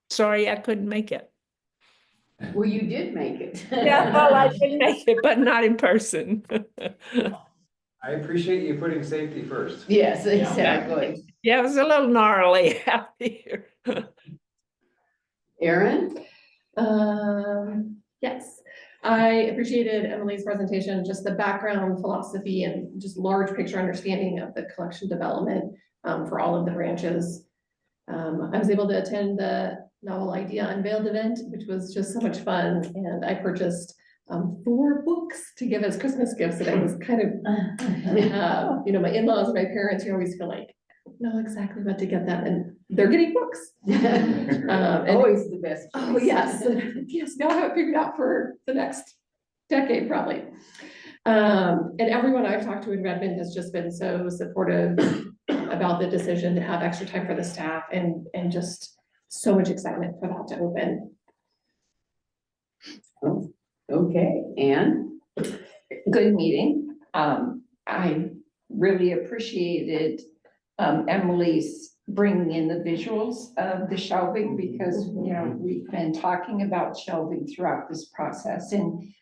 Sorry I couldn't make it. Well, you did make it. Yeah, well, I did make it, but not in person. I appreciate you putting safety first. Yes, exactly. Yeah, it was a little gnarly out here. Erin? Yes, I appreciated Emily's presentation, just the background philosophy and just large picture understanding of the collection development for all of the branches. I was able to attend the Novel Idea Unveiled event, which was just so much fun, and I purchased 4 books to give as Christmas gifts, and I was kind of, you know, my in-laws and my parents, you always feel like, know exactly what to get them, and they're getting books. And Always the best. oh, choice. yes, yes, now I have it figured out for the next decade, probably. And everyone I've talked to in Redmond has just been so supportive about the decision to have extra time for the staff, and just so much excitement for that to open. Okay, Anne? Good meeting. I really appreciated Emily's bringing in the visuals of the shelving, because, you know, we've been talking about shelving throughout this process. And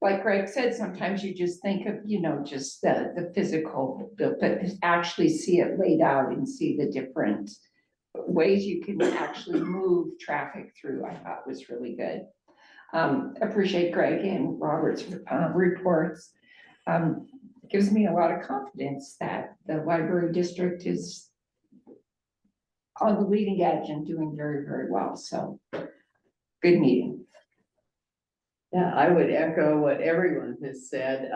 like Greg said, sometimes you just think of, you know, just the physical, but actually see it laid out and see the different ways you can actually move traffic through, I thought was really good. Appreciate Greg and Robert's reports. Gives me a lot of confidence that the library district is on the leading edge and doing very, very well. So good meeting. Yeah, I would echo what everyone has said.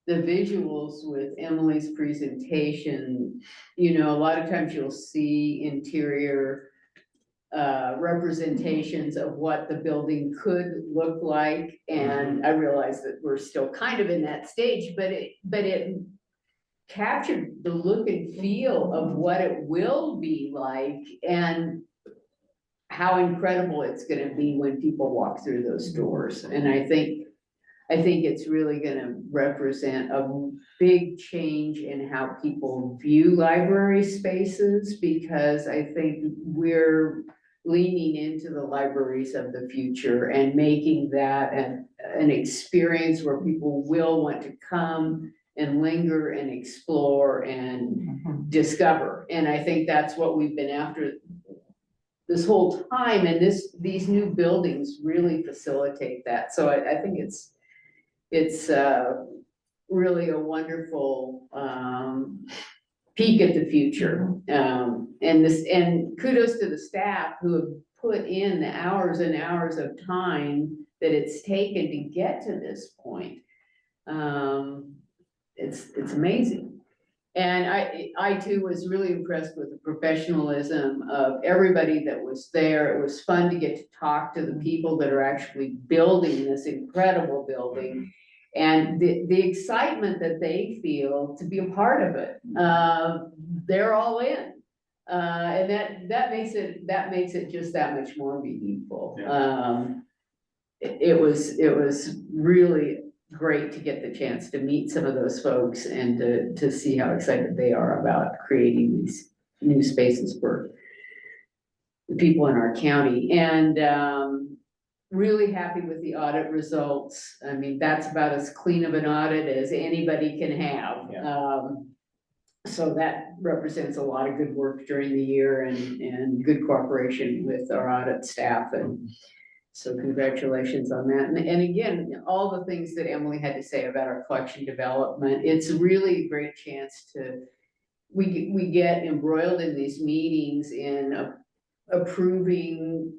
The visuals with Emily's presentation, you know, a lot of times you'll see interior representations of what the building could look like. And I realize that we're still kind of in that stage, but it captured the look and feel of what it will be like and how incredible it's gonna be when people walk through those doors. And I think it's really gonna represent a big change in how people view library spaces, because I think we're leaning into the libraries of the future and making that an experience where people will want to come and linger and explore and discover. And I think that's what we've been after this whole time, and these new buildings really facilitate that. So I think it's really a wonderful peek at the future. And kudos to the staff who have put in the hours and hours of time that it's taken to get to this point. It's amazing. And I too was really impressed with the professionalism of everybody that was there. It was fun to get to talk to the people that are actually building this incredible building, and the excitement that they feel to be a part of it. They're all in. And that makes it just that much more meaningful. It was really great to get the chance to meet some of those folks and to see how excited they are about creating these new spaces for the people in our county. And really happy with the audit results. I mean, that's about as clean of an audit as anybody can have. So that represents a lot of good work during the year and good cooperation with our audit staff. And so congratulations on that. And again, all the things that Emily had to say about our collection development, it's really a great chance to, we get embroiled in these meetings in approving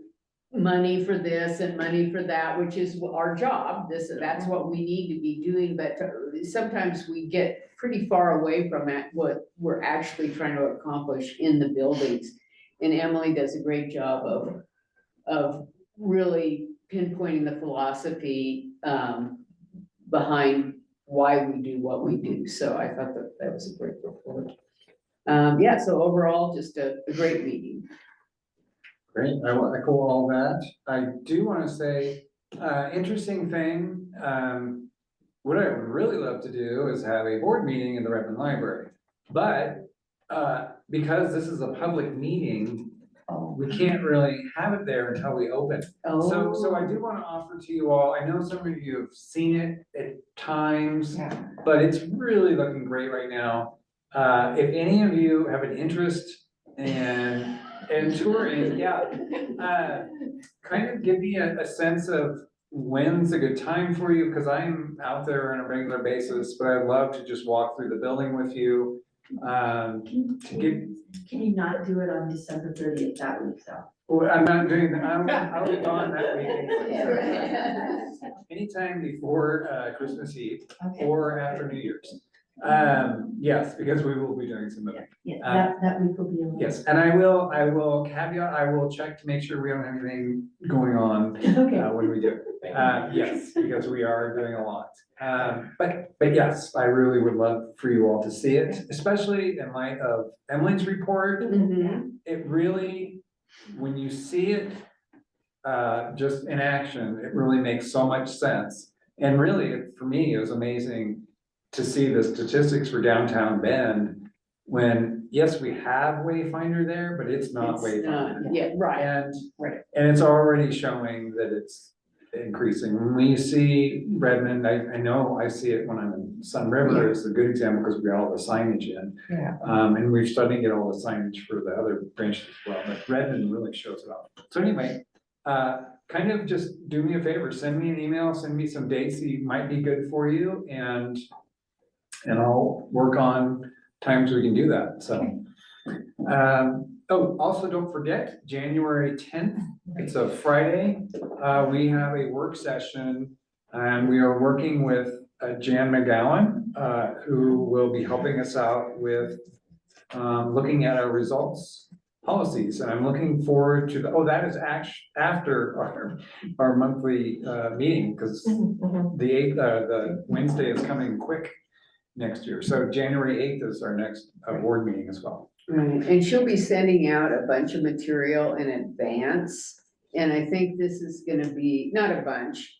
money for this and money for that, which is our job. That's what we need to be doing, but sometimes we get pretty far away from what we're actually trying to accomplish in the buildings. And Emily does a great job of really pinpointing the philosophy behind why we do what we do. So I thought that was a great report. So overall, just a great meeting. Great, I will echo all that. I do want to say, interesting thing, what I would really love to do is have a board meeting in the Redmond Library. But because this is a public meeting, we can't really have it there until we open. So I do want to offer to you all, I know some of you have seen it at times, but it's really looking great right now. If any of you have an interest in touring, kind of give me a sense of when's a good time for you, because I'm out there on a regular basis, but I'd love to just walk through the building with you. Can you not do it on December 30th that week though? Well, I'm not doing that, I'll be gone that weekend. Anytime before Christmas Eve or after New Year's. Yes, because we will be doing some of it. That week will be. Yes, and I will caveat, I will check to make sure we don't have anything going on when we do it. Yes, because we are doing a lot. But yes, I really would love for you all to see it, especially in light of Emily's report. It really, when you see it just in action, it really makes so much sense. And really, for me, it was amazing to see the statistics for downtown Bend when, yes, we have Wayfinder there, but it's not Wayfinder. And it's already showing that it's increasing. When you see Redmond, I know I see it when I'm in Sun River is a good example because we got all the signage in. And we're starting to get all the signage for the other branches as well, but Redmond really shows it off. So anyway, kind of just do me a favor, send me an email, send me some dates that might be good for you, and I'll work on times we can do that. So, also don't forget, January 10th, it's a Friday. We have a work session and we are working with Jan McGowan, who will be helping us out with looking at our results policies, and I'm looking forward to that is after our monthly meeting, because the 8th, the Wednesday is coming quick next year. So January 8th is our next board meeting as well. Right, and she'll be sending out a bunch of material in advance. And I think this is gonna be, not a bunch,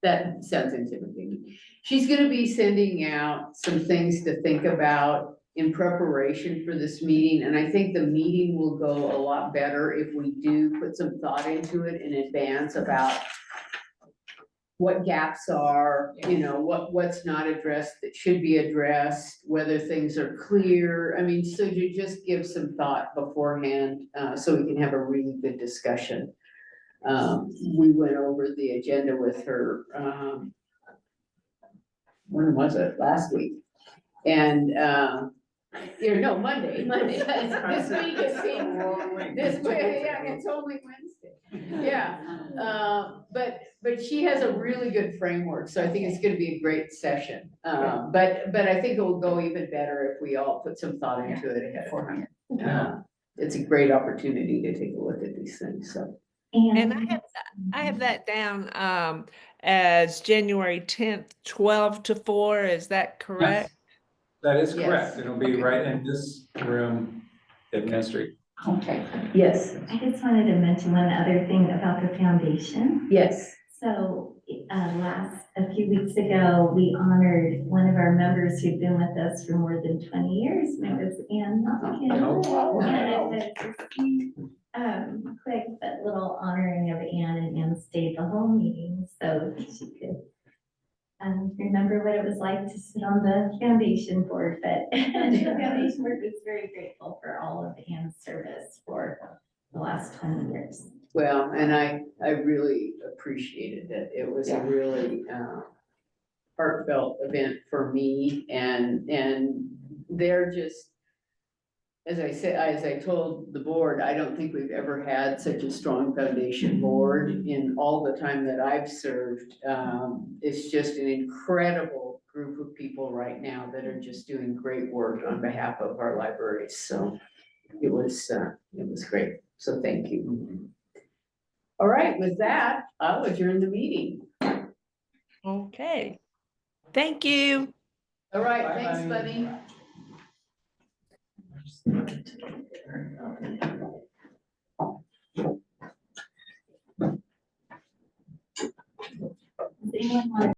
that sounds intimidating. She's gonna be sending out some things to think about in preparation for this meeting. And I think the meeting will go a lot better if we do put some thought into it in advance about what gaps are, you know, what's not addressed that should be addressed, whether things are clear. I mean, so you just give some thought beforehand, so we can have a really good discussion. We went over the agenda with her, when was it? Last week. And, no, Monday. This week it seems, this week, yeah, it's only Wednesday. Yeah, but she has a really good framework, so I think it's gonna be a great session. But I think it will go even better if we all put some thought into it ahead of time. It's a great opportunity to take a look at these things, so. And I have that down as January 10th, 12 to 4. Is that correct? That is correct. Yes. It'll be right in this room at Main Street. Okay. Yes, I just wanted to mention one other thing about the foundation. yes. So, a few weeks ago, we honored one of our members who'd been with us for more than 20 years, and it was Ann Hopkins. Oh, And it was just quick, but little honoring of Ann, and Ann stayed the whole meeting so she could remember what it was like to sit on the foundation board, but the foundation board was very grateful for all of Ann's service for the last 20 years. Well, and I really appreciated it. It was a really heartfelt event for me, and they're just, as I said, as I told the board, I don't think we've ever had such a strong foundation board in all the time that I've served. It's just an incredible group of people right now that are just doing great work on behalf of our libraries. So it was great. So thank you. All right, with that, I'll adjourn the meeting. Okay. Thank you. All right, Bye, thanks, Bunny. Bunny. Does anyone want